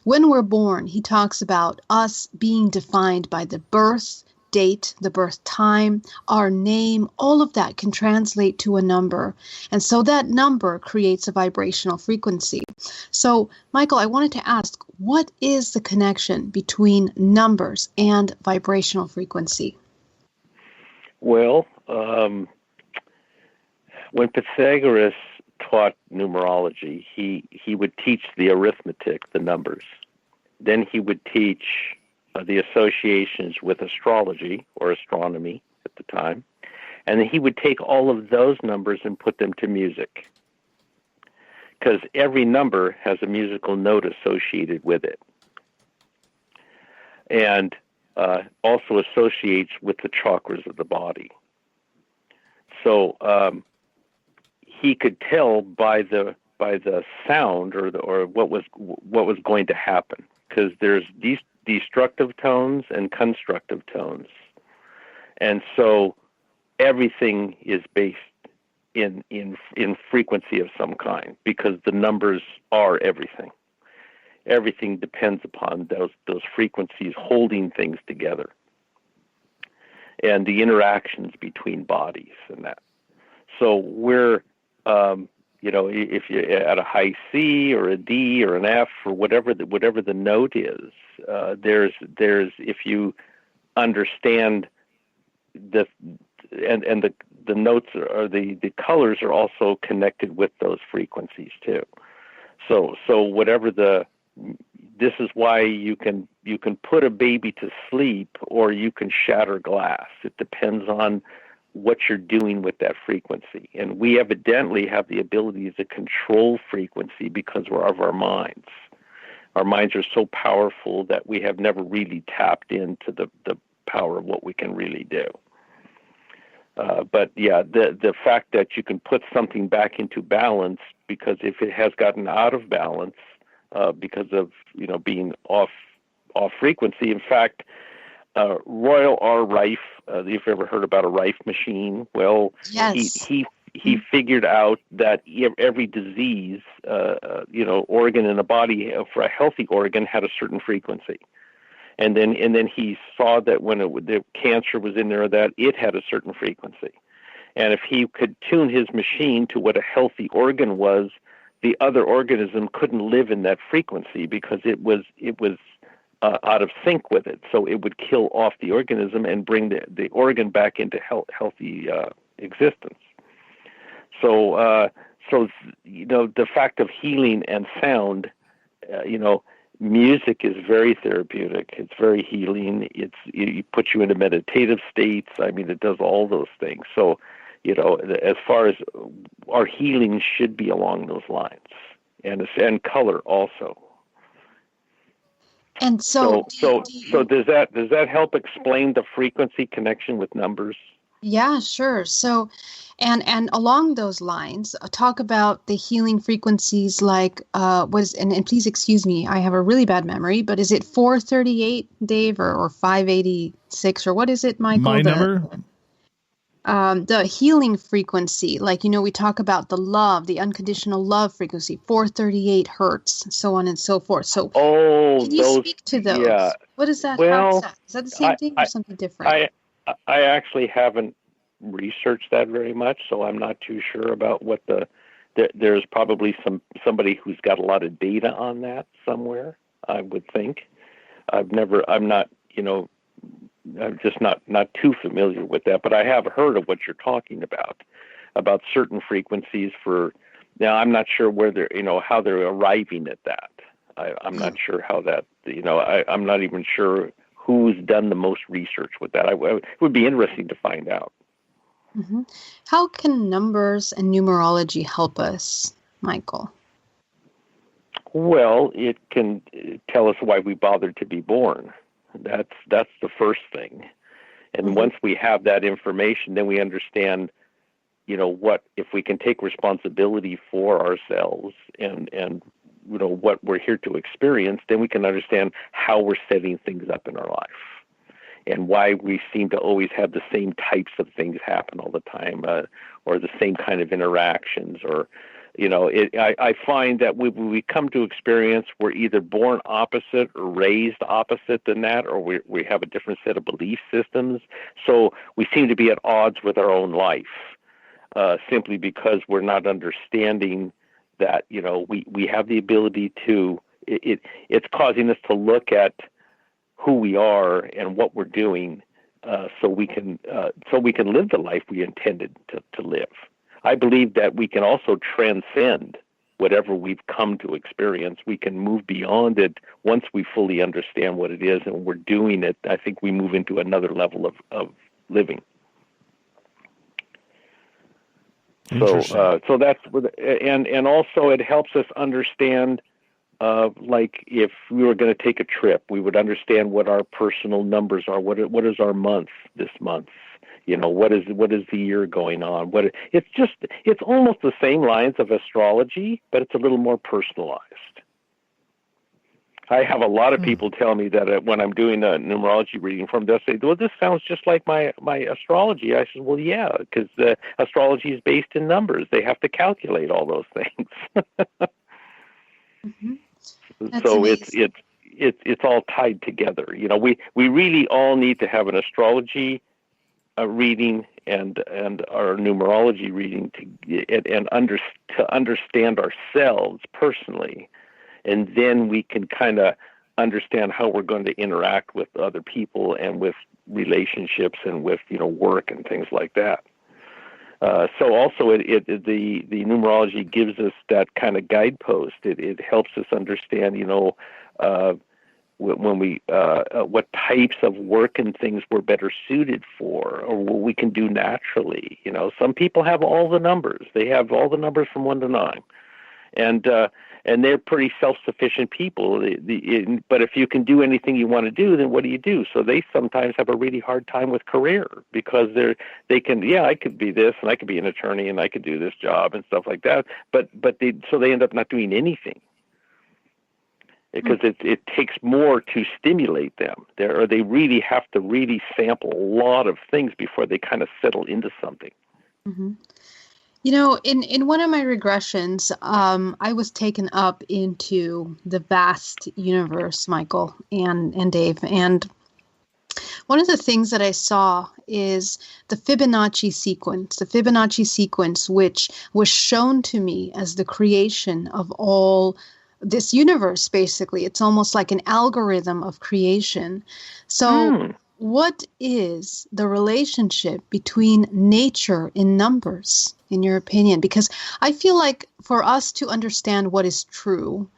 when we're born, he talks about us being defined by the birth date, the birth time, our name, all of that can translate to a number. And so that number creates a vibrational frequency. So, Michael, I wanted to ask, what is the connection between numbers and vibrational frequency? Well, when Pythagoras taught numerology, he would teach the arithmetic, the numbers. Then he would teach the associations with astrology or astronomy at the time. And then he would take all of those numbers and put them to music, because every number has a musical note associated with it, and also associates with the chakras of the body. So he could tell by the sound or what was going to happen, because there's these destructive tones and constructive tones, and so everything is based in frequency of some kind, because the numbers are everything. Everything depends upon those frequencies holding things together, and the interactions between bodies and that. So we're if you're at a high C or a D or an F or whatever the note is, there's if you understand the notes or the colors are also connected with those frequencies too. So whatever this is why you can put a baby to sleep or you can shatter glass. It depends on what you're doing with that frequency. And we evidently have the ability to control frequency because we're of our minds. Our minds are so powerful that we have never really tapped into the power of what we can really do. But yeah, the fact that you can put something back into balance, because if it has gotten out of balance because of being off frequency. In fact, Royal R. Rife, if you've ever heard about a Rife machine, well, yes. He figured out that every disease, organ in the body for a healthy organ had a certain frequency. And then he saw that when the cancer was in there, that it had a certain frequency. And if he could tune his machine to what a healthy organ was, the other organism couldn't live in that frequency because it was out of sync with it. So it would kill off the organism and bring the organ back into healthy existence. So the fact of healing and sound, music is very therapeutic. It's very healing. It puts you into meditative states. I mean, it does all those things. So, as far as our healing should be along those lines, and color also. And so does that help explain the frequency connection with numbers? Yeah, sure. So, and along those lines, talk about the healing frequencies like and please excuse me, I have a really bad memory, but is it 438, Dave, or 586, or what is it, Michael? My number? The healing frequency, like, we talk about the love, the unconditional love frequency, 438 hertz, so on and so forth. So can you speak to those? Yeah. What is that? Well, is that the same thing or something different? I actually haven't researched that very much, so I'm not too sure about what there's probably somebody who's got a lot of data on that somewhere, I would think. I'm just not too familiar with that, but I have heard of what you're talking about certain frequencies now I'm not sure where how they're arriving at that. I'm not sure how that, I'm not even sure who's done the most research with that. It would be interesting to find out. Mm-hmm. How can numbers and numerology help us, Michael? Well, it can tell us why we bothered to be born. That's the first thing. And once we have that information, then we understand, what if we can take responsibility for ourselves and what we're here to experience, then we can understand how we're setting things up in our life and why we seem to always have the same types of things happen all the time, or the same kind of interactions, or I find that when we come to experience, we're either born opposite or raised opposite than that, or we have a different set of belief systems. So we seem to be at odds with our own life, simply because we're not understanding that, we have the ability to, it's causing us to look at who we are and what we're doing, so we can live the life we intended to live. I believe that we can also transcend whatever we've come to experience. We can move beyond it once we fully understand what it is, and we're doing it. I think we move into another level of living. So that's and also it helps us understand. Like if we were going to take a trip, we would understand what our personal numbers are. What is our month this month? What is the year going on? It's almost the same lines of astrology, but it's a little more personalized. I have a lot of people tell me that when I'm doing a numerology reading from them, they'll say, "Well, this sounds just like my astrology." I said, "Well, yeah, because astrology is based in numbers. They have to calculate all those things." So it's all tied together. We really all need to have an astrology reading and our numerology reading to understand ourselves personally, and then we can kind of understand how we're going to interact with other people and with relationships and with work and things like that. So also the numerology gives us that kind of guidepost. It helps us understand, when we what types of work and things we're better suited for, or what we can do naturally. Some people have all the numbers. They have all the numbers from 1 to 9, and they're pretty self-sufficient people. But if you can do anything you want to do, then what do you do? So they sometimes have a really hard time with career, because they can, I could be this, and I could be an attorney, and I could do this job and stuff like that. But they end up not doing anything, because it takes more to stimulate them. They really have to really sample a lot of things before they kind of settle into something. Mm-hmm. In one of my regressions, I was taken up into the vast universe, Michael and Dave. And one of the things that I saw is the Fibonacci sequence, which was shown to me as the creation of all this universe, basically. It's almost like an algorithm of creation. So what is the relationship between nature and numbers, in your opinion? Because I feel like for us to understand what is true,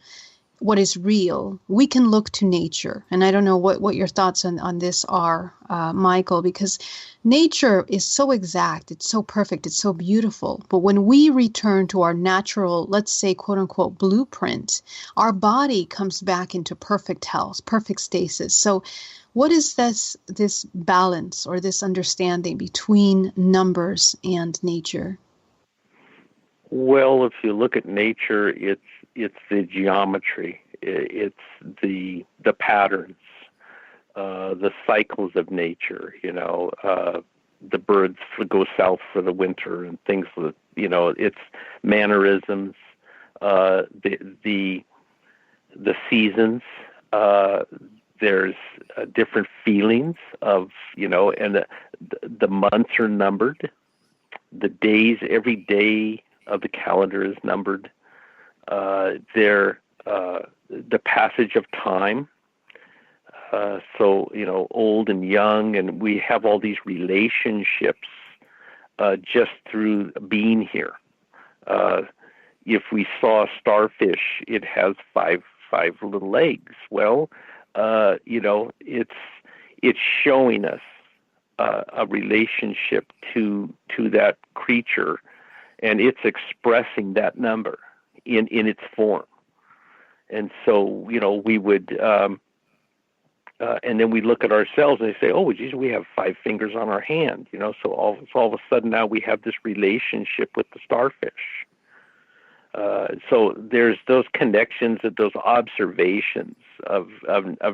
what is real, we can look to nature. And I don't know what your thoughts on this are, Michael, because nature is so exact, it's so perfect, it's so beautiful. But when we return to our natural, let's say, quote unquote, blueprint, our body comes back into perfect health, perfect stasis. So what is this balance or this understanding between numbers and nature? Well, if you look at nature, it's the geometry, it's the patterns, the cycles of nature. The birds go south for the winter and things. It's mannerisms, the seasons. There's different feelings of and the months are numbered. The days, every day of the calendar is numbered. The passage of time. So, old and young, and we have all these relationships just through being here. If we saw a starfish, it has five little legs. Well, it's showing us a relationship to that creature, and it's expressing that number in its form. And so, you know, we would, and then we look at ourselves and they say, oh, geez, we have 5 fingers on our hand, you know, so all of a sudden now we have this relationship with the starfish. So there's those connections, those observations of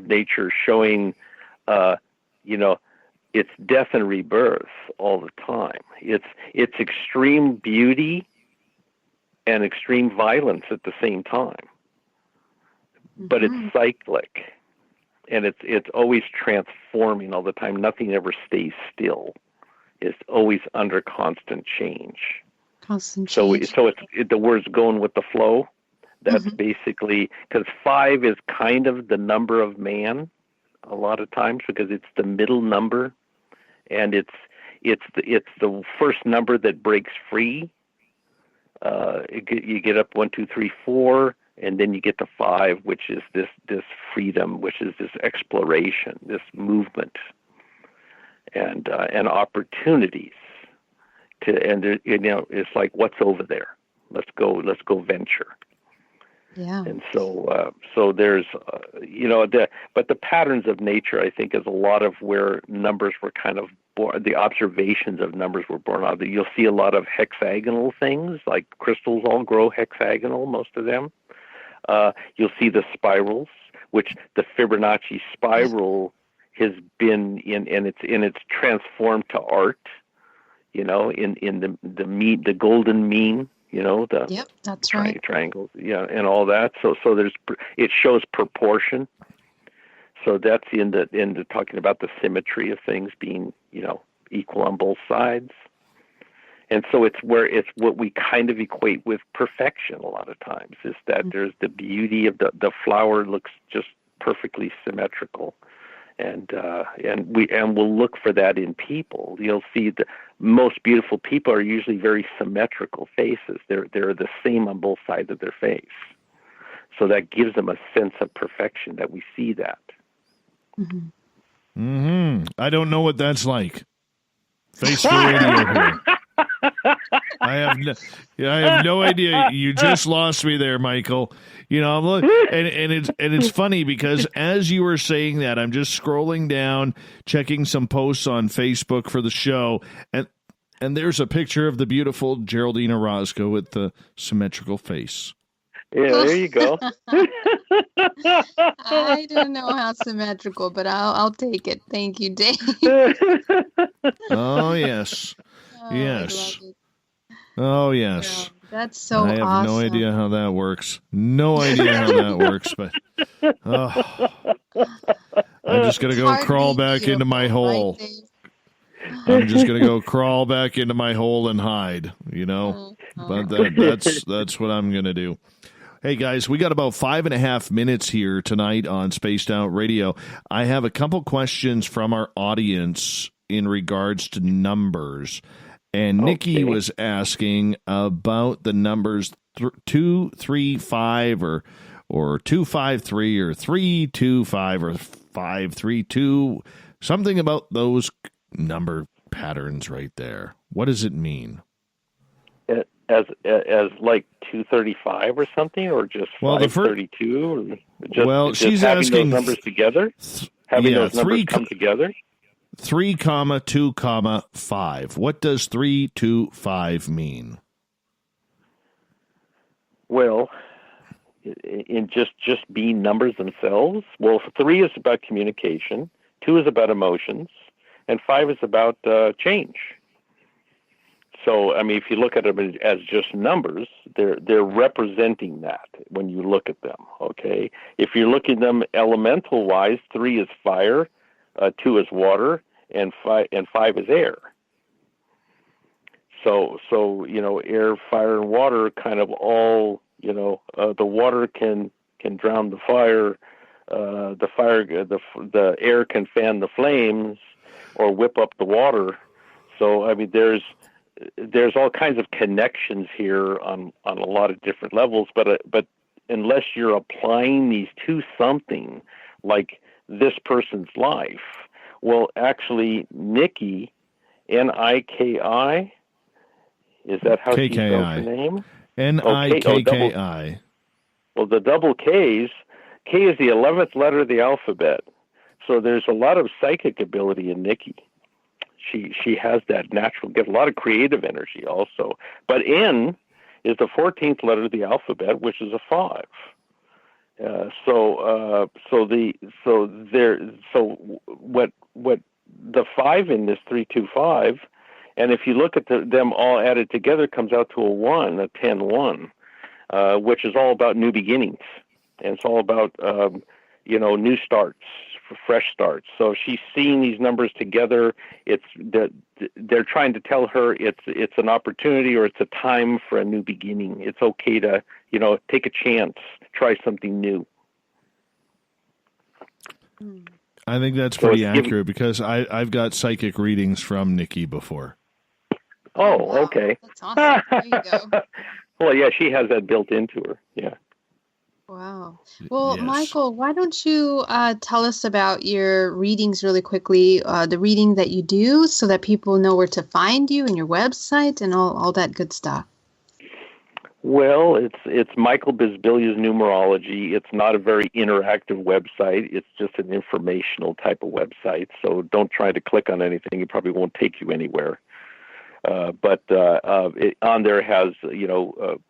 nature showing, you know, it's death and rebirth all the time. It's extreme beauty and extreme violence at the same time. But it's cyclic, and it's always transforming all the time. Nothing ever stays still. It's always under constant change. So it's the word's going with the flow. That's basically, because 5 is kind of the number of man a lot of times, because it's the middle number, and it's the first number that breaks free. You get up 1, 2, 3, 4. And then you get to 5, which is this freedom, which is this exploration, this movement, and opportunities and you know, it's like, what's over there? Let's go venture. Yeah. And so there's you know, but the patterns of nature, I think, is a lot of where numbers were kind of born. The observations of numbers were born out of. You'll see a lot of hexagonal things, like crystals all grow hexagonal, most of them. You'll see the spirals, which the Fibonacci spiral has been in, and it's transformed to art. You know, in the golden mean. You know, the that's right. Triangles, yeah, and all that. So it shows proportion. So that's in the talking about the symmetry of things being, you know, equal on both sides. And so it's what we kind of equate with perfection a lot of times, is that there's the beauty of the flower looks just perfectly symmetrical. And we'll look for that in people. You'll see the most beautiful people are usually very symmetrical faces. They're the same on both sides of their face. So that gives them a sense of perfection, that we see that. I don't know what that's like. Face for radio here. I have no idea. You just lost me there, Michael. You know, I'm looking, and it's funny because as you were saying that, I'm just scrolling down, checking some posts on Facebook for the show, and there's a picture of the beautiful Geraldine Orozco with the symmetrical face. Yeah, there you go. I don't know how symmetrical, but I'll take it. Thank you, Dave. Oh yes, yes. Oh yes. Yeah, that's so I have awesome. no idea how that works. No idea how that works, but I'm just gonna go crawl back into my hole. I'm just gonna go crawl back into my hole and hide. You know, but that's what I'm gonna do. Hey, guys, we got about 5.5 minutes here tonight on Spaced Out Radio. I have a couple questions from our audience in regards to numbers. And Nikki was asking about the numbers 235 or 253 or 325 or 532, something about those number patterns right there. What does it mean? As like 235 or something, or just 532? She's having asking those numbers together. Having those numbers come together. 3, 2, 5. What does 3, 2, 5 mean? Well, in just being numbers themselves. Well, 3 is about communication. 2 is about emotions, and 5 is about change. So, I mean, if you look at them as just numbers, they're representing that when you look at them, okay? If you're looking at them elemental-wise, 3 is fire, 2 is water, and 5 is air. So you know, air, fire, and water kind of all, you know, the water can drown the fire, the air can fan the flames or whip up the water. So, I mean, there's all kinds of connections here on a lot of different levels, but unless you're applying these to something like this person's life Well, actually, Nikki, Niki, is that how she spells her name? Nikki. Well, the double Ks, K is the 11th letter of the alphabet. So there's a lot of psychic ability in Nikki. She has that natural gift, a lot of creative energy also. But N is the 14th letter of the alphabet, which is a 5. So what the 5 in this 325, and if you look at them all added together, comes out to a 1, a 10-1, which is all about new beginnings, and it's all about new starts, fresh starts. So she's seeing these numbers together. They're trying to tell her it's an opportunity, or it's a time for a new beginning. It's okay to take a chance, try something new. I think that's pretty accurate because I've got psychic readings from Nikki before. Oh, okay. That's awesome. There you go. Well, yeah, she has that built into her. Yeah. Wow. Well, Yes. Michael, why don't you tell us about your readings really quickly, the reading that you do so that people know where to find you and your website and all that good stuff. Well, it's Michael Bisbilia's Numerology. It's not a very interactive website. It's just an informational type of website. So don't try to click on anything. It probably won't take you anywhere. But on there has,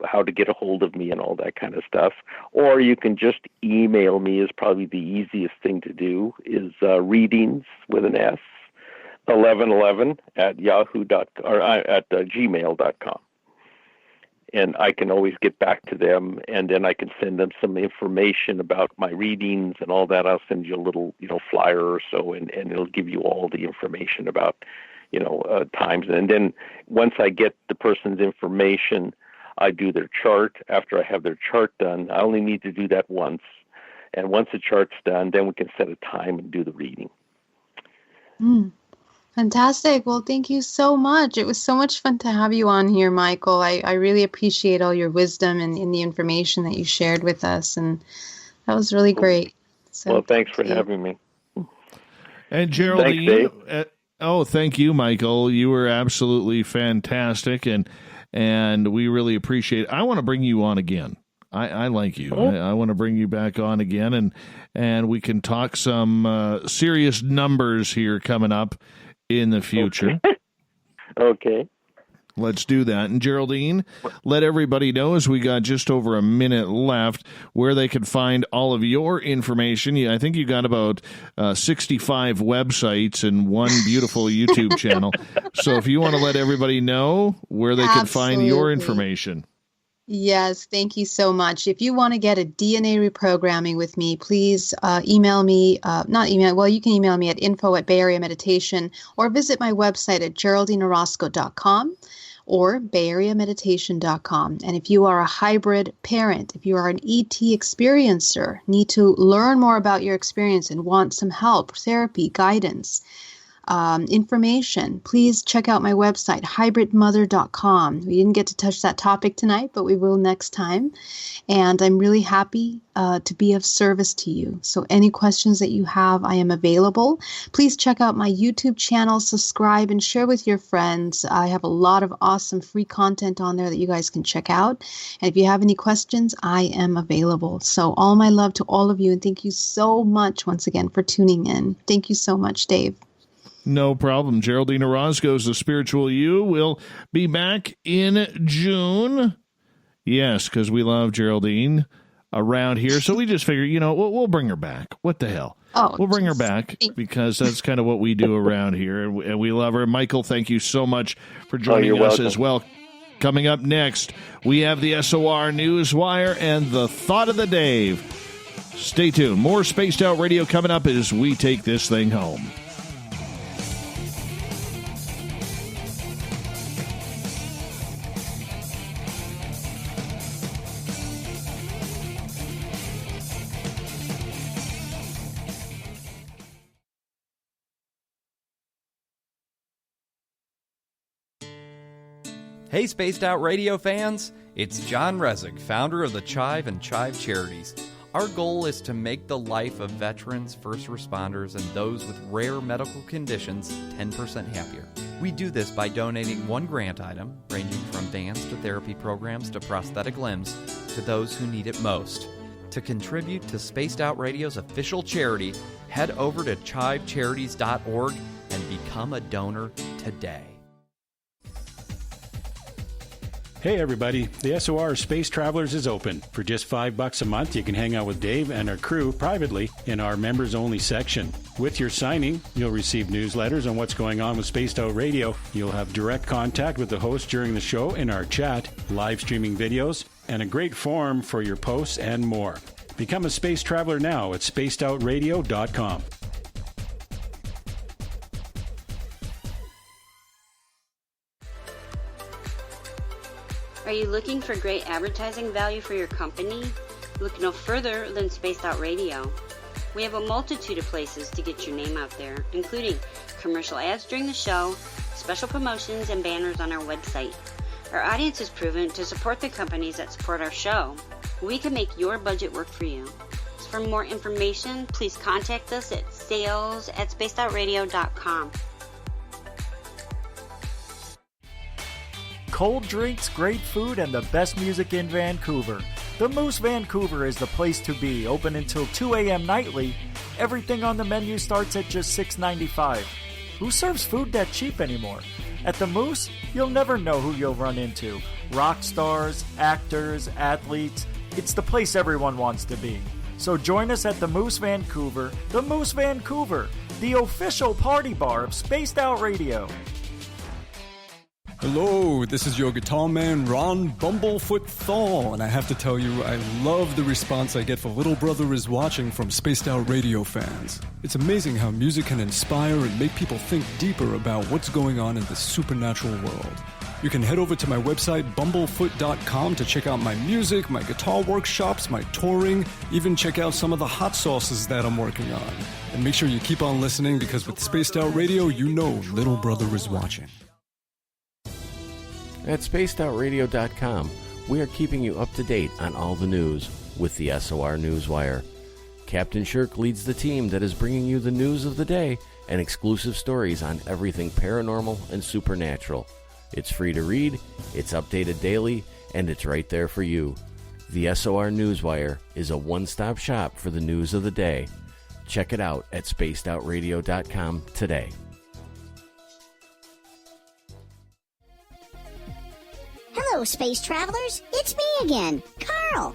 how to get a hold of me and all that kind of stuff. Or you can just email me is probably the easiest thing to do, is readings with an S, 1111 at gmail.com. And I can always get back to them, and then I can send them some information about my readings and all that. I'll send you a little, flyer or so, and it'll give you all the information about times. And then once I get the person's information, I do their chart. After I have their chart done, I only need to do that once. And once the chart's done, then we can set a time and do the reading. Fantastic. Well, thank you so much. It was so much fun to have you on here, Michael. I really appreciate all your wisdom and the information that you shared with us. And that was really great. So, well, thanks for having me. And Geraldine, Thanks, Dave. Thank you, Michael. You were absolutely fantastic, and we really appreciate it. I want to bring you on again. I like you. I want to bring you back on again, and we can talk some serious numbers here coming up in the future. Okay. Let's do that. And Geraldine, let everybody know, as we got just over a minute left, where they can find all of your information. I think you got about 65 websites and one beautiful YouTube channel. So if you want to let everybody know where they can find your information. Yes, thank you so much. If you want to get a DNA reprogramming with me, please email me, you can email me at info@Bay Area Meditation, or visit my website at GeraldineOrozco.com or BayAreaMeditation.com. And if you are a hybrid parent, if you are an ET experiencer, need to learn more about your experience and want some help, therapy, guidance, information, please check out my website, hybridmother.com. We didn't get to touch that topic tonight, but we will next time. And I'm really happy to be of service to you. So any questions that you have, I am available. Please check out my YouTube channel, subscribe, and share with your friends. I have a lot of awesome free content on there that you guys can check out. And if you have any questions, I am available. So all my love to all of you, and thank you so much once again for tuning in. Thank you so much, Dave. No problem. Geraldine Orozco's The Spiritual You will be back in June. Yes, because we love Geraldine around here. So we just figure, we'll bring her back. What the hell? We'll bring her back because that's kind of what we do around here. And we love her. Michael, thank you so much for joining us as well. Coming up next, we have the SOR Newswire and the Thought of the Day. Stay tuned. More Spaced Out Radio coming up as we take this thing home. Hey, Spaced Out Radio fans! It's John Resig, founder of the Chive and Chive Charities. Our goal is to make the life of veterans, first responders, and those with rare medical conditions 10% happier. We do this by donating one grant item, ranging from vans to therapy programs to prosthetic limbs, to those who need it most. To contribute to Spaced Out Radio's official charity, head over to chivecharities.org and become a donor today. Hey everybody, the SOR Space Travelers is open. For just $5 a month, you can hang out with Dave and our crew privately in our members-only section. With your signing, you'll receive newsletters on what's going on with Spaced Out Radio. You'll have direct contact with the host during the show in our chat, live streaming videos, and a great forum for your posts and more. Become a space traveler now at spacedoutradio.com. Are you looking for great advertising value for your company? Look no further than Spaced Out Radio. We have a multitude of places to get your name out there, including commercial ads during the show, special promotions, and banners on our website. Our audience is proven to support the companies that support our show. We can make your budget work for you. So for more information, please contact us at sales@spacedoutradio.com. Cold drinks, great food, and the best music in Vancouver. The Moose Vancouver is the place to be, open until 2 a.m. nightly. Everything on the menu starts at just $6.95. Who serves food that cheap anymore? At the Moose, you'll never know who you'll run into. Rock stars, actors, athletes. It's the place everyone wants to be. So join us at the Moose Vancouver, the official party bar of Spaced Out Radio. Hello, this is your guitar man, Ron Bumblefoot Thaw, and I have to tell you, I love the response I get for Little Brother is Watching from Spaced Out Radio fans. It's amazing how music can inspire and make people think deeper about what's going on in the supernatural world. You can head over to my website, bumblefoot.com, to check out my music, my guitar workshops, my touring, even check out some of the hot sauces that I'm working on. And make sure you keep on listening, because with Spaced Out Radio, you know Little Brother is watching. At spacedoutradio.com, we are keeping you up to date on all the news with the SOR Newswire. Captain Shirk leads the team that is bringing you the news of the day and exclusive stories on everything paranormal and supernatural. It's free to read, it's updated daily, and it's right there for you. The SOR Newswire is a one-stop shop for the news of the day. Check it out at spacedoutradio.com today. Hello, space travelers. It's me again, Carl.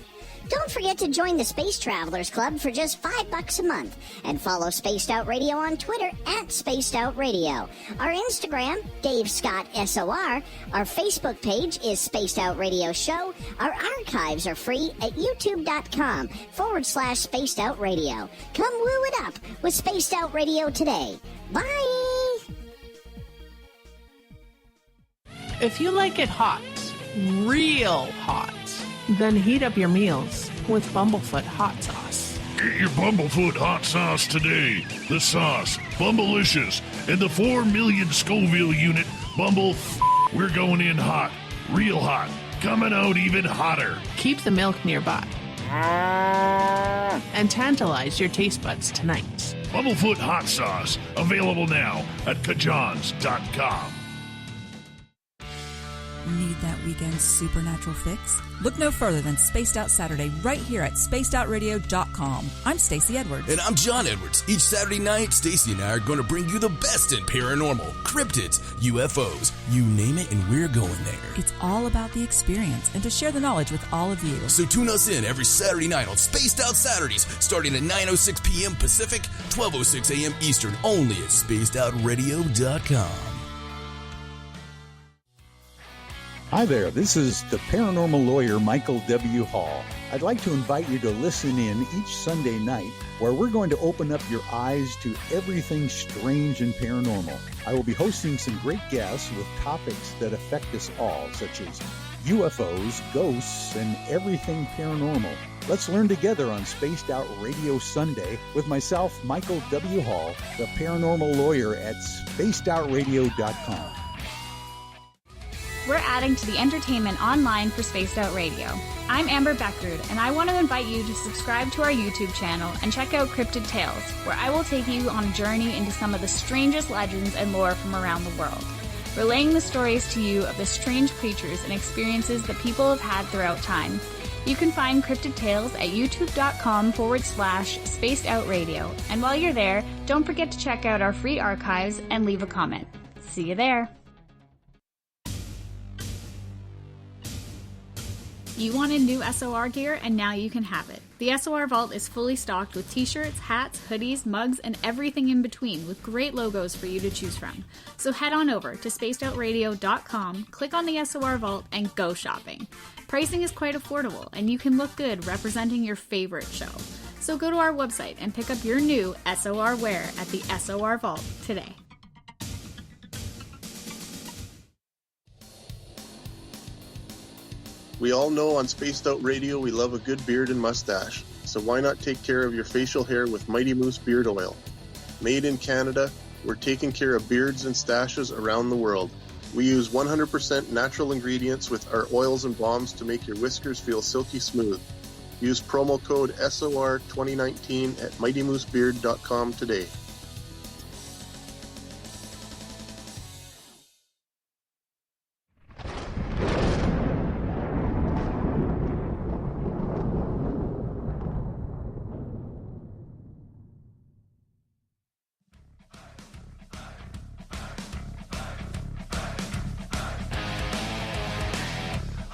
Don't forget to join the Space Travelers Club for just $5 a month and follow Spaced Out Radio on Twitter at Spaced Out Radio. Our Instagram, Dave Scott SOR. Our Facebook page is Spaced Out Radio Show. Our archives are free at youtube.com/Spaced Out Radio. Come woo it up with Spaced Out Radio today. Bye! If you like it hot, real hot, then heat up your meals with Bumblefoot hot sauce. Get your Bumblefoot hot sauce today. The sauce, Bumblicious, and the 4 million Scoville unit Bumble. We're going in hot, real hot, coming out even hotter. Keep the milk nearby and tantalize your taste buds tonight. Bumblefoot hot sauce, available now at kajans.com. Need that weekend supernatural fix? Look no further than Spaced Out Saturday right here at spacedoutradio.com. I'm Stacey Edwards. And I'm John Edwards. Each Saturday night, Stacey and I are going to bring you the best in paranormal, cryptids, UFOs, you name it, and we're going there. It's all about the experience and to share the knowledge with all of you. So tune us in every Saturday night on Spaced Out Saturdays, starting at 9:06 p.m. Pacific, 12:06 a.m. Eastern, only at spacedoutradio.com. Hi there, this is the paranormal lawyer Michael W. Hall. I'd like to invite you to listen in each Sunday night where we're going to open up your eyes to everything strange and paranormal. I will be hosting some great guests with topics that affect us all, such as UFOs, ghosts, and everything paranormal. Let's learn together on Spaced Out Radio Sunday with myself, Michael W. Hall, the paranormal lawyer at spacedoutradio.com. we're adding to the entertainment online for Spaced Out Radio. I'm Amber Beckrud, and I want to invite you to subscribe to our YouTube channel and check out Cryptid Tales, where I will take you on a journey into some of the strangest legends and lore from around the world, relaying the stories to you of the strange creatures and experiences that people have had throughout time. You can find Cryptid Tales at youtube.com/Spaced Out Radio. And while you're there, don't forget to check out our free archives and leave a comment. See you there. You wanted new SOR gear, and now you can have it. The SOR Vault is fully stocked with t-shirts, hats, hoodies, mugs, and everything in between, with great logos for you to choose from. So head on over to spacedoutradio.com, click on the SOR Vault, and go shopping. Pricing is quite affordable, and you can look good representing your favorite show. So go to our website and pick up your new SOR wear at the SOR Vault today. We all know on Spaced Out Radio we love a good beard and mustache, so why not take care of your facial hair with Mighty Moose Beard Oil? Made in Canada, we're taking care of beards and stashes around the world. We use 100% natural ingredients with our oils and balms to make your whiskers feel silky smooth. Use promo code SOR2019 at MightyMooseBeard.com today.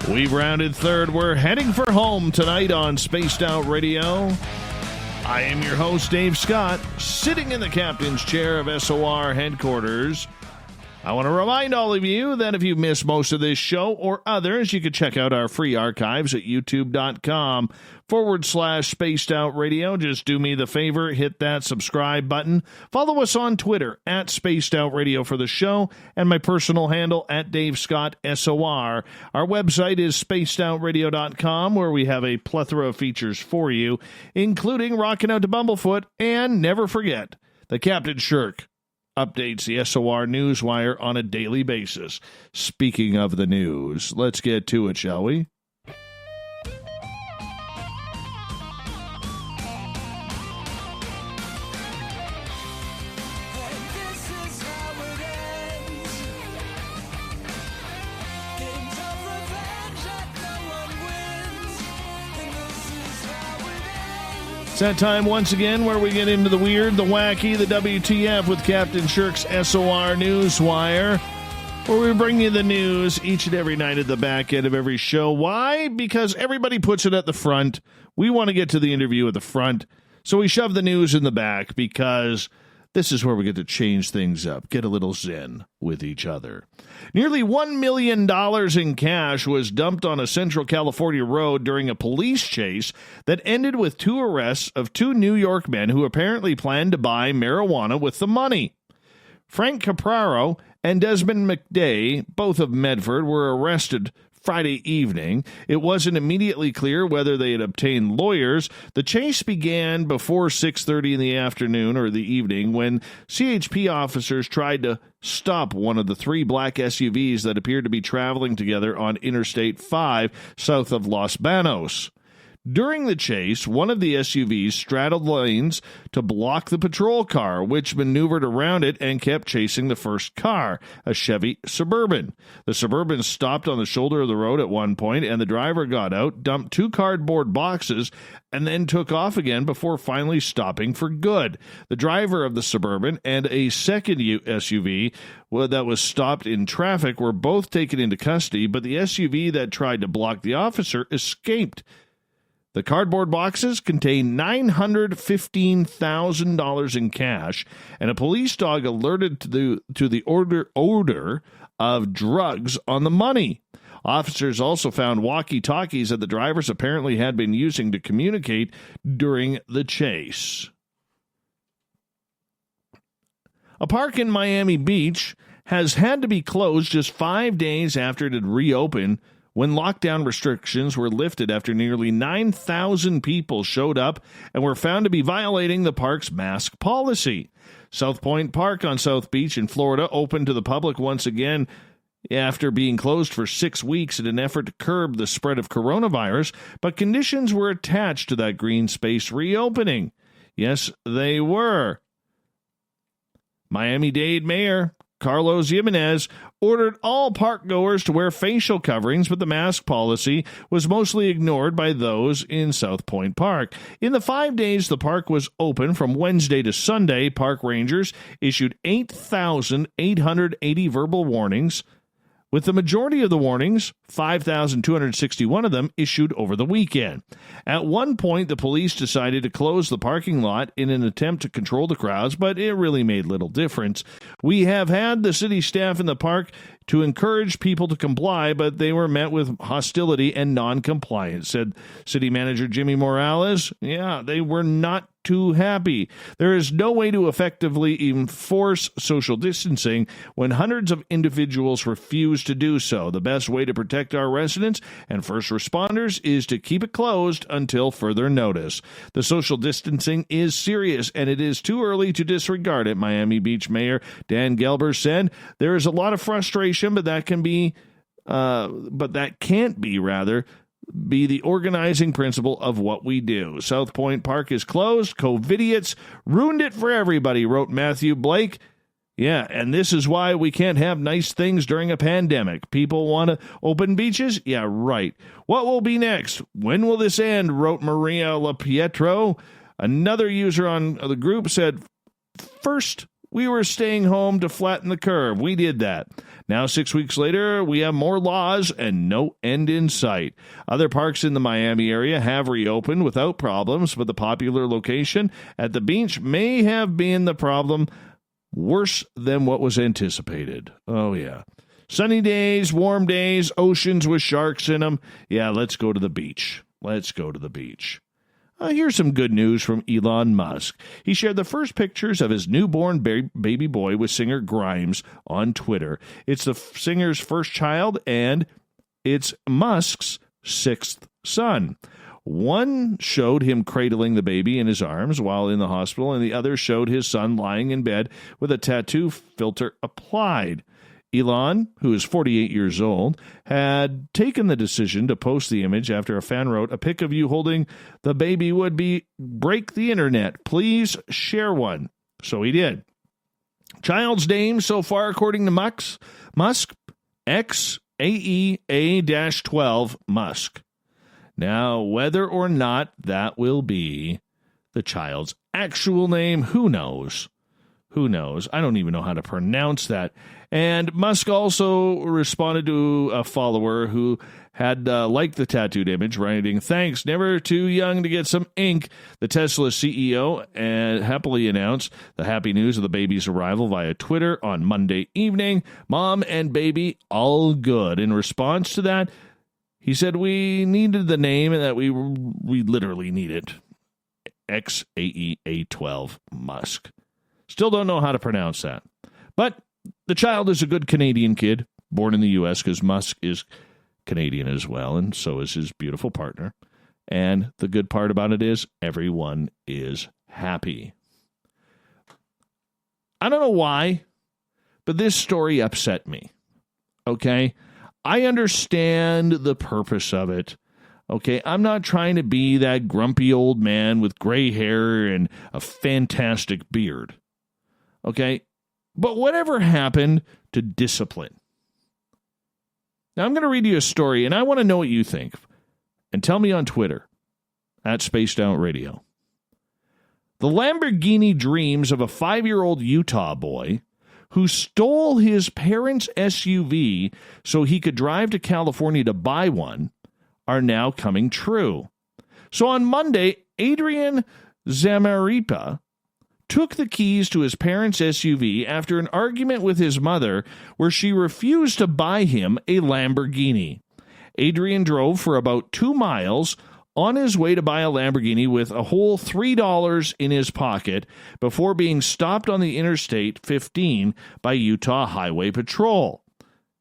We've rounded third. We're heading for home tonight on Spaced Out Radio. I am your host, Dave Scott, sitting in the captain's chair of SOR headquarters. I want to remind all of you that if you missed most of this show or others, you can check out our free archives at youtube.com/Spaced Out Radio. Just do me the favor, hit that subscribe button. Follow us on Twitter at Spaced Out Radio for the show, and my personal handle at Dave Scott SOR. Our website is spacedoutradio.com, where we have a plethora of features for you, including Rockin' Out to Bumblefoot, and never forget, the Captain Shirk updates the SOR Newswire on a daily basis. Speaking of the news, let's get to it, shall we? It's that time once again where we get into the weird, the wacky, the WTF with Captain Shirk's SOR Newswire, where we bring you the news each and every night at the back end of every show. Why? Because everybody puts it at the front. We want to get to the interview at the front, so we shove the news in the back, because this is where we get to change things up, get a little zen with each other. Nearly $1 million in cash was dumped on a Central California road during a police chase that ended with 2 arrests of 2 New York men who apparently planned to buy marijuana with the money. Frank Capraro and Desmond McDay, both of Medford, were arrested Friday evening. It wasn't immediately clear whether they had obtained lawyers. The chase began before 6:30 in the afternoon or the evening when CHP officers tried to stop one of the 3 black SUVs that appeared to be traveling together on Interstate 5 south of Los Banos. During the chase, one of the SUVs straddled lanes to block the patrol car, which maneuvered around it and kept chasing the first car, a Chevy Suburban. The Suburban stopped on the shoulder of the road at one point, and the driver got out, dumped 2 cardboard boxes, and then took off again before finally stopping for good. The driver of the Suburban and a second SUV that was stopped in traffic were both taken into custody, but the SUV that tried to block the officer escaped. The cardboard boxes contained $915,000 in cash, and a police dog alerted to the odor of drugs on the money. Officers also found walkie-talkies that the drivers apparently had been using to communicate during the chase. A park in Miami Beach has had to be closed just 5 days after it had reopened when lockdown restrictions were lifted after nearly 9,000 people showed up and were found to be violating the park's mask policy. South Point Park on South Beach in Florida opened to the public once again after being closed for 6 weeks in an effort to curb the spread of coronavirus, but conditions were attached to that green space reopening. Yes, they were. Miami-Dade Mayor Carlos Jimenez ordered all park goers to wear facial coverings, but the mask policy was mostly ignored by those in South Point Park. In the 5 days the park was open from Wednesday to Sunday, park rangers issued 8,880 verbal warnings, with the majority of the warnings, 5,261 of them, issued over the weekend. At one point, the police decided to close the parking lot in an attempt to control the crowds, but it really made little difference. We have had the city staff in the park to encourage people to comply, but they were met with hostility and non-compliance, said City Manager Jimmy Morales. Yeah, they were not too happy. There is no way to effectively enforce social distancing when hundreds of individuals refuse to do so. The best way to protect our residents and first responders is to keep it closed until further notice. The social distancing is serious, and it is too early to disregard it, Miami Beach Mayor Dan Gelber said. There is a lot of frustration, but that can't be the organizing principle of what we do. South Point Park is closed. COVIDiots ruined it for everybody, wrote Matthew Blake. Yeah, and this is why we can't have nice things during a pandemic. People want to open beaches? Yeah, right. What will be next? When will this end? Wrote Maria LaPietro. Another user on the group said, first, we were staying home to flatten the curve. We did that. Now, 6 weeks later, we have more laws and no end in sight. Other parks in the Miami area have reopened without problems, but the popular location at the beach may have been the problem, worse than what was anticipated. Oh, yeah. Sunny days, warm days, oceans with sharks in them. Yeah, let's go to the beach. Let's go to the beach. Here's some good news from Elon Musk. He shared the first pictures of his newborn baby boy with singer Grimes on Twitter. It's the singer's first child, and it's Musk's sixth son. One showed him cradling the baby in his arms while in the hospital, and the other showed his son lying in bed with a tattoo filter applied. Elon, who is 48 years old, had taken the decision to post the image after a fan wrote, "A pic of you holding the baby would break the internet. Please share one." So he did. Child's name so far, according to Musk, XAEA-12 Musk. Now, whether or not that will be the child's actual name, who knows? Who knows? I don't even know how to pronounce that. And Musk also responded to a follower who had liked the tattooed image, writing, "Thanks, never too young to get some ink." The Tesla CEO happily announced the happy news of the baby's arrival via Twitter on Monday evening. Mom and baby, all good. In response to that, he said, "We needed the name and that we literally need it." XAEA-12 Musk. Still don't know how to pronounce that. But the child is a good Canadian kid, born in the U.S., because Musk is Canadian as well, and so is his beautiful partner. And the good part about it is everyone is happy. I don't know why, but this story upset me. Okay? I understand the purpose of it. Okay? I'm not trying to be that grumpy old man with gray hair and a fantastic beard. Okay? But whatever happened to discipline? Now, I'm going to read you a story, and I want to know what you think. And tell me on Twitter, @SpacedOutRadio. The Lamborghini dreams of a 5-year-old Utah boy who stole his parents' SUV so he could drive to California to buy one are now coming true. So on Monday, Adrian Zamaripa took the keys to his parents' SUV after an argument with his mother where she refused to buy him a Lamborghini. Adrian drove for about 2 miles on his way to buy a Lamborghini with a whole $3 in his pocket before being stopped on the Interstate 15 by Utah Highway Patrol.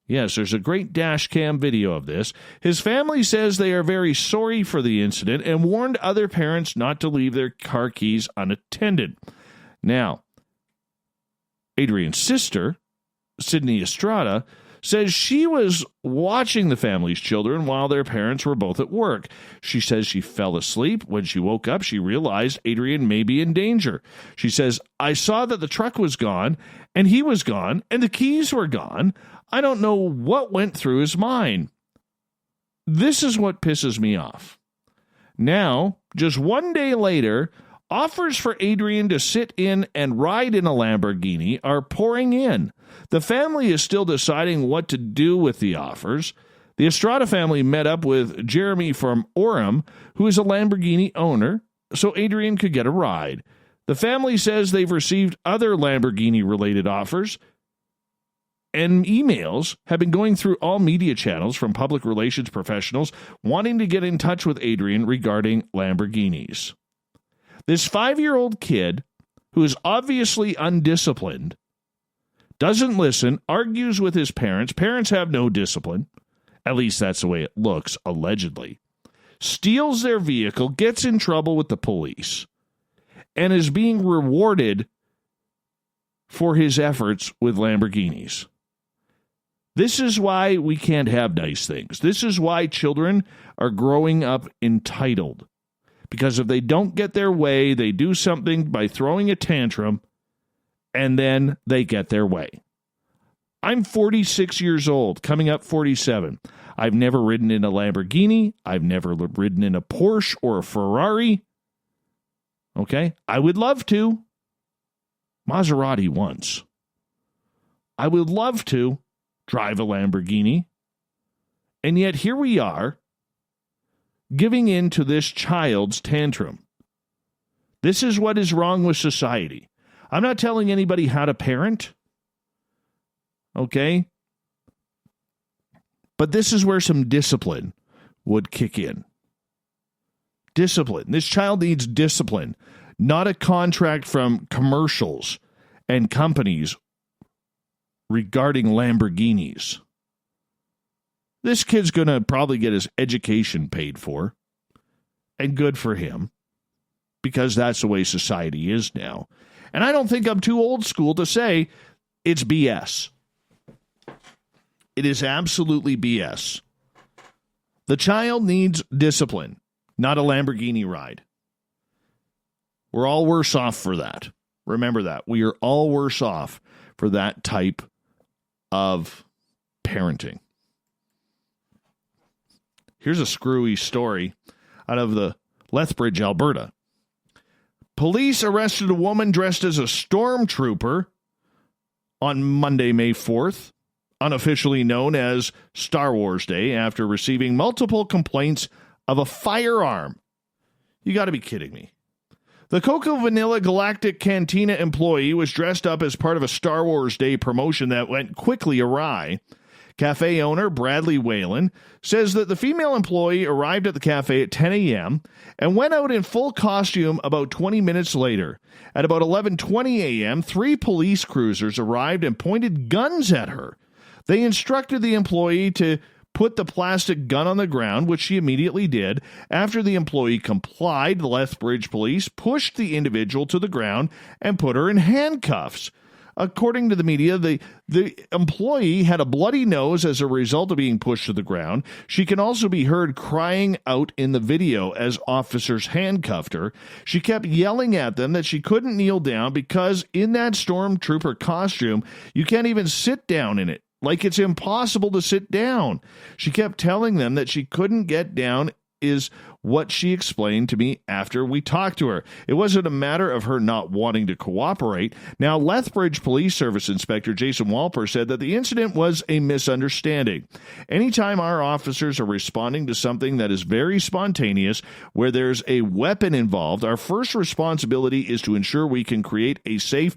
Yes, there's a great dash cam video of this. His family says they are very sorry for the incident and warned other parents not to leave their car keys unattended. Now, Adrian's sister, Sydney Estrada, says she was watching the family's children while their parents were both at work. She says she fell asleep. When she woke up, she realized Adrian may be in danger. She says, I saw that the truck was gone, and he was gone, and the keys were gone. I don't know what went through his mind. This is what pisses me off. Now, just one day later, offers for Adrian to sit in and ride in a Lamborghini are pouring in. The family is still deciding what to do with the offers. The Estrada family met up with Jeremy from Orem, who is a Lamborghini owner, so Adrian could get a ride. The family says they've received other Lamborghini-related offers, and emails have been going through all media channels from public relations professionals wanting to get in touch with Adrian regarding Lamborghinis. This 5-year-old kid, who is obviously undisciplined, doesn't listen, argues with his parents. Parents have no discipline. At least that's the way it looks, allegedly. Steals their vehicle, gets in trouble with the police, and is being rewarded for his efforts with Lamborghinis. This is why we can't have nice things. This is why children are growing up entitled. Because if they don't get their way, they do something by throwing a tantrum, and then they get their way. I'm 46 years old, coming up 47. I've never ridden in a Lamborghini. I've never ridden in a Porsche or a Ferrari. Okay? I would love to. Maserati once. I would love to drive a Lamborghini. And yet here we are, giving in to this child's tantrum. This is what is wrong with society. I'm not telling anybody how to parent, okay? But this is where some discipline would kick in. Discipline. This child needs discipline, not a contract from commercials and companies regarding Lamborghinis. This kid's going to probably get his education paid for, and good for him, because that's the way society is now. And I don't think I'm too old school to say it's BS. It is absolutely BS. The child needs discipline, not a Lamborghini ride. We're all worse off for that. Remember that. We are all worse off for that type of parenting. Here's a screwy story out of the Lethbridge, Alberta. Police arrested a woman dressed as a stormtrooper on Monday, May 4th, unofficially known as Star Wars Day, after receiving multiple complaints of a firearm. You got to be kidding me. The Cocoa Vanilla Galactic Cantina employee was dressed up as part of a Star Wars Day promotion that went quickly awry. Cafe owner Bradley Whalen says that the female employee arrived at the cafe at 10 a.m. and went out in full costume about 20 minutes later. At about 11:20 a.m., 3 police cruisers arrived and pointed guns at her. They instructed the employee to put the plastic gun on the ground, which she immediately did. After the employee complied, the Lethbridge police pushed the individual to the ground and put her in handcuffs. According to the media, the employee had a bloody nose as a result of being pushed to the ground. She can also be heard crying out in the video as officers handcuffed her. She kept yelling at them that she couldn't kneel down because in that stormtrooper costume, you can't even sit down in it. Like it's impossible to sit down. She kept telling them that she couldn't get down, is what she explained to me after we talked to her. It wasn't a matter of her not wanting to cooperate. Now, Lethbridge Police Service Inspector Jason Walper said that the incident was a misunderstanding. Anytime our officers are responding to something that is very spontaneous, where there's a weapon involved, our first responsibility is to ensure we can create a safe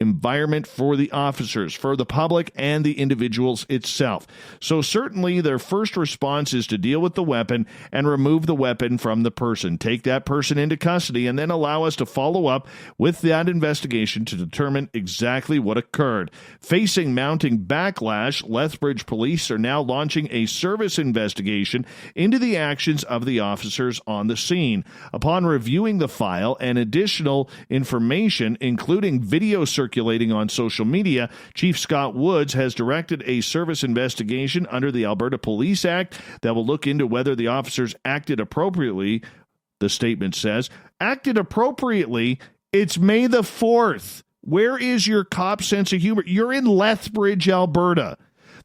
environment for the officers, for the public, and the individuals itself. So certainly their first response is to deal with the weapon and remove the weapon from the person, take that person into custody, and then allow us to follow up with that investigation to determine exactly what occurred. Facing mounting backlash, Lethbridge police are now launching a service investigation into the actions of the officers on the scene. Upon reviewing the file and additional information, including video surveillance circulating on social media. Chief Scott Woods has directed a service investigation under the Alberta Police Act that will look into whether the officers acted appropriately. The statement says, acted appropriately. It's May the 4th. Where is your cop sense of humor? You're in Lethbridge, Alberta.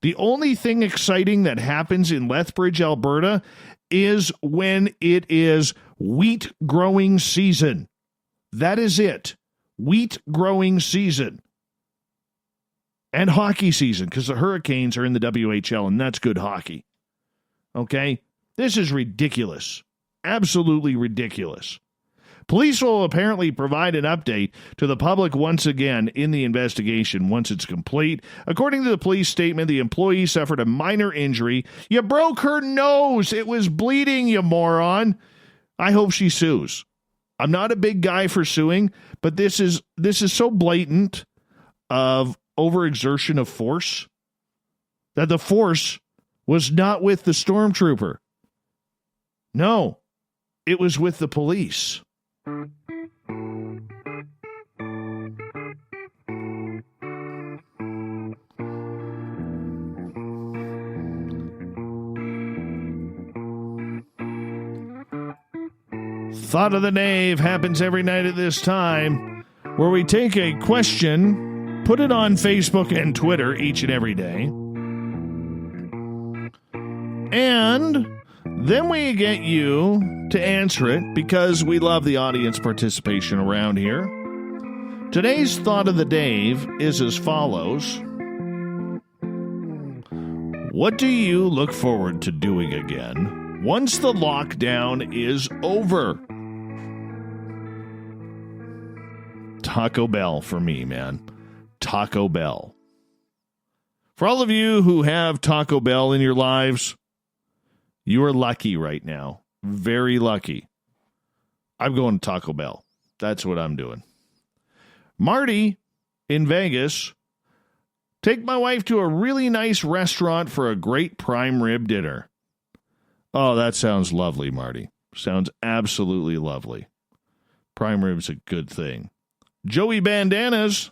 The only thing exciting that happens in Lethbridge, Alberta is when it is wheat growing season. That is it. Wheat growing season. And hockey season, because the Hurricanes are in the WHL, and that's good hockey. Okay? This is ridiculous. Absolutely ridiculous. Police will apparently provide an update to the public once again in the investigation once it's complete. According to the police statement, the employee suffered a minor injury. You broke her nose. It was bleeding, you moron. I hope she sues. I'm not a big guy for suing, but this is so blatant of overexertion of force that the force was not with the stormtrooper. No, it was with the police. Thought of the Knave happens every night at this time, where we take a question, put it on Facebook and Twitter each and every day, and then we get you to answer it because we love the audience participation around here. Today's Thought of the Dave is as follows. What do you look forward to doing again once the lockdown is over? Taco Bell for me, man. Taco Bell. For all of you who have Taco Bell in your lives, you are lucky right now. Very lucky. I'm going to Taco Bell. That's what I'm doing. Marty in Vegas. Take my wife to a really nice restaurant for a great prime rib dinner. Oh, that sounds lovely, Marty. Sounds absolutely lovely. Prime rib's a good thing. Joey Bandanas.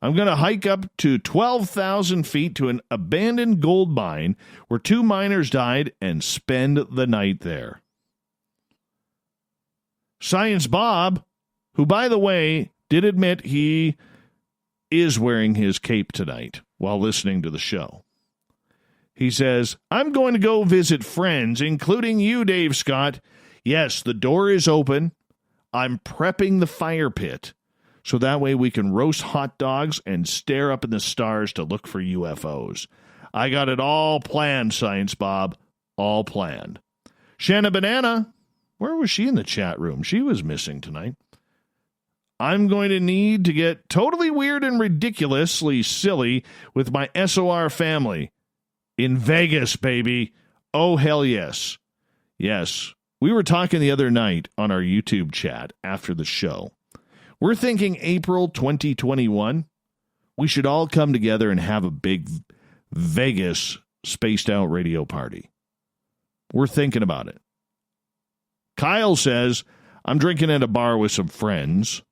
I'm going to hike up to 12,000 feet to an abandoned gold mine where 2 miners died and spend the night there. Science Bob, who, by the way, did admit he is wearing his cape tonight while listening to the show. He says, I'm going to go visit friends, including you, Dave Scott. Yes, the door is open. I'm prepping the fire pit. So that way we can roast hot dogs and stare up in the stars to look for UFOs. I got it all planned, Science Bob. All planned. Shanna Banana, where was she in the chat room? She was missing tonight. I'm going to need to get totally weird and ridiculously silly with my SOR family. In Vegas, baby. Oh, hell yes. Yes. We were talking the other night on our YouTube chat after the show. We're thinking April 2021, we should all come together and have a big Vegas spaced out radio party. We're thinking about it. Kyle says, I'm drinking at a bar with some friends.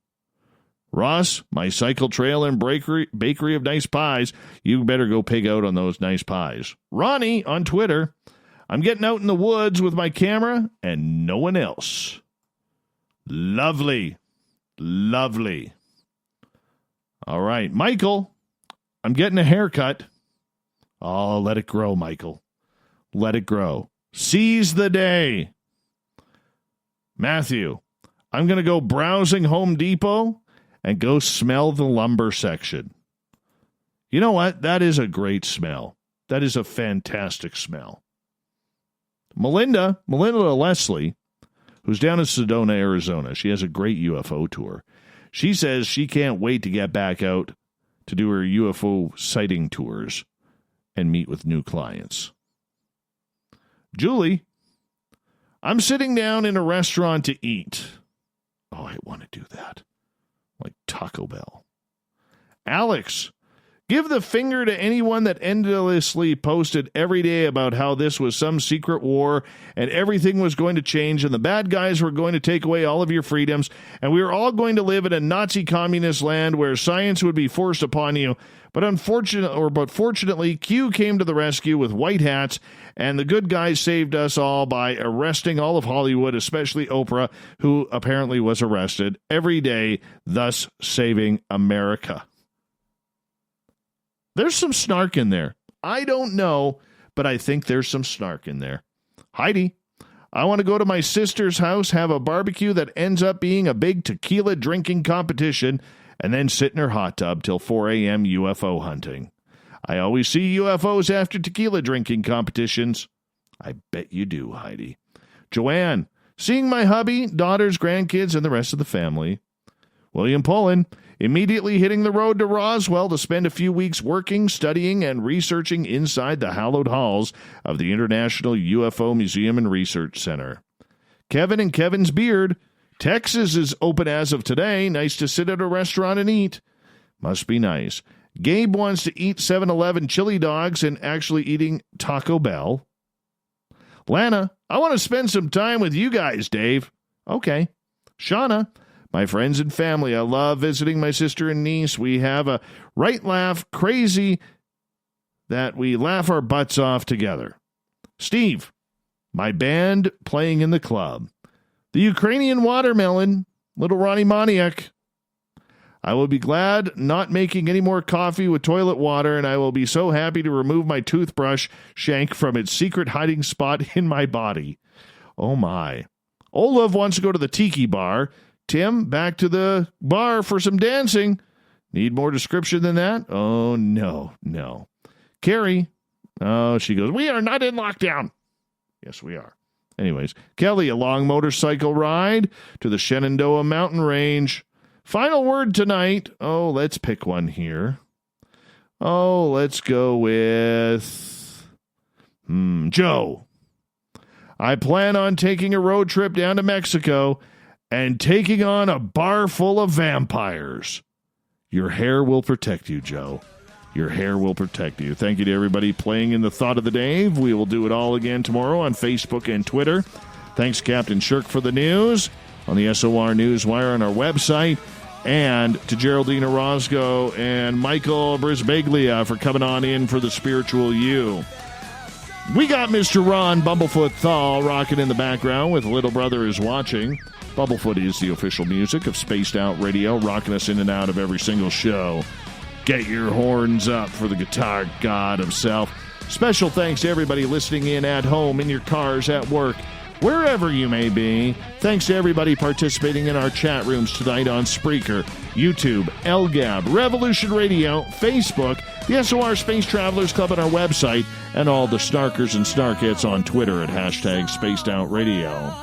Ross, my cycle trail and bakery of nice pies. You better go pig out on those nice pies. Ronnie on Twitter, I'm getting out in the woods with my camera and no one else. Lovely. Lovely. All right. Michael, I'm getting a haircut. Oh, let it grow, Michael. Let it grow. Seize the day. Matthew, I'm going to go browsing Home Depot and go smell the lumber section. You know what? That is a great smell. That is a fantastic smell. Melinda Leslie, who's down in Sedona, Arizona. She has a great UFO tour. She says she can't wait to get back out to do her UFO sighting tours and meet with new clients. Julie, I'm sitting down in a restaurant to eat. Oh, I want to do that. Like Taco Bell. Alex, Give the finger to anyone that endlessly posted every day about how this was some secret war and everything was going to change and the bad guys were going to take away all of your freedoms and we were all going to live in a Nazi communist land where science would be forced upon you. But fortunately, Q came to the rescue with white hats, and the good guys saved us all by arresting all of Hollywood, especially Oprah, who apparently was arrested every day, thus saving America. There's some snark in there. I don't know, but I think there's some snark in there. Heidi, I want to go to my sister's house, have a barbecue that ends up being a big tequila drinking competition, and then sit in her hot tub till 4 a.m. UFO hunting. I always see UFOs after tequila drinking competitions. I bet you do, Heidi. Joanne, seeing my hubby, daughters, grandkids, and the rest of the family. William Pullen, immediately hitting the road to Roswell to spend a few weeks working, studying, and researching inside the hallowed halls of the International UFO Museum and Research Center. Kevin and Kevin's Beard, Texas is open as of today. Nice to sit at a restaurant and eat. Must be nice. Gabe wants to eat 7-Eleven chili dogs and actually eating Taco Bell. Lana, I want to spend some time with you guys, Dave. Okay. Shauna, my friends and family, I love visiting my sister and niece. We have a right laugh, crazy that we laugh our butts off together. Steve, my band playing in the club. The Ukrainian Watermelon, Little Ronnie Moniak. I will be glad not making any more coffee with toilet water, and I will be so happy to remove my toothbrush shank from its secret hiding spot in my body. Oh my. Olav wants to go to the Tiki Bar. Tim, back to the bar for some dancing. Need more description than that? Oh, no. Carrie, she goes, we are not in lockdown. Yes, we are. Anyways, Kelly, a long motorcycle ride to the Shenandoah mountain range. Final word tonight. Oh, let's pick one here. Oh, let's go with Joe. I plan on taking a road trip down to Mexico and taking on a bar full of vampires. Your hair will protect you, Joe. Your hair will protect you. Thank you to everybody playing in the Thought of the Day. We will do it all again tomorrow on Facebook and Twitter. Thanks, Captain Shirk, for the news on the SOR Newswire on our website. And to Geraldine Orozco and Michael Brisbaglia for coming on in for the Spiritual You. We got Mr. Ron Bumblefoot Thal rocking in the background with Little Brother Is Watching. Bumblefoot is the official music of Spaced Out Radio, rocking us in and out of every single show. Get your horns up for the guitar god himself. Special thanks to everybody listening in at home, in your cars, at work, wherever you may be. Thanks to everybody participating in our chat rooms tonight on Spreaker, YouTube, LGAB, Revolution Radio, Facebook, the SOR Space Travelers Club on our website, and all the snarkers and snarkettes on Twitter at #SpacedOutRadio.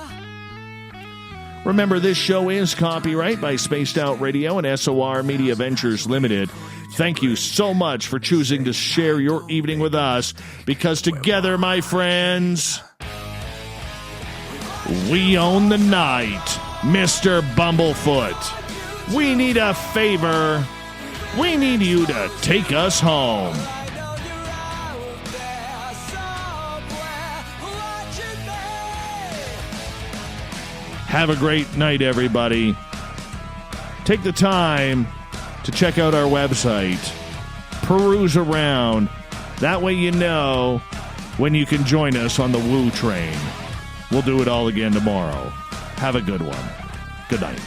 Remember, this show is copyright by Spaced Out Radio and SOR Media Ventures Limited. Thank you so much for choosing to share your evening with us, because together, my friends, we own the night, Mr. Bumblefoot. We need a favor. We need you to take us home. Have a great night, everybody. Take the time to check out our website. Peruse around. That way you know when you can join us on the Woo Train. We'll do it all again tomorrow. Have a good one. Good night.